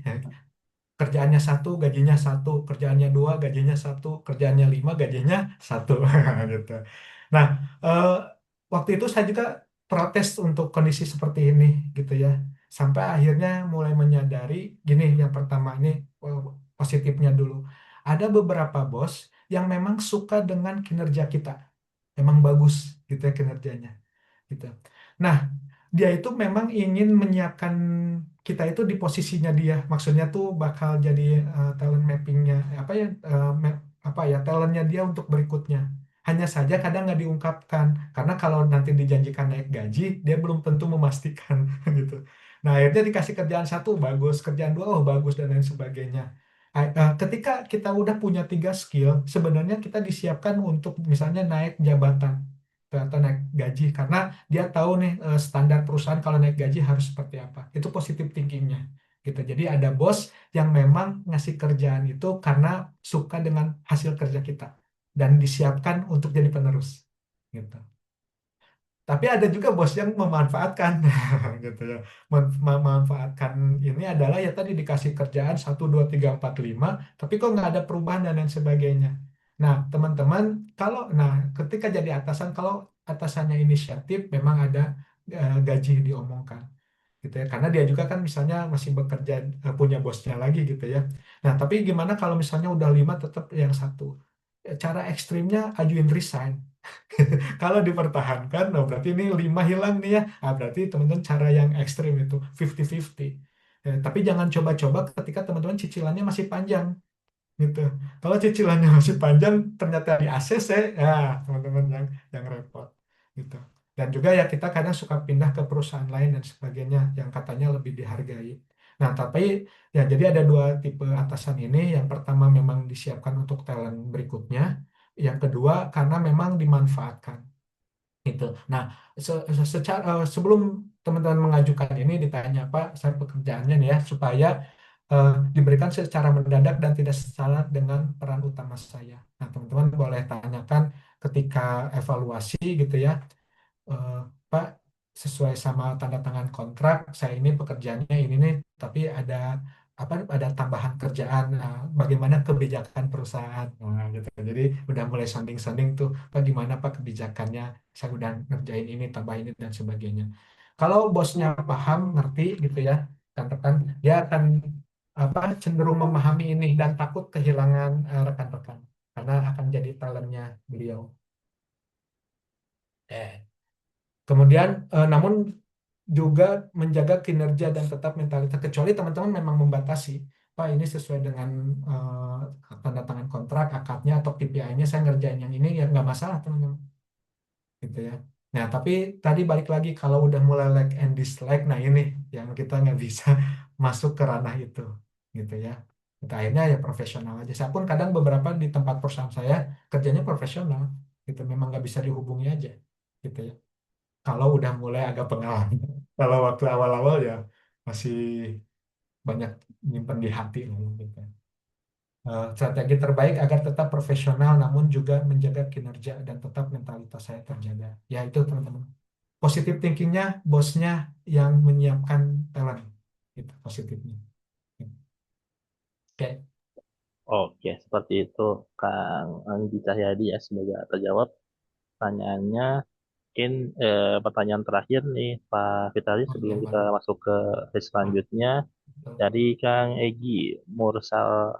Kerjaannya satu, gajinya satu, kerjaannya dua, gajinya satu, kerjaannya lima, gajinya satu, gitu. Nah, eh, waktu itu saya juga protes untuk kondisi seperti ini, gitu ya. Sampai akhirnya mulai menyadari, gini, yang pertama ini eh, positifnya dulu. Ada beberapa bos yang memang suka dengan kinerja kita, memang bagus, gitu ya kinerjanya gitu. Nah, dia itu memang ingin menyiapkan kita itu di posisinya dia. Maksudnya tuh bakal jadi talent mappingnya, apa ya, apa ya talentnya dia untuk berikutnya. Hanya saja kadang nggak diungkapkan karena kalau nanti dijanjikan naik gaji, dia belum tentu memastikan gitu. Nah, akhirnya dikasih kerjaan satu bagus, kerjaan dua oh bagus dan lain sebagainya. Ketika kita udah punya tiga skill, sebenarnya kita disiapkan untuk misalnya naik jabatan atau naik gaji karena dia tahu nih standar perusahaan kalau naik gaji harus seperti apa. Itu positif thinkingnya gitu. Jadi ada bos yang memang ngasih kerjaan itu karena suka dengan hasil kerja kita dan disiapkan untuk jadi penerus gitu. Tapi ada juga bos yang memanfaatkan gitu ya. Memanfaatkan ini adalah ya tadi dikasih kerjaan satu 2 3 4 5 tapi kok nggak ada perubahan dan lain sebagainya. Nah, teman-teman, ketika jadi atasan, kalau atasannya inisiatif memang ada gaji diomongkan gitu ya. Karena dia juga kan misalnya masih bekerja, punya bosnya lagi gitu ya. Nah, tapi gimana kalau misalnya udah 5 tetap yang satu? Cara ekstrimnya ajuin resign. Kalau dipertahankan, nah berarti ini 5 hilang nih ya. Ah, berarti teman-teman cara yang ekstrim itu 50-50. Tapi jangan coba-coba ketika teman-teman cicilannya masih panjang gitu. Kalau cicilannya masih panjang ternyata di ACC, ya teman-teman yang repot gitu. Dan juga ya kita kadang suka pindah ke perusahaan lain dan sebagainya yang katanya lebih dihargai. Nah, tapi ya jadi ada dua tipe atasan ini. Yang pertama memang disiapkan untuk talent berikutnya. Yang kedua karena memang dimanfaatkan gitu. Nah, sebelum teman-teman mengajukan ini ditanya Pak, saya pekerjaannya nih ya supaya diberikan secara mendadak dan tidak sejalan dengan peran utama saya. Nah, teman-teman boleh tanyakan ketika evaluasi gitu ya, eh, Pak, sesuai sama tanda tangan kontrak, saya ini pekerjaannya ini nih, tapi ada tambahan kerjaan. Nah, bagaimana kebijakan perusahaan? Nah, gitu. Jadi udah mulai sonding-sonding tuh, Pak gimana Pak kebijakannya? Saya udah ngerjain ini, tambah ini dan sebagainya. Kalau bosnya paham, ngerti gitu ya, kan rekan, dia akan cenderung memahami ini dan takut kehilangan rekan-rekan karena akan jadi talentnya beliau. Kemudian, namun juga menjaga kinerja dan tetap mentalitas. Kecuali teman-teman memang membatasi, Pak ini sesuai dengan tanda tangan kontrak, akadnya atau KPI-nya, saya ngerjain yang ini ya nggak masalah teman-teman, gitu ya. Nah, tapi tadi balik lagi kalau udah mulai like and dislike, nah ini yang kita nggak bisa masuk ke ranah itu, gitu ya. Kita akhirnya ya profesional aja. Saya pun kadang beberapa di tempat perusahaan saya kerjanya profesional, gitu. Memang nggak bisa dihubungi aja, gitu ya kalau udah mulai agak pengalaman. Kalau waktu awal-awal ya masih banyak nyimpen di hati gitu. Strategi terbaik agar tetap profesional namun juga menjaga kinerja dan tetap mentalitas saya terjaga. Ya itu teman-teman. Positive thinkingnya bosnya yang menyiapkan talent. Itu positifnya. Oke, Oke, seperti itu Kang Anggi Cahyadi ya. Semoga terjawab pertanyaannya. Mungkin pertanyaan terakhir nih Pak Fitri sebelum boleh, kita boleh. masuk ke list Ah, selanjutnya betul. dari Kang Egi Mursala.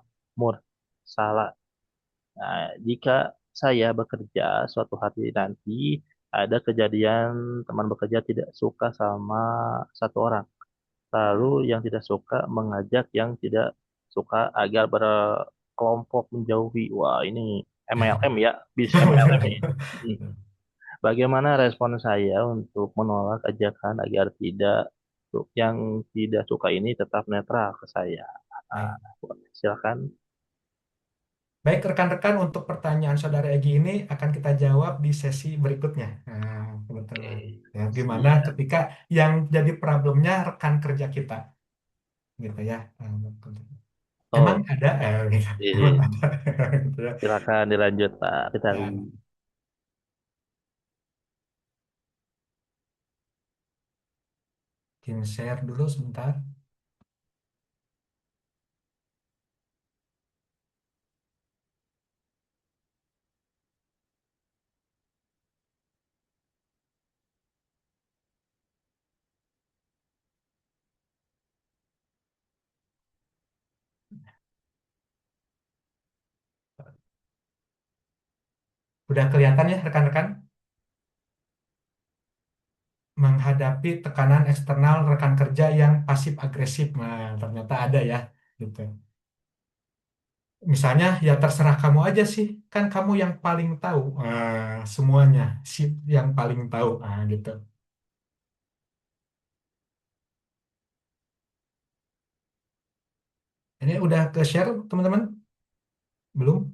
Nah, jika saya bekerja suatu hari nanti ada kejadian teman bekerja tidak suka sama satu orang. lalu yang tidak suka mengajak yang tidak suka agar berkelompok menjauhi. Wah, ini MLM ya, bis MLM ini. Hmm. Bagaimana respon saya untuk menolak ajakan agar tidak yang tidak suka ini tetap netral ke saya? Ah, Baik. silakan. Baik, rekan-rekan, untuk pertanyaan Saudara Egi ini akan kita jawab di sesi berikutnya. Nah, kebetulan. Oke, Ya, gimana siap. ketika yang jadi problemnya rekan kerja kita, gitu ya. Emang Oh, ada, gitu. Emang iya. ada, gitu ya. Silakan dilanjut, Pak Fitali. Ya, mungkin share dulu sebentar. Udah kelihatan ya rekan-rekan? Menghadapi tekanan eksternal rekan kerja yang pasif agresif. Nah, ternyata ada ya, gitu. Misalnya ya terserah kamu aja sih, kan kamu yang paling tahu semuanya, sih yang paling tahu, gitu. Ini udah ke share teman-teman? Belum?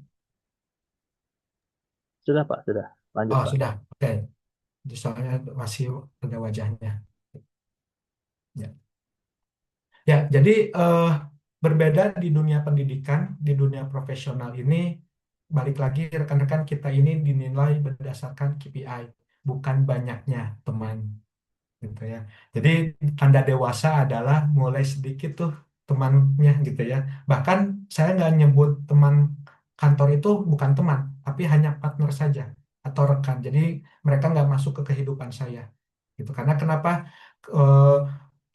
Sudah, Pak, sudah. Lanjut, Oh Pak. sudah, oke. Jadi soalnya masih ada wajahnya. Ya, ya. Jadi berbeda di dunia pendidikan, di dunia profesional ini, balik lagi rekan-rekan, kita ini dinilai berdasarkan KPI, bukan banyaknya teman, gitu ya. Jadi tanda dewasa adalah mulai sedikit tuh temannya, gitu ya. Bahkan saya nggak nyebut teman kantor itu bukan teman, tapi hanya partner saja atau rekan. Jadi mereka nggak masuk ke kehidupan saya, gitu. Karena kenapa? Eh,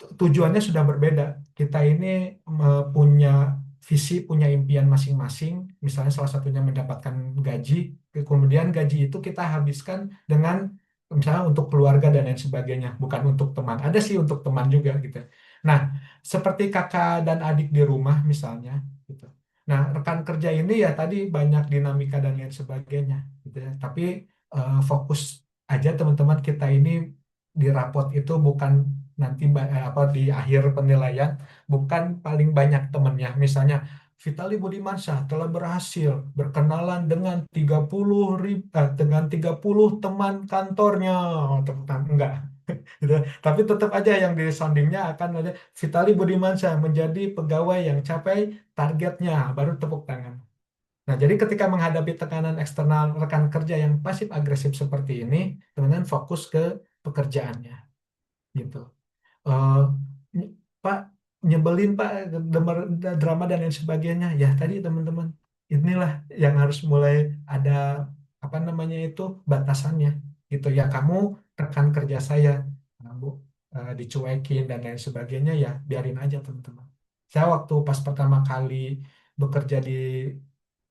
Tujuannya sudah berbeda. Kita ini punya visi, punya impian masing-masing. Misalnya salah satunya mendapatkan gaji, kemudian gaji itu kita habiskan dengan misalnya untuk keluarga dan lain sebagainya, bukan untuk teman. Ada sih untuk teman juga gitu. Nah, seperti kakak dan adik di rumah misalnya gitu. Nah, rekan kerja ini ya tadi banyak dinamika dan lain sebagainya gitu ya. Tapi fokus aja teman-teman, kita ini di rapot itu bukan nanti apa di akhir penilaian bukan paling banyak temannya. Misalnya Vitali Budimansyah telah berhasil berkenalan dengan 30 teman kantornya. Oh, tepuk tangan. Enggak. Gitu. Tapi tetap aja yang di soundingnya akan ada Vitali Budimansyah menjadi pegawai yang capai targetnya, baru tepuk tangan. Nah, jadi ketika menghadapi tekanan eksternal rekan kerja yang pasif agresif seperti ini, teman-teman fokus ke pekerjaannya, gitu. eh, Pak, nyebelin Pak, drama dan lain sebagainya. Ya tadi teman-teman, inilah yang harus mulai ada apa namanya itu batasannya, gitu ya. Kamu rekan kerja saya, Bu, dicuekin dan lain sebagainya, ya biarin aja teman-teman. Saya waktu pas pertama kali bekerja di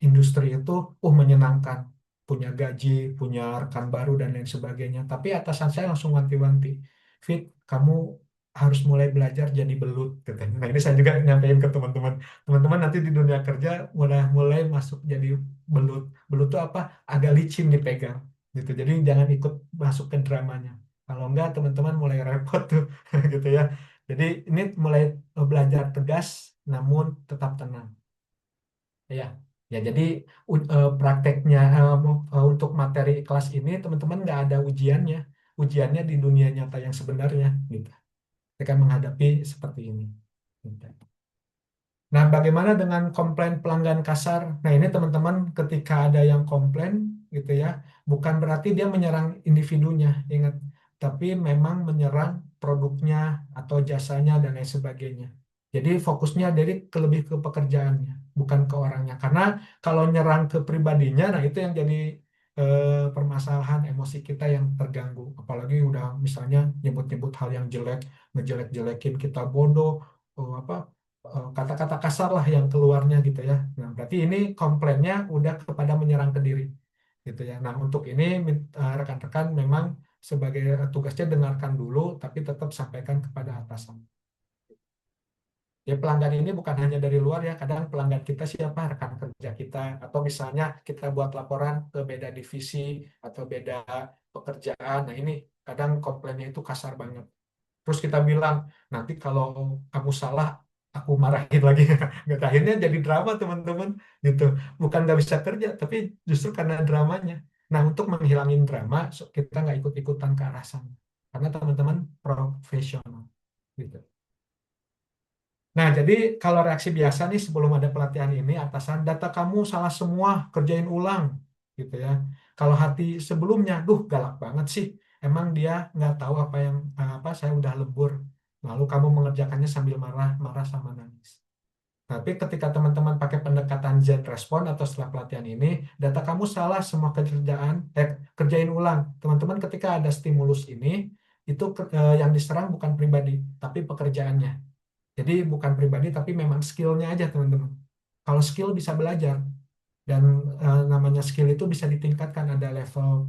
industri itu, menyenangkan, punya gaji, punya rekan baru dan lain sebagainya. Tapi atasan saya langsung wanti-wanti, Fit, kamu harus mulai belajar jadi belut, katanya. Nah, ini saya juga nyampein ke teman-teman. Teman-teman nanti di dunia kerja mulai mulai masuk jadi belut. Belut itu apa? Agak licin dipegang, gitu. Jadi jangan ikut masuk ke dramanya. Kalau enggak, teman-teman mulai repot tuh, gitu ya. Jadi ini mulai belajar tegas, namun tetap tenang. Ya, ya. Jadi prakteknya untuk materi kelas ini teman-teman nggak ada ujiannya. Ujiannya di dunia nyata yang sebenarnya, gitu. Ketika menghadapi seperti ini. Gitu. Nah, bagaimana dengan komplain pelanggan kasar? Nah, ini teman-teman ketika ada yang komplain, gitu ya, bukan berarti dia menyerang individunya, ingat, tapi memang menyerang produknya atau jasanya dan lain sebagainya. Jadi fokusnya dari lebih ke pekerjaannya, bukan ke orangnya. Karena kalau nyerang ke pribadinya, nah itu yang jadi permasalahan, emosi kita yang terganggu. Apalagi udah misalnya nyebut-nyebut hal yang jelek, ngejelek-jelekin kita bodoh, apa kata-kata kasar lah yang keluarnya, gitu ya. Nah, berarti ini komplainnya udah kepada menyerang ke diri, gitu ya. Nah, untuk ini rekan-rekan memang sebagai tugasnya dengarkan dulu, tapi tetap sampaikan kepada atasan. Ya pelanggan ini bukan hanya dari luar ya, kadang pelanggan kita siapa? Rekan kerja kita. Atau misalnya kita buat laporan ke beda divisi atau beda pekerjaan. Nah ini kadang komplainnya itu kasar banget. Terus kita bilang, nanti kalau kamu salah, aku marahin lagi. Nggak, akhirnya jadi drama teman-teman gitu. Bukan nggak bisa kerja, tapi justru karena dramanya. Nah untuk menghilangin drama, kita nggak ikut-ikutan ke arah sana. Karena teman-teman profesional gitu. Nah, jadi kalau reaksi biasa nih sebelum ada pelatihan ini, atasan data kamu salah semua, kerjain ulang, gitu ya. Kalau hati sebelumnya, duh galak banget sih. Emang dia nggak tahu apa yang apa saya udah lembur. Lalu kamu mengerjakannya sambil marah-marah sama nangis. Tapi ketika teman-teman pakai pendekatan Zen respon atau setelah pelatihan ini, data kamu salah semua kerjain ulang. Teman-teman ketika ada stimulus ini, itu yang diserang bukan pribadi, tapi pekerjaannya. Jadi bukan pribadi tapi memang skillnya aja teman-teman. Kalau skill bisa belajar dan namanya skill itu bisa ditingkatkan ada level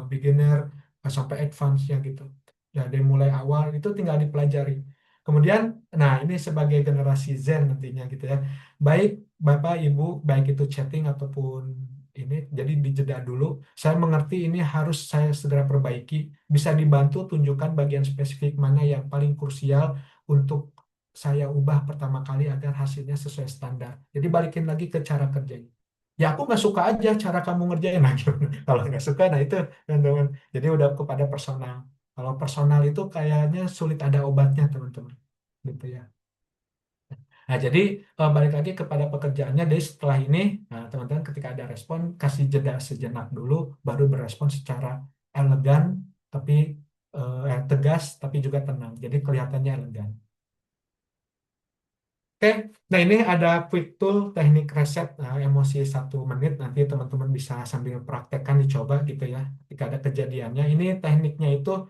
beginner sampai advance ya gitu. Ya dari mulai awal itu tinggal dipelajari. Kemudian, nah ini sebagai generasi Zen nantinya gitu ya. Baik Bapak Ibu, baik itu chatting ataupun ini, jadi dijeda dulu. Saya mengerti ini harus saya segera perbaiki. Bisa dibantu tunjukkan bagian spesifik mana yang paling krusial untuk saya ubah pertama kali agar hasilnya sesuai standar. Jadi balikin lagi ke cara kerjanya. Ya aku nggak suka aja cara kamu ngerjain nah, gimana? Kalau nggak suka, nah itu teman-teman. Jadi udah kepada personal. Kalau personal itu kayaknya sulit ada obatnya teman-teman. Gitu ya. Nah jadi balik lagi kepada pekerjaannya. Jadi setelah ini, nah, teman-teman ketika ada respon kasih jeda sejenak dulu, baru berespon secara elegan tapi tegas tapi juga tenang. Jadi kelihatannya elegan. Oke, nah ini ada quick tool teknik reset emosi 1 menit. Nanti teman-teman bisa sambil praktekkan dicoba gitu ya. Ketika ada kejadiannya, ini tekniknya itu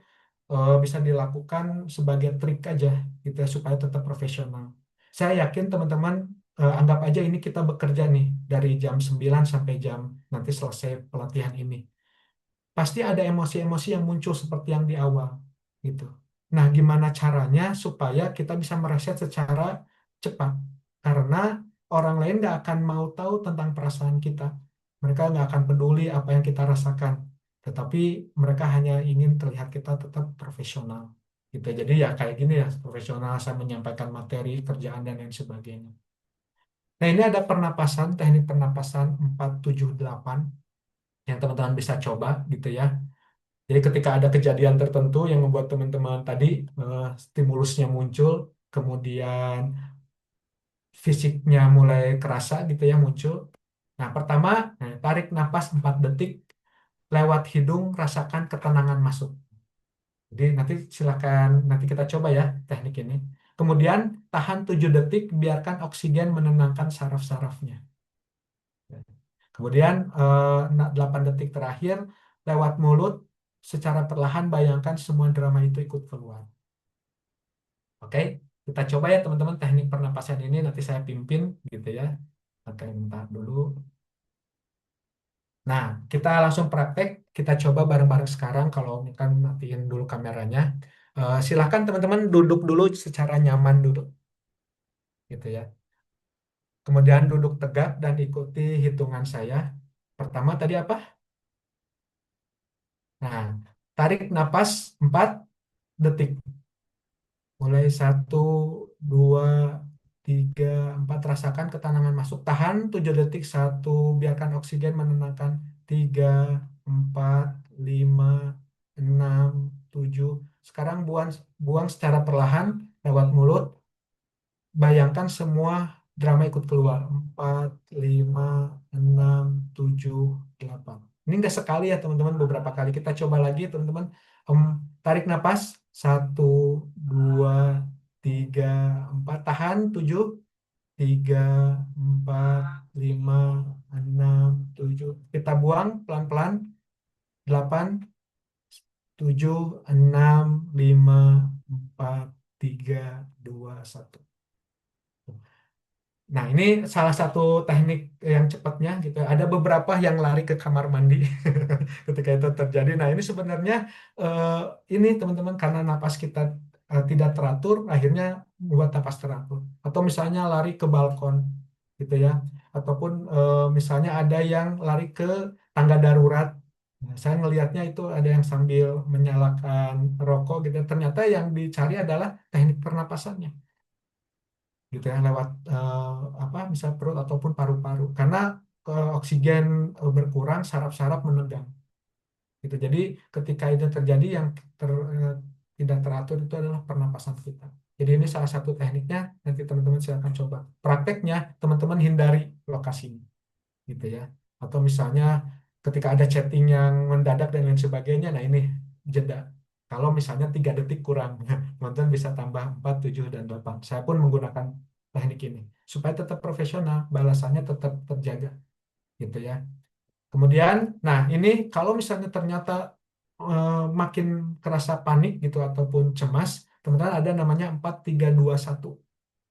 bisa dilakukan sebagai trik aja gitu ya, supaya tetap profesional. Saya yakin teman-teman anggap aja ini kita bekerja nih dari jam 9 sampai jam nanti selesai pelatihan ini pasti ada emosi-emosi yang muncul seperti yang di awal gitu. Nah, gimana caranya supaya kita bisa mereset secara cepat? Karena orang lain nggak akan mau tahu tentang perasaan kita. Mereka nggak akan peduli apa yang kita rasakan. Tetapi mereka hanya ingin terlihat kita tetap profesional. Gitu. Jadi ya kayak gini ya, profesional saya menyampaikan materi, kerjaan, dan lain sebagainya. Nah, ini ada pernapasan, teknik pernapasan 478 yang teman-teman bisa coba gitu ya. Jadi ketika ada kejadian tertentu yang membuat teman-teman tadi stimulusnya muncul, kemudian fisiknya mulai kerasa gitu ya muncul. Nah, pertama, tarik napas 4 detik lewat hidung, rasakan ketenangan masuk. Jadi nanti silakan nanti kita coba ya teknik ini. Kemudian tahan 7 detik, biarkan oksigen menenangkan saraf-sarafnya. Kemudian 8 detik terakhir lewat mulut secara perlahan bayangkan semua drama itu ikut keluar. Oke, kita coba ya teman-teman teknik pernapasan ini nanti saya pimpin gitu ya. Oke, bentar dulu. Nah, kita langsung praktek. Kita coba bareng-bareng sekarang kalau kan matiin dulu kameranya. Silahkan teman-teman duduk dulu secara nyaman dulu gitu ya. Kemudian duduk tegak dan ikuti hitungan saya. Pertama tadi apa? Nah, tarik napas 4 detik. Mulai 1, 2, 3, 4. Rasakan ketenangan masuk. Tahan 7 detik. 1. Biarkan oksigen menenangkan. 3, 4, 5, 6, 7. Sekarang buang, buang secara perlahan lewat mulut. Bayangkan semua drama ikut keluar. 4, 5, 6, 7, 8. Ini enggak sekali ya teman-teman. Beberapa kali kita coba lagi teman-teman. Em, Tarik napas. 1, 2, 3, 4. Tahan 7, 3, 4, 5, 6, 7. Kita buang pelan-pelan. 8, 7, 6, 5, 4, 3, 2, 1. Nah, ini salah satu teknik yang cepatnya gitu. Ada beberapa yang lari ke kamar mandi ketika itu terjadi. Nah, ini sebenarnya eh, ini teman-teman karena napas kita tidak teratur, akhirnya buat napas teratur. Atau misalnya lari ke balkon gitu ya. Ataupun misalnya ada yang lari ke tangga darurat. Nah, saya ngelihatnya itu ada yang sambil menyalakan rokok gitu. Ternyata yang dicari adalah teknik pernapasannya gitu ya, lewat apa misal perut ataupun paru-paru. Karena oksigen berkurang, saraf-saraf menegang gitu. Jadi ketika itu terjadi yang tidak teratur itu adalah pernapasan kita. Jadi ini salah satu tekniknya, nanti teman-teman silakan coba. Prakteknya teman-teman hindari lokasinya gitu ya. Atau misalnya ketika ada chatting yang mendadak dan lain sebagainya, nah ini jeda. Kalau misalnya 3 detik kurang, teman-teman bisa tambah 4, 7, dan 8. Saya pun menggunakan teknik ini supaya tetap profesional, balasannya tetap terjaga gitu ya. Kemudian, nah ini kalau misalnya ternyata makin kerasa panik gitu ataupun cemas, teman-teman ada namanya 4, 3, 2, 1.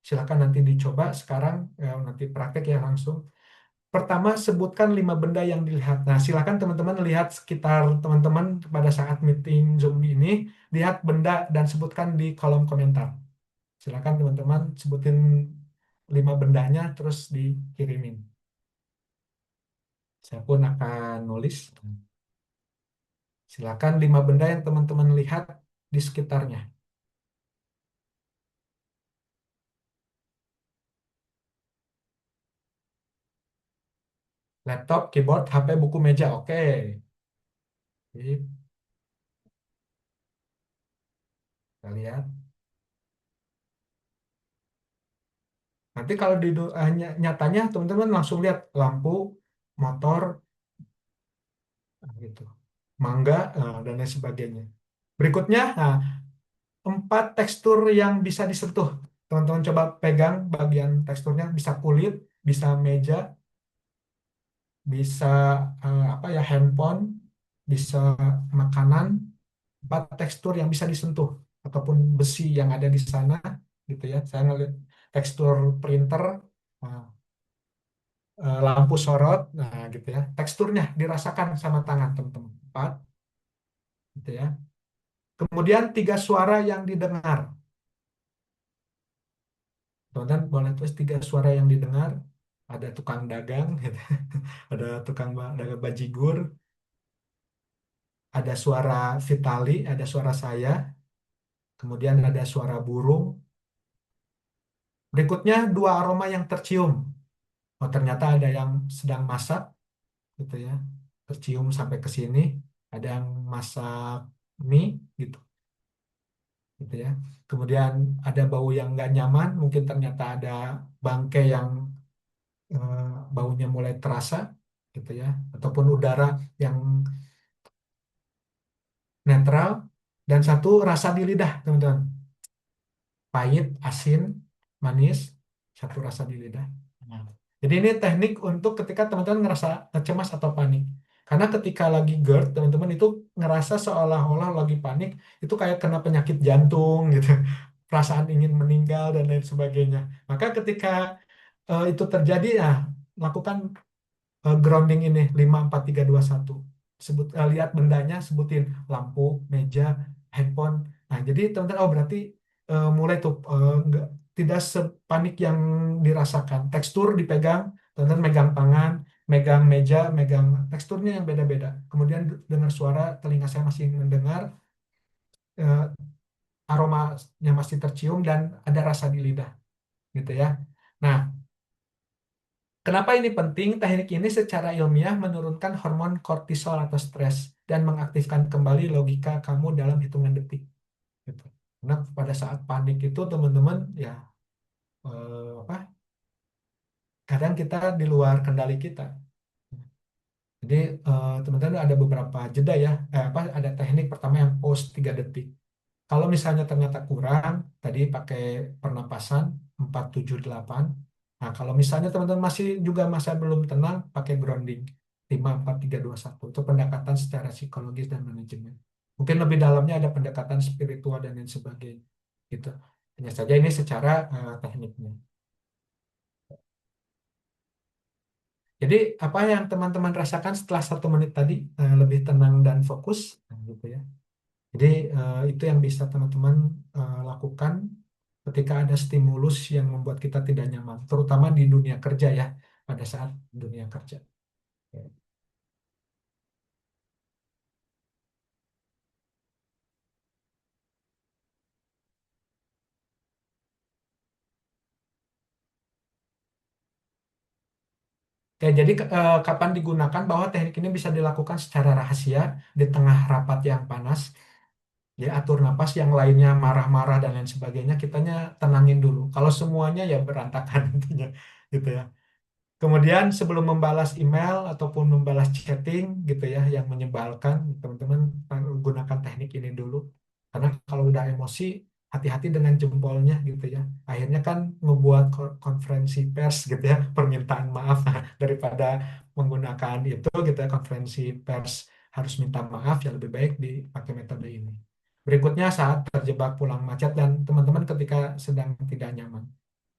Silakan nanti dicoba sekarang, nanti praktek ya langsung. Pertama, sebutkan 5 benda yang dilihat. Nah, silakan teman-teman lihat sekitar teman-teman pada saat meeting Zoom ini, lihat benda dan sebutkan di kolom komentar. Silakan teman-teman sebutin 5 bendanya terus dikirimin. Saya pun akan nulis. Silakan 5 benda yang teman-teman lihat di sekitarnya. Laptop, keyboard, HP, buku, meja. Oke. Jadi, kita lihat. Nanti kalau di nyatanya teman-teman langsung lihat lampu, motor, gitu, mangga, dan lain sebagainya. Berikutnya, nah, 4 tekstur yang bisa disentuh. Teman-teman coba pegang bagian teksturnya, bisa kulit, bisa meja, bisa apa ya, handphone, bisa makanan. 4 tekstur yang bisa disentuh ataupun besi yang ada di sana gitu ya. Saya ngeliat tekstur printer, nah, lampu sorot, nah gitu ya. Teksturnya dirasakan sama tangan teman-teman. 4 gitu ya. Kemudian 3 suara yang didengar. Teman-teman boleh tulis 3 suara yang didengar. Ada tukang dagang, gitu. Ada tukang dagang bajigur, ada suara Vitali, ada suara saya, kemudian ada suara burung. Berikutnya 2 aroma yang tercium. Oh, ternyata ada yang sedang masak, gitu ya. Tercium sampai ke sini. Ada yang masak mie, gitu ya. Kemudian ada bau yang nggak nyaman, mungkin ternyata ada bangkai yang eh, baunya mulai terasa, gitu ya. Ataupun udara yang netral, dan satu rasa di lidah, teman-teman. Pahit, asin, manis, satu rasa di lidah. Nah, jadi ini teknik untuk ketika teman-teman ngerasa cemas atau panik. Karena ketika lagi GERD, teman-teman itu ngerasa seolah-olah lagi panik, itu kayak kena penyakit jantung gitu. Perasaan ingin meninggal dan lain sebagainya. Maka ketika itu terjadi, ya lakukan grounding ini 5, 4, 3, 2, 1. Lihat bendanya, sebutin lampu, meja, handphone. Nah, jadi teman-teman, oh berarti mulai tuh tidak sepanik yang dirasakan. Tekstur dipegang, teman-teman megang tangan, megang meja, megang teksturnya yang beda-beda. Kemudian dengar suara, telinga saya masih mendengar, eh, aromanya masih tercium dan ada rasa di lidah, gitu ya. Nah, kenapa ini penting? Teknik ini secara ilmiah menurunkan hormon kortisol atau stres dan mengaktifkan kembali logika kamu dalam hitungan detik. Gitu. Karena pada saat panik itu teman-teman ya apa? Kadang kita di luar kendali kita. Jadi teman-teman ada beberapa jeda ya. Apa? Ada teknik pertama yang pause 3 detik. Kalau misalnya ternyata kurang, tadi pakai pernapasan 4, 7, 8. Nah, kalau misalnya teman-teman masih belum tenang, pakai grounding 5, 4, 3, 2, 1 untuk pendekatan secara psikologis dan manajemen. Mungkin lebih dalamnya ada pendekatan spiritual dan lain sebagainya. Gitu. Hanya saja ini secara tekniknya. Jadi apa yang teman-teman rasakan setelah 1 menit tadi, lebih tenang dan fokus, nah, gitu ya. Jadi itu yang bisa teman-teman lakukan ketika ada stimulus yang membuat kita tidak nyaman, terutama di dunia kerja ya, pada saat dunia kerja. Oke, jadi kapan digunakan bahwa teknik ini bisa dilakukan secara rahasia di tengah rapat yang panas, ya atur napas, yang lainnya marah-marah dan lain sebagainya, kitanya tenangin dulu. Kalau semuanya ya berantakan intinya, gitu ya. Kemudian sebelum membalas email ataupun membalas chatting gitu ya yang menyebalkan, teman-teman gunakan teknik ini dulu. Karena kalau udah emosi, hati-hati dengan jempolnya gitu ya. Akhirnya kan membuat konferensi pers gitu ya, permintaan maaf daripada menggunakan itu gitu ya, konferensi pers harus minta maaf, ya lebih baik dipakai metode ini. Berikutnya saat terjebak pulang macet dan teman-teman ketika sedang tidak nyaman.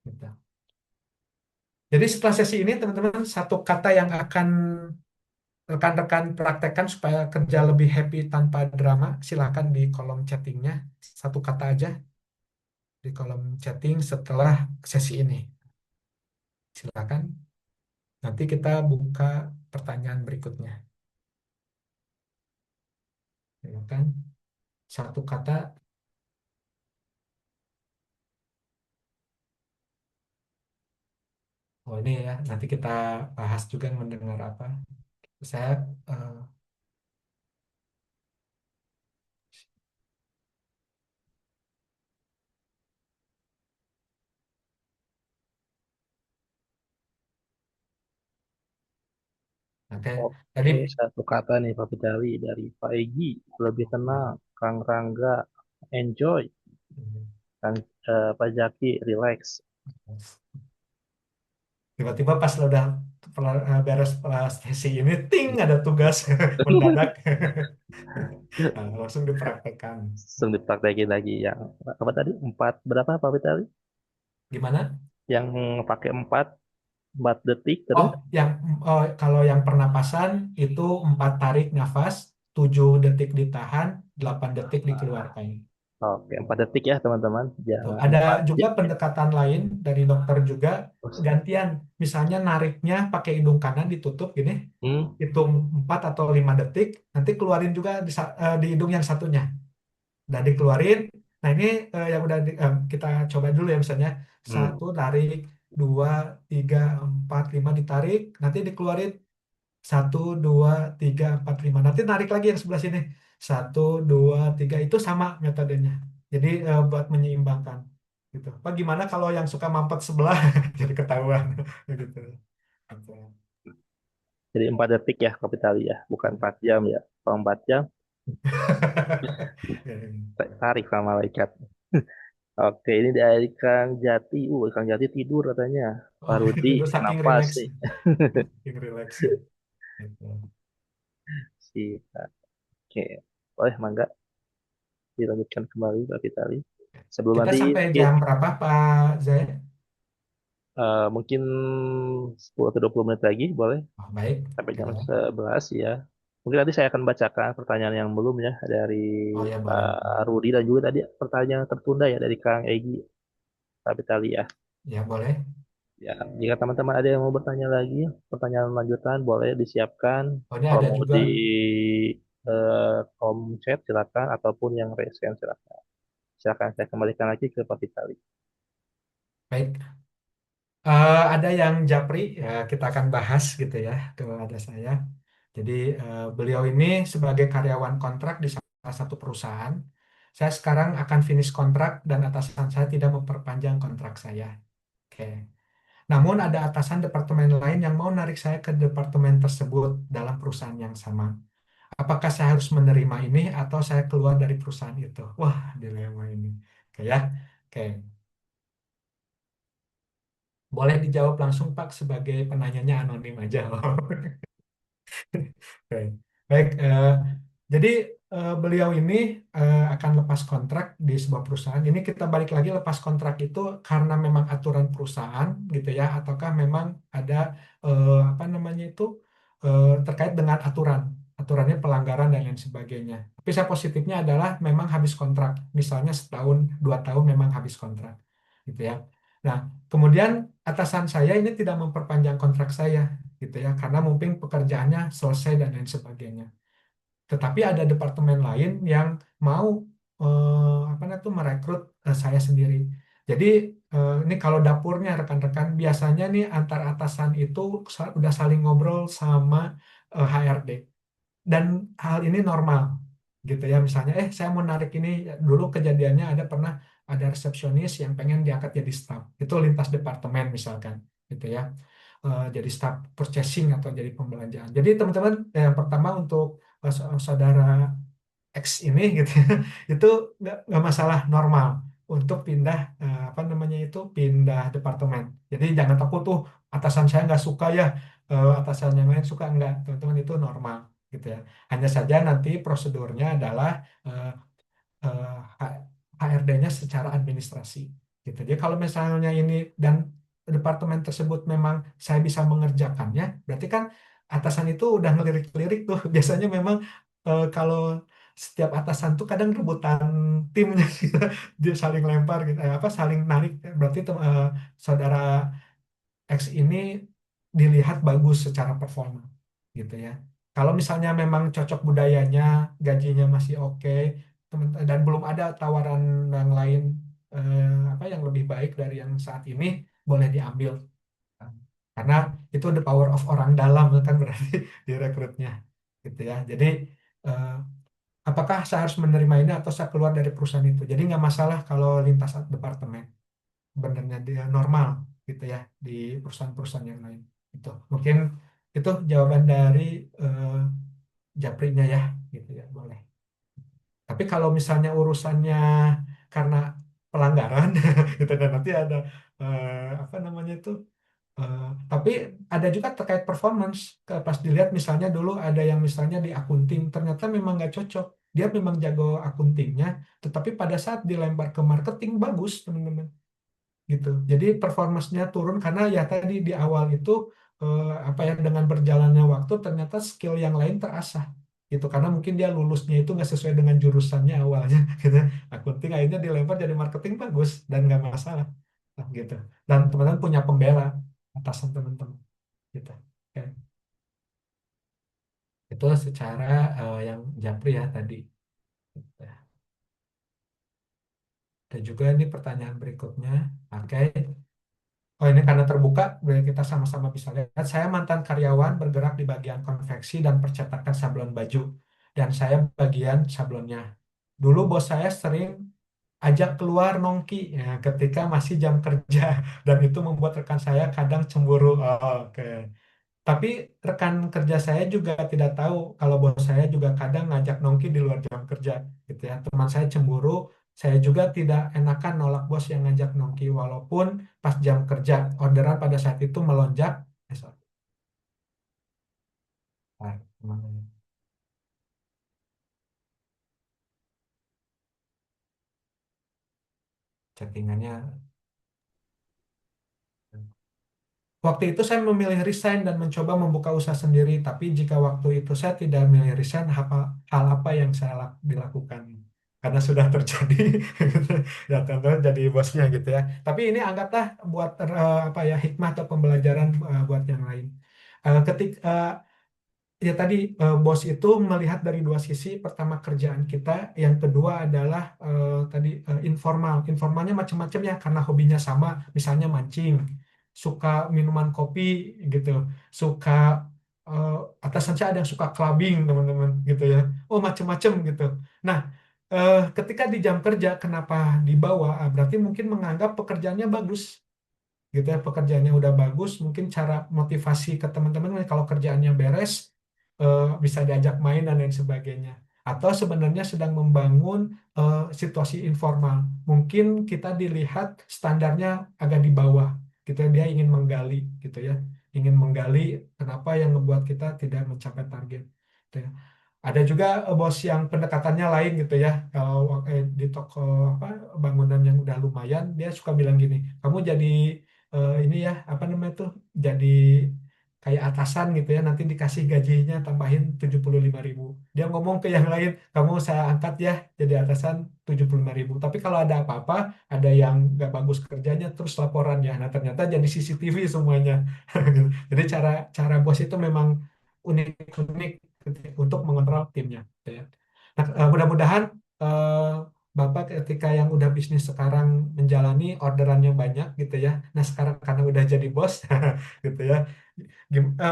Gitu. Jadi setelah sesi ini teman-teman satu kata yang akan rekan-rekan praktekkan supaya kerja lebih happy tanpa drama, silakan di kolom chattingnya satu kata aja di kolom chatting setelah sesi ini. Silakan. Nanti kita buka pertanyaan berikutnya. Silakan satu kata. Oh ini ya, nanti kita bahas juga mendengar apa. Saya eh, oke. Tadi Oke, satu kata nih Pak Fitri dari Pak Egi, lebih tenang, Kang Rangga, enjoy, Kang Pak Jaki, relax. tiba-tiba pas lo udah beres sesi ini, ting ada tugas mendadak. Nah, langsung dipraktekkan. Sebelum dipraktekin lagi yang apa tadi? Empat berapa Pak Fitri? Gimana? Yang pakai empat detik Oh, terus. kalau yang pernapasan itu 4 tarik nafas, 7 detik ditahan, 8 detik dikeluarkan. Oke, 4 detik ya teman-teman. Tuh, Jangan ada empat. juga pendekatan lain dari dokter juga, gantian. Misalnya nariknya pakai hidung kanan ditutup gini, Hmm, hitung 4 atau 5 detik, nanti keluarin juga di hidung yang satunya. Dan dikeluarin. Nah ini yang udah kita coba dulu ya, misalnya hmm. satu tarik, dua, tiga, empat, lima ditarik, nanti dikeluarin satu, dua, tiga, empat, lima. Nanti narik lagi yang sebelah sini. Satu, dua, tiga, itu sama metodenya. Jadi buat menyeimbangkan. Gitu. Apa gimana kalau yang suka mampet sebelah jadi ketahuan gitu. Gitu. Jadi 4 detik ya Pak Fitri ya, bukan 4 jam ya. Kalau 4 jam tarik sama malaikat. Oke, ini dari Kang Jati. Kang Jati tidur katanya. Oh, Pak Rudi, tidur saking napas relax, sih. saking relaxnya. Gitu. Siap. Oke, boleh mangga dilanjutkan kembali Pak Fitri. Sebelum Kita nanti sampai skip, jam berapa Pak Zai? mungkin 10 atau 20 menit lagi boleh Oh, baik. sampai Oke. jam 11 ya. Mungkin nanti saya akan bacakan pertanyaan yang belum ya dari Oh ya boleh. Pak Rudi dan juga tadi pertanyaan tertunda ya dari Kang Egi, Pak Fitri ya. Ya boleh. Ya, jika teman-teman ada yang mau bertanya lagi, pertanyaan lanjutan boleh disiapkan. Oh ini Kalau ada mau juga. di kolom chat silakan ataupun yang raise hand silakan. Silakan saya kembalikan lagi ke Pak Vitali. Baik. Ada yang japri, ya kita akan bahas gitu ya kepada saya. Jadi beliau ini sebagai karyawan kontrak di salah satu perusahaan. Saya sekarang akan finish kontrak dan atasan saya tidak memperpanjang kontrak saya. Oke. Namun ada atasan departemen lain yang mau narik saya ke departemen tersebut dalam perusahaan yang sama. Apakah saya harus menerima ini atau saya keluar dari perusahaan itu? Wah, dilema ini. Oke ya. Oke. Boleh dijawab langsung Pak sebagai penanyanya anonim aja. Oke. Baik, jadi beliau ini akan lepas kontrak di sebuah perusahaan. Ini kita balik lagi, lepas kontrak itu karena memang aturan perusahaan gitu ya, ataukah memang ada apa namanya itu terkait dengan aturannya pelanggaran dan lain sebagainya. Tapi saya positifnya adalah memang habis kontrak, misalnya setahun 2 tahun memang habis kontrak. gitu ya. Nah, kemudian atasan saya ini tidak memperpanjang kontrak saya gitu ya, karena mungkin pekerjaannya selesai dan lain sebagainya. Tetapi ada departemen lain yang mau apa namanya tuh merekrut saya sendiri. Jadi ini kalau dapurnya rekan-rekan biasanya nih antar atasan itu udah saling ngobrol sama HRD, dan hal ini normal gitu ya. Misalnya saya mau narik ini, dulu kejadiannya ada pernah ada resepsionis yang pengen diangkat jadi staff, itu lintas departemen misalkan gitu ya. Jadi staff purchasing atau jadi pembelanjaan. Jadi teman-teman, yang pertama untuk saudara X ini gitu ya, itu nggak masalah, normal untuk pindah apa namanya itu, pindah departemen. Jadi jangan takut tuh atasan saya nggak suka ya, atasan yang lain suka, nggak teman-teman, itu normal gitu ya. Hanya saja nanti prosedurnya adalah eh, HRD-nya secara administrasi gitu. Jadi kalau misalnya ini dan departemen tersebut memang saya bisa mengerjakannya, berarti kan atasan itu udah ngelirik-lirik tuh. Biasanya memang kalau setiap atasan tuh kadang rebutan timnya gitu. Dia saling lempar gitu, apa saling narik. Berarti saudara X ini dilihat bagus secara performa gitu ya. Kalau misalnya memang cocok budayanya, gajinya masih oke, dan belum ada tawaran yang lain apa yang lebih baik dari yang saat ini, boleh diambil. Karena itu the power of orang dalam kan, berarti direkrutnya gitu ya. Jadi eh, apakah saya harus menerima ini atau saya keluar dari perusahaan itu? Jadi nggak masalah kalau lintas departemen, sebenarnya dia normal gitu ya di perusahaan-perusahaan yang lain. Itu mungkin itu jawaban dari eh, Japrinya ya, gitu ya, boleh. Tapi kalau misalnya urusannya karena pelanggaran gitu, dan nanti ada apa namanya itu, eh, tapi ada juga terkait performance. Pas dilihat misalnya dulu ada yang misalnya di akunting ternyata memang nggak cocok, dia memang jago akuntingnya, tetapi pada saat dilempar ke marketing bagus teman-teman gitu. Jadi performanya turun karena ya tadi di awal itu apa ya, dengan berjalannya waktu ternyata skill yang lain terasah gitu, karena mungkin dia lulusnya itu nggak sesuai dengan jurusannya awalnya gitu. Akunting akhirnya dilempar jadi marketing bagus dan nggak masalah. Nah, gitu. Dan teman-teman punya pembela, atasan teman-teman gitu. Oke. Itu secara yang Japri ya tadi. Dan juga ini pertanyaan berikutnya. Oke. Oh, ini karena terbuka, boleh kita sama-sama bisa lihat. Saya mantan karyawan bergerak di bagian konveksi dan percetakan sablon baju. Dan saya bagian sablonnya. Dulu bos saya sering ajak keluar nongki ya, ketika masih jam kerja. Dan itu membuat rekan saya kadang cemburu. Oh, oke. Tapi rekan kerja saya juga tidak tahu kalau bos saya juga kadang ngajak nongki di luar jam kerja gitu ya. Teman saya cemburu, saya juga tidak enakan nolak bos yang ngajak nongki walaupun pas jam kerja orderan pada saat itu melonjak. Sorry. Ah, kemana ya? Chattingannya. Waktu itu saya memilih resign dan mencoba membuka usaha sendiri, tapi jika waktu itu saya tidak memilih resign, hal apa yang saya dilakukan? Karena sudah terjadi, ya tentu jadi bosnya gitu ya. Tapi ini anggaplah buat apa ya, hikmah atau pembelajaran buat yang lain. Ketika ya tadi bos itu melihat dari dua sisi. Pertama kerjaan kita, yang kedua adalah tadi informal. Informalnya macam-macam ya, karena hobinya sama, misalnya mancing, suka minuman kopi gitu, suka uh, atasan saya ada yang suka clubbing teman-teman gitu ya. Oh macam-macam gitu. Nah, ketika di jam kerja kenapa dibawa? Berarti mungkin menganggap pekerjaannya bagus gitu ya, pekerjaannya udah bagus, mungkin cara motivasi ke teman-teman kalau kerjaannya beres bisa diajak main dan lain sebagainya, atau sebenarnya sedang membangun situasi informal, mungkin kita dilihat standarnya agak di bawah gitu ya, dia ingin menggali gitu ya, ingin menggali kenapa yang membuat kita tidak mencapai target gitu ya. Ada juga bos yang pendekatannya lain gitu ya. Kalau di toko apa bangunan yang udah lumayan, dia suka bilang gini, kamu jadi ini ya apa namanya tuh, jadi kayak atasan gitu ya, nanti dikasih gajinya tambahin 75.000. Dia ngomong ke yang lain, kamu saya angkat ya jadi atasan 75.000. Tapi kalau ada apa-apa, ada yang nggak bagus kerjanya, terus laporan ya. Nah ternyata jadi CCTV semuanya. Jadi cara cara bos itu memang unik-unik untuk mengontrol timnya, gitu ya. Nah, mudah-mudahan eh, Bapak ketika yang udah bisnis sekarang menjalani orderannya banyak gitu ya. Nah, sekarang karena udah jadi bos gitu ya.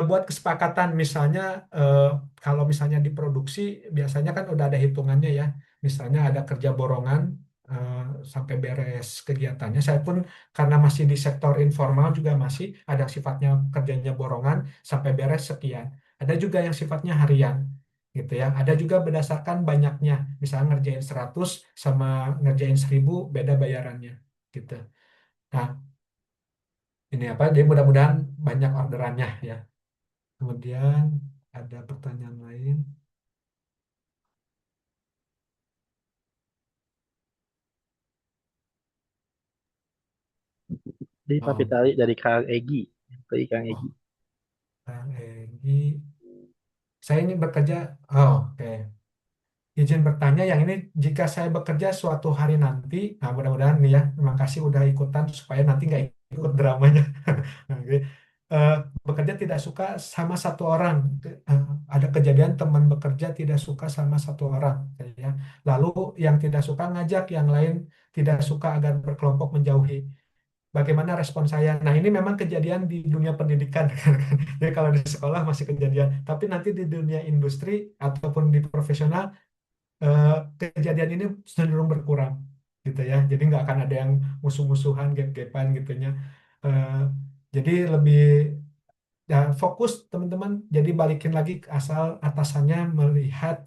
Buat kesepakatan misalnya eh, kalau misalnya diproduksi biasanya kan udah ada hitungannya ya. Misalnya ada kerja borongan eh, sampai beres kegiatannya. Saya pun karena masih di sektor informal juga masih ada sifatnya kerjanya borongan sampai beres sekian. Ada juga yang sifatnya harian gitu ya. Ada juga berdasarkan banyaknya. Misalnya ngerjain 100 sama ngerjain 1.000 beda bayarannya gitu. Nah, ini apa? Dia mudah-mudahan banyak orderannya ya. Kemudian ada pertanyaan lain. Jadi Pak Oh, Fitri dari Kang Egi. Dari Kang Egi. oh, Kang Egy. Saya ini bekerja. Oh, oke. Izin bertanya, yang ini jika saya bekerja suatu hari nanti, nah mudah-mudahan nih ya, terima kasih udah ikutan supaya nanti nggak ikut dramanya. Oke. Eh, Bekerja tidak suka sama satu orang. Eh, ada kejadian teman bekerja tidak suka sama satu orang, ya. Lalu yang tidak suka ngajak yang lain tidak suka agar berkelompok menjauhi. Bagaimana respon saya? Nah, ini memang kejadian di dunia pendidikan, kan. Jadi kalau di sekolah masih kejadian, tapi nanti di dunia industri ataupun di profesional eh, kejadian ini cenderung berkurang, gitu ya. Jadi nggak akan ada yang musuh-musuhan, gap-gapan gitunya. Eh, jadi lebih ya fokus teman-teman. Jadi balikin lagi asal atasannya melihat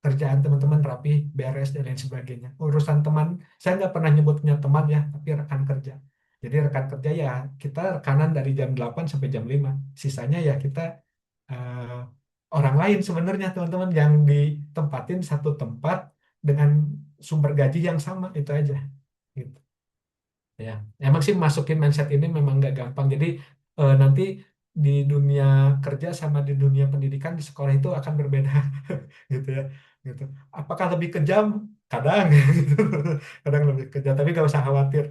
kerjaan teman-teman rapi, beres dan lain sebagainya. Urusan teman, saya nggak pernah nyebutnya teman ya, tapi rekan kerja. Jadi rekan kerja ya kita rekanan dari jam 8 sampai jam 5. Sisanya ya kita eh, orang lain sebenarnya teman-teman yang ditempatin satu tempat dengan sumber gaji yang sama itu aja. Gitu. Ya, emang sih masukin mindset ini memang nggak gampang. Jadi nanti di dunia kerja sama di dunia pendidikan di sekolah itu akan berbeda, gitu ya. Gitu. Apakah lebih kejam? Kadang, gitu. Kadang lebih kejam. Tapi nggak usah khawatir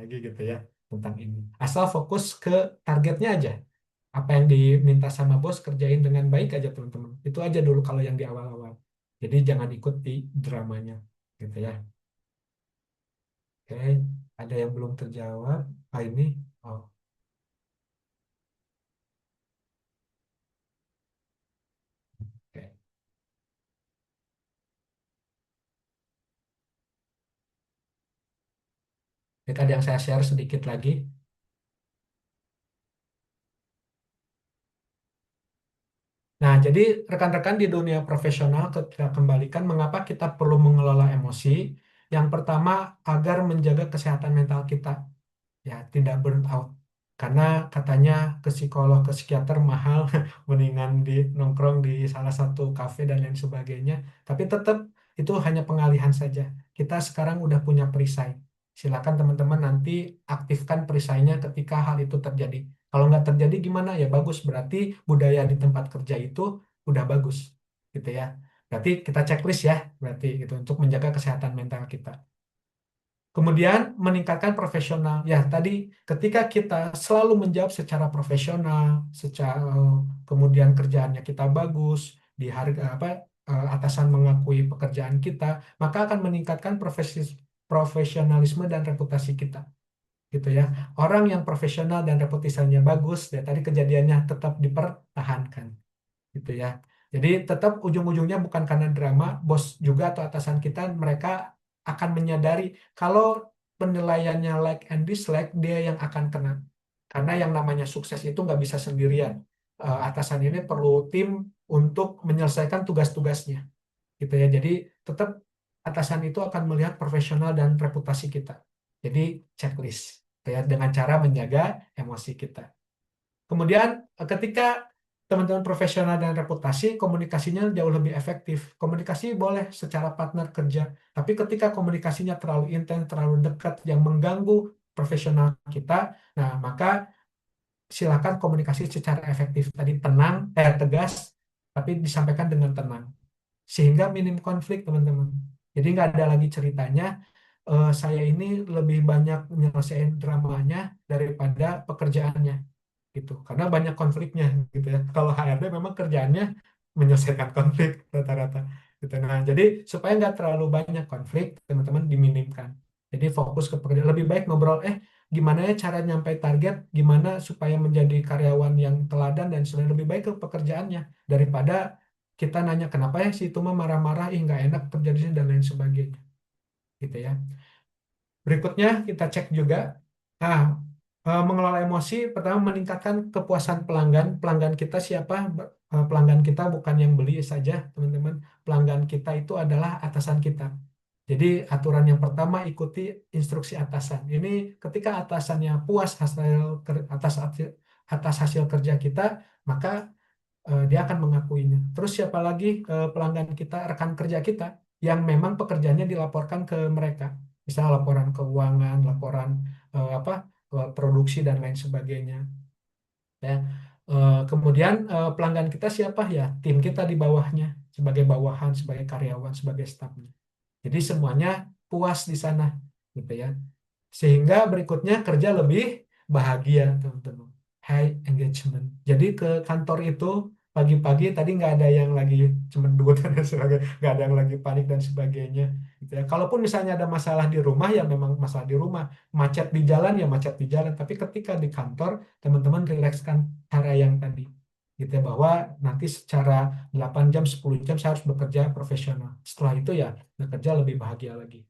gitu ya tentang ini. Asal fokus ke targetnya aja. Apa yang diminta sama bos kerjain dengan baik aja teman-teman. Itu aja dulu kalau yang di awal-awal. Jadi jangan ikut di dramanya, gitu ya. Oke, ada yang belum terjawab. Ini, oh, oke. Ini tadi yang saya share sedikit lagi. Nah, jadi rekan-rekan di dunia profesional kita kembalikan mengapa kita perlu mengelola emosi. Yang pertama, agar menjaga kesehatan mental kita. Ya tidak burn out karena katanya ke psikolog ke psikiater mahal mendingan di nongkrong di salah satu kafe dan lain sebagainya tapi tetap itu hanya pengalihan saja kita sekarang udah punya perisai silakan teman-teman nanti aktifkan perisainya ketika hal itu terjadi kalau nggak terjadi gimana ya bagus berarti budaya di tempat kerja itu udah bagus gitu ya berarti kita checklist ya berarti gitu untuk menjaga kesehatan mental kita. Kemudian meningkatkan profesional. Ya, tadi ketika kita selalu menjawab secara profesional, secara kemudian kerjaannya kita bagus, di harga apa atasan mengakui pekerjaan kita, maka akan meningkatkan profesionalisme dan reputasi kita. Gitu ya. Orang yang profesional dan reputasinya bagus, ya tadi kejadiannya tetap dipertahankan gitu ya. Jadi tetap ujung-ujungnya bukan karena drama, bos juga atau atasan kita mereka akan menyadari kalau penilaiannya like and dislike dia yang akan kena. Karena yang namanya sukses itu nggak bisa sendirian. Atasan ini perlu tim untuk menyelesaikan tugas-tugasnya, gitu ya. Jadi tetap atasan itu akan melihat profesional dan reputasi kita. Jadi checklist, gitu ya, dengan cara menjaga emosi kita. Kemudian ketika teman-teman profesional dan reputasi, komunikasinya jauh lebih efektif. Komunikasi boleh secara partner kerja, tapi ketika komunikasinya terlalu intens, terlalu dekat, yang mengganggu profesional kita, nah maka silakan komunikasi secara efektif. Tadi tenang, tegas, tapi disampaikan dengan tenang. Sehingga minim konflik, teman-teman. Jadi nggak ada lagi ceritanya, saya ini lebih banyak menyelesaikan dramanya daripada pekerjaannya gitu, karena banyak konfliknya gitu ya. Kalau HRD memang kerjaannya menyelesaikan konflik rata-rata gitu. Nah, jadi supaya nggak terlalu banyak konflik, teman-teman diminimkan. Jadi fokus ke pekerjaan. Lebih baik ngobrol, gimana ya cara nyampe target, gimana supaya menjadi karyawan yang teladan dan sebagainya. Lebih baik ke pekerjaannya daripada kita nanya kenapa ya si itu mah marah-marah, nggak enak terjadi sini, dan lain sebagainya gitu ya. Berikutnya kita cek juga. Nah, mengelola emosi pertama meningkatkan kepuasan pelanggan. Pelanggan kita siapa? Pelanggan kita bukan yang beli saja, teman-teman. Pelanggan kita itu adalah atasan kita. Jadi aturan yang pertama ikuti instruksi atasan. Ini ketika atasannya puas atas hasil kerja kita, maka dia akan mengakuinya. Terus siapa lagi pelanggan kita, rekan kerja kita yang memang pekerjaannya dilaporkan ke mereka, misalnya laporan keuangan, laporan apa produksi dan lain sebagainya. Ya. Kemudian pelanggan kita siapa ya? Tim kita di bawahnya, sebagai bawahan, sebagai karyawan, sebagai stafnya. Jadi semuanya puas di sana, gitu ya. Sehingga berikutnya kerja lebih bahagia, teman-teman. High engagement. Jadi ke kantor itu pagi-pagi tadi nggak ada yang lagi cemberut dan sebagainya, nggak ada yang lagi panik dan sebagainya. Gitu ya. Kalaupun misalnya ada masalah di rumah, ya memang masalah di rumah. Macet di jalan, ya macet di jalan. Tapi ketika di kantor, teman-teman rilekskan cara yang tadi. Gitu ya, bahwa nanti secara 8 jam, 10 jam saya harus bekerja profesional. Setelah itu ya bekerja lebih bahagia lagi.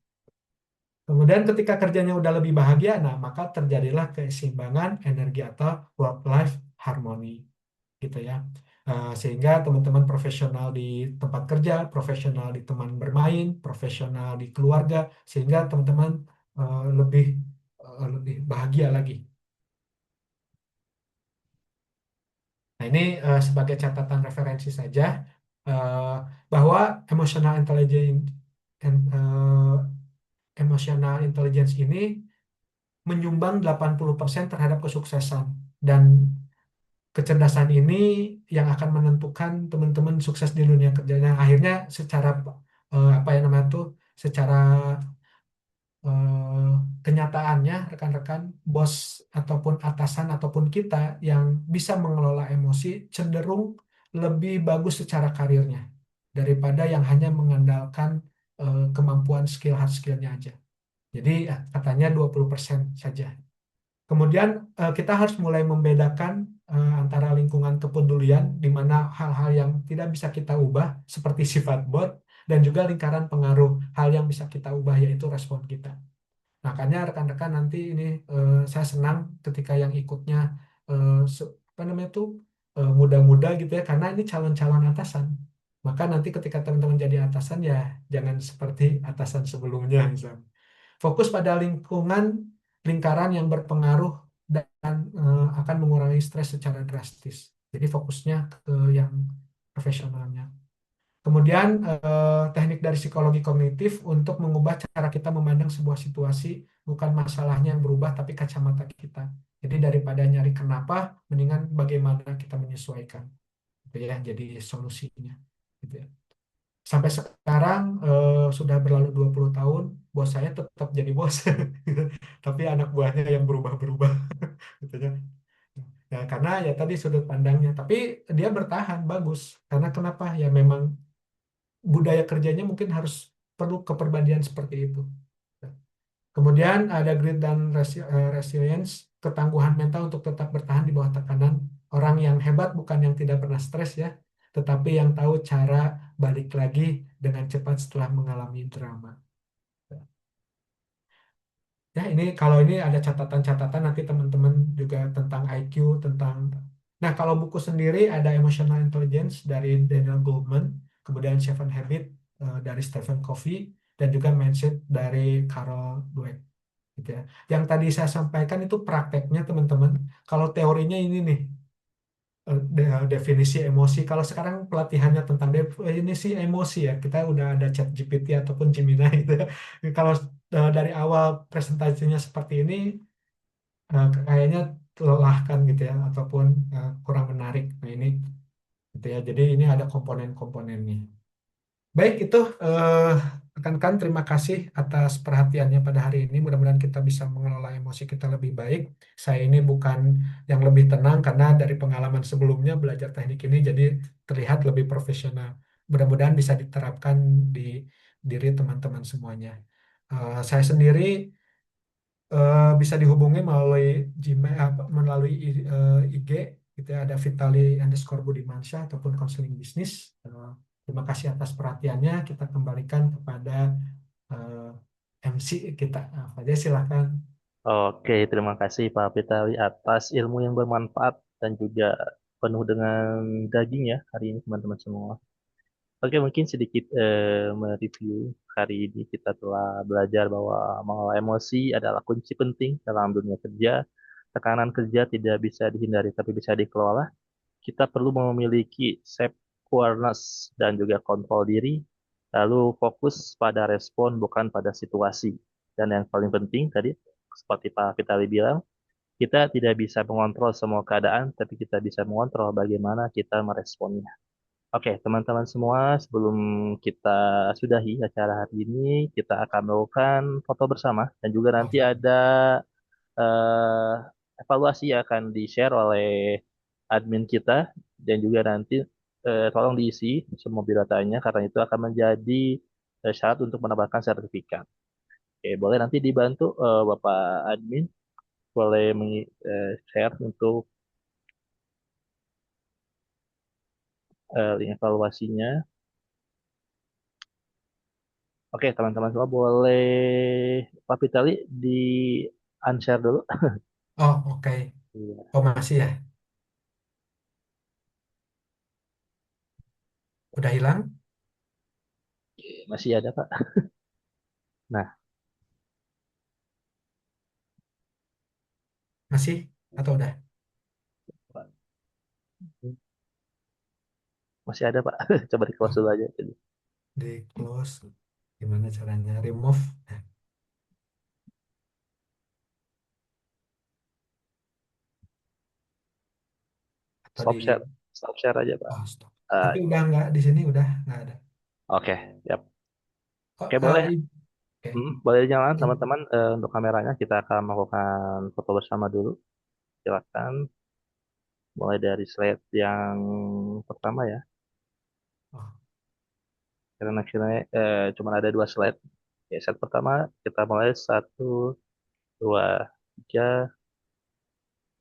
Kemudian ketika kerjanya udah lebih bahagia, nah maka terjadilah keseimbangan energi atau work-life harmony, gitu ya. Sehingga teman-teman profesional di tempat kerja, profesional di teman bermain, profesional di keluarga, sehingga teman-teman lebih bahagia lagi. Nah ini sebagai catatan referensi saja, eh, bahwa emotional intelligence emotional intelligence ini menyumbang 80% terhadap kesuksesan, dan kecerdasan ini yang akan menentukan teman-teman sukses di dunia kerjanya. Akhirnya secara apa yang namanya tuh, secara eh, kenyataannya rekan-rekan, bos ataupun atasan ataupun kita yang bisa mengelola emosi cenderung lebih bagus secara karirnya daripada yang hanya mengandalkan kemampuan hard skillnya aja. Jadi katanya 20% saja. Kemudian kita harus mulai membedakan antara lingkungan kepedulian di mana hal-hal yang tidak bisa kita ubah seperti sifat bot, dan juga lingkaran pengaruh hal yang bisa kita ubah yaitu respon kita. Makanya rekan-rekan nanti ini saya senang ketika yang ikutnya apa namanya tuh muda-muda gitu ya, karena ini calon-calon atasan. Maka nanti ketika teman-teman jadi atasan ya jangan seperti atasan sebelumnya misalnya. Fokus pada lingkungan lingkaran yang berpengaruh dan akan mengurangi stres secara drastis. Jadi fokusnya ke yang profesionalnya. Kemudian teknik dari psikologi kognitif untuk mengubah cara kita memandang sebuah situasi, bukan masalahnya yang berubah tapi kacamata kita. Jadi daripada nyari kenapa, mendingan bagaimana kita menyesuaikan. Gitu ya, jadi solusinya. Gitu ya. Sampai sekarang sudah berlalu 20 tahun, bos saya tetap jadi bos. Tapi anak buahnya yang berubah-berubah. Gitu ya. Ya, karena ya tadi sudut pandangnya. Tapi dia bertahan, bagus. Karena kenapa? Ya memang budaya kerjanya mungkin harus perlu kepribadian seperti itu. Kemudian ada grit dan resilience, ketangguhan mental untuk tetap bertahan di bawah tekanan. Orang yang hebat bukan yang tidak pernah stres ya, tetapi yang tahu cara balik lagi dengan cepat setelah mengalami drama. Ya, ini kalau ini ada catatan-catatan nanti teman-teman juga tentang IQ, tentang. Nah, kalau buku sendiri ada Emotional Intelligence dari Daniel Goleman, kemudian Seven Habits dari Stephen Covey, dan juga Mindset dari Carol Dweck. Gitu ya. Yang tadi saya sampaikan itu prakteknya teman-teman. Kalau teorinya ini nih, definisi emosi. Kalau sekarang pelatihannya tentang definisi emosi ya, kita udah ada chat GPT ataupun Gemini gitu ya. Kalau dari awal presentasinya seperti ini, kayaknya terlelahkan gitu ya ataupun kurang menarik. Nah ini gitu ya. Jadi ini ada komponen-komponennya. Baik, itu rekan-rekan terima kasih atas perhatiannya pada hari ini. Mudah-mudahan kita bisa mengelola emosi kita lebih baik. Saya ini bukan yang lebih tenang karena dari pengalaman sebelumnya belajar teknik ini jadi terlihat lebih profesional. Mudah-mudahan bisa diterapkan di diri teman-teman semuanya. Saya sendiri bisa dihubungi melalui Gmail, melalui IG gitu ya, ada Vitali_Budimansyah ataupun konseling bisnis. Terima kasih atas perhatiannya. Kita kembalikan kepada eh, MC kita. Fajar silahkan. Oke, terima kasih Pak Fitali atas ilmu yang bermanfaat dan juga penuh dengan daging ya hari ini teman-teman semua. Oke, mungkin sedikit mereview hari ini kita telah belajar bahwa mengelola emosi adalah kunci penting dalam dunia kerja. Tekanan kerja tidak bisa dihindari tapi bisa dikelola. Kita perlu memiliki self awareness dan juga kontrol diri, lalu fokus pada respon bukan pada situasi. Dan yang paling penting tadi, seperti Pak Fitali bilang, kita tidak bisa mengontrol semua keadaan, tapi kita bisa mengontrol bagaimana kita meresponnya. Oke, teman-teman semua, sebelum kita sudahi acara hari ini, kita akan melakukan foto bersama dan juga nanti Oke. ada eh, evaluasi yang akan di-share oleh admin kita dan juga nanti tolong diisi semua biodatanya karena itu akan menjadi syarat untuk mendapatkan sertifikat. Oke, boleh nanti dibantu Bapak admin boleh share untuk link evaluasinya. Oke, teman-teman semua boleh Pak Fitali di unshare dulu. Oh, oke. Iya, Oh, masih ya? Udah hilang? masih ada Pak. Nah, Masih? Atau udah? Pak, masih ada Pak. Coba di close Oh, dulu aja. di close. Gimana caranya? Remove? Atau di... Stop share. Stop share aja Pak. Oh, stop. Eh, Tapi udah nggak di sini, udah nggak ada. oke, yap. Oh, Oke, boleh. oke. Boleh jalan teman-teman untuk kameranya kita akan melakukan foto bersama dulu. Silakan mulai dari slide yang pertama ya. Oh, Karena akhirnya cuma ada dua slide. Oke, slide pertama kita mulai satu, dua, tiga.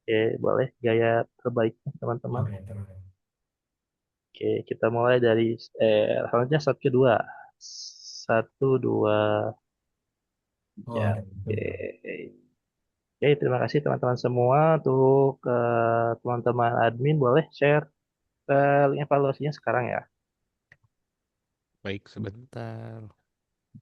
Oke, boleh gaya terbaik teman-teman. oke, terus. Oke, kita mulai dari selanjutnya slide kedua. Satu, dua, Oh, tiga. ada. Oke. Oke, terima kasih teman-teman semua. Untuk teman-teman admin boleh share link evaluasinya sekarang ya. Baik, sebentar.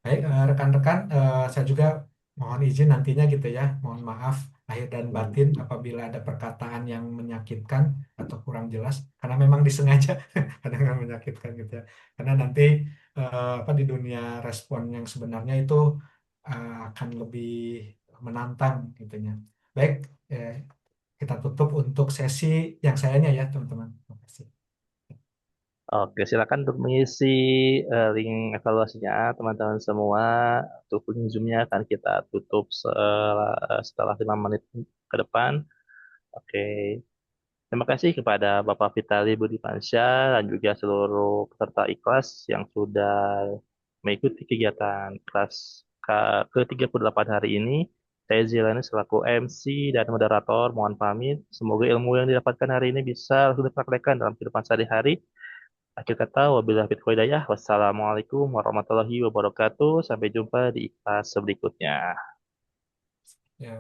Baik, rekan-rekan, saya juga mohon izin nantinya gitu ya. Mohon maaf lahir dan batin apabila ada perkataan yang menyakitkan atau kurang jelas, karena memang disengaja kadang menyakitkan gitu ya. Karena nanti apa di dunia respon yang sebenarnya itu akan lebih menantang gitunya. Baik, eh, kita tutup untuk sesi yang sayanya ya, teman-teman. Terima kasih. Oke, silakan untuk mengisi link evaluasinya teman-teman semua. Untuk link Zoom-nya akan kita tutup setelah 5 menit ke depan. Oke, terima kasih kepada Bapak Vitali Budimansyah dan juga seluruh peserta ikhlas yang sudah mengikuti kegiatan kelas ke-38 hari ini. Saya Zilani selaku MC dan moderator, mohon pamit. Semoga ilmu yang didapatkan hari ini bisa langsung dipraktekkan dalam kehidupan sehari-hari. Akhir kata, wabillahi taufiq wal hidayah. Wassalamualaikum warahmatullahi wabarakatuh. Sampai jumpa di kelas berikutnya. Ya.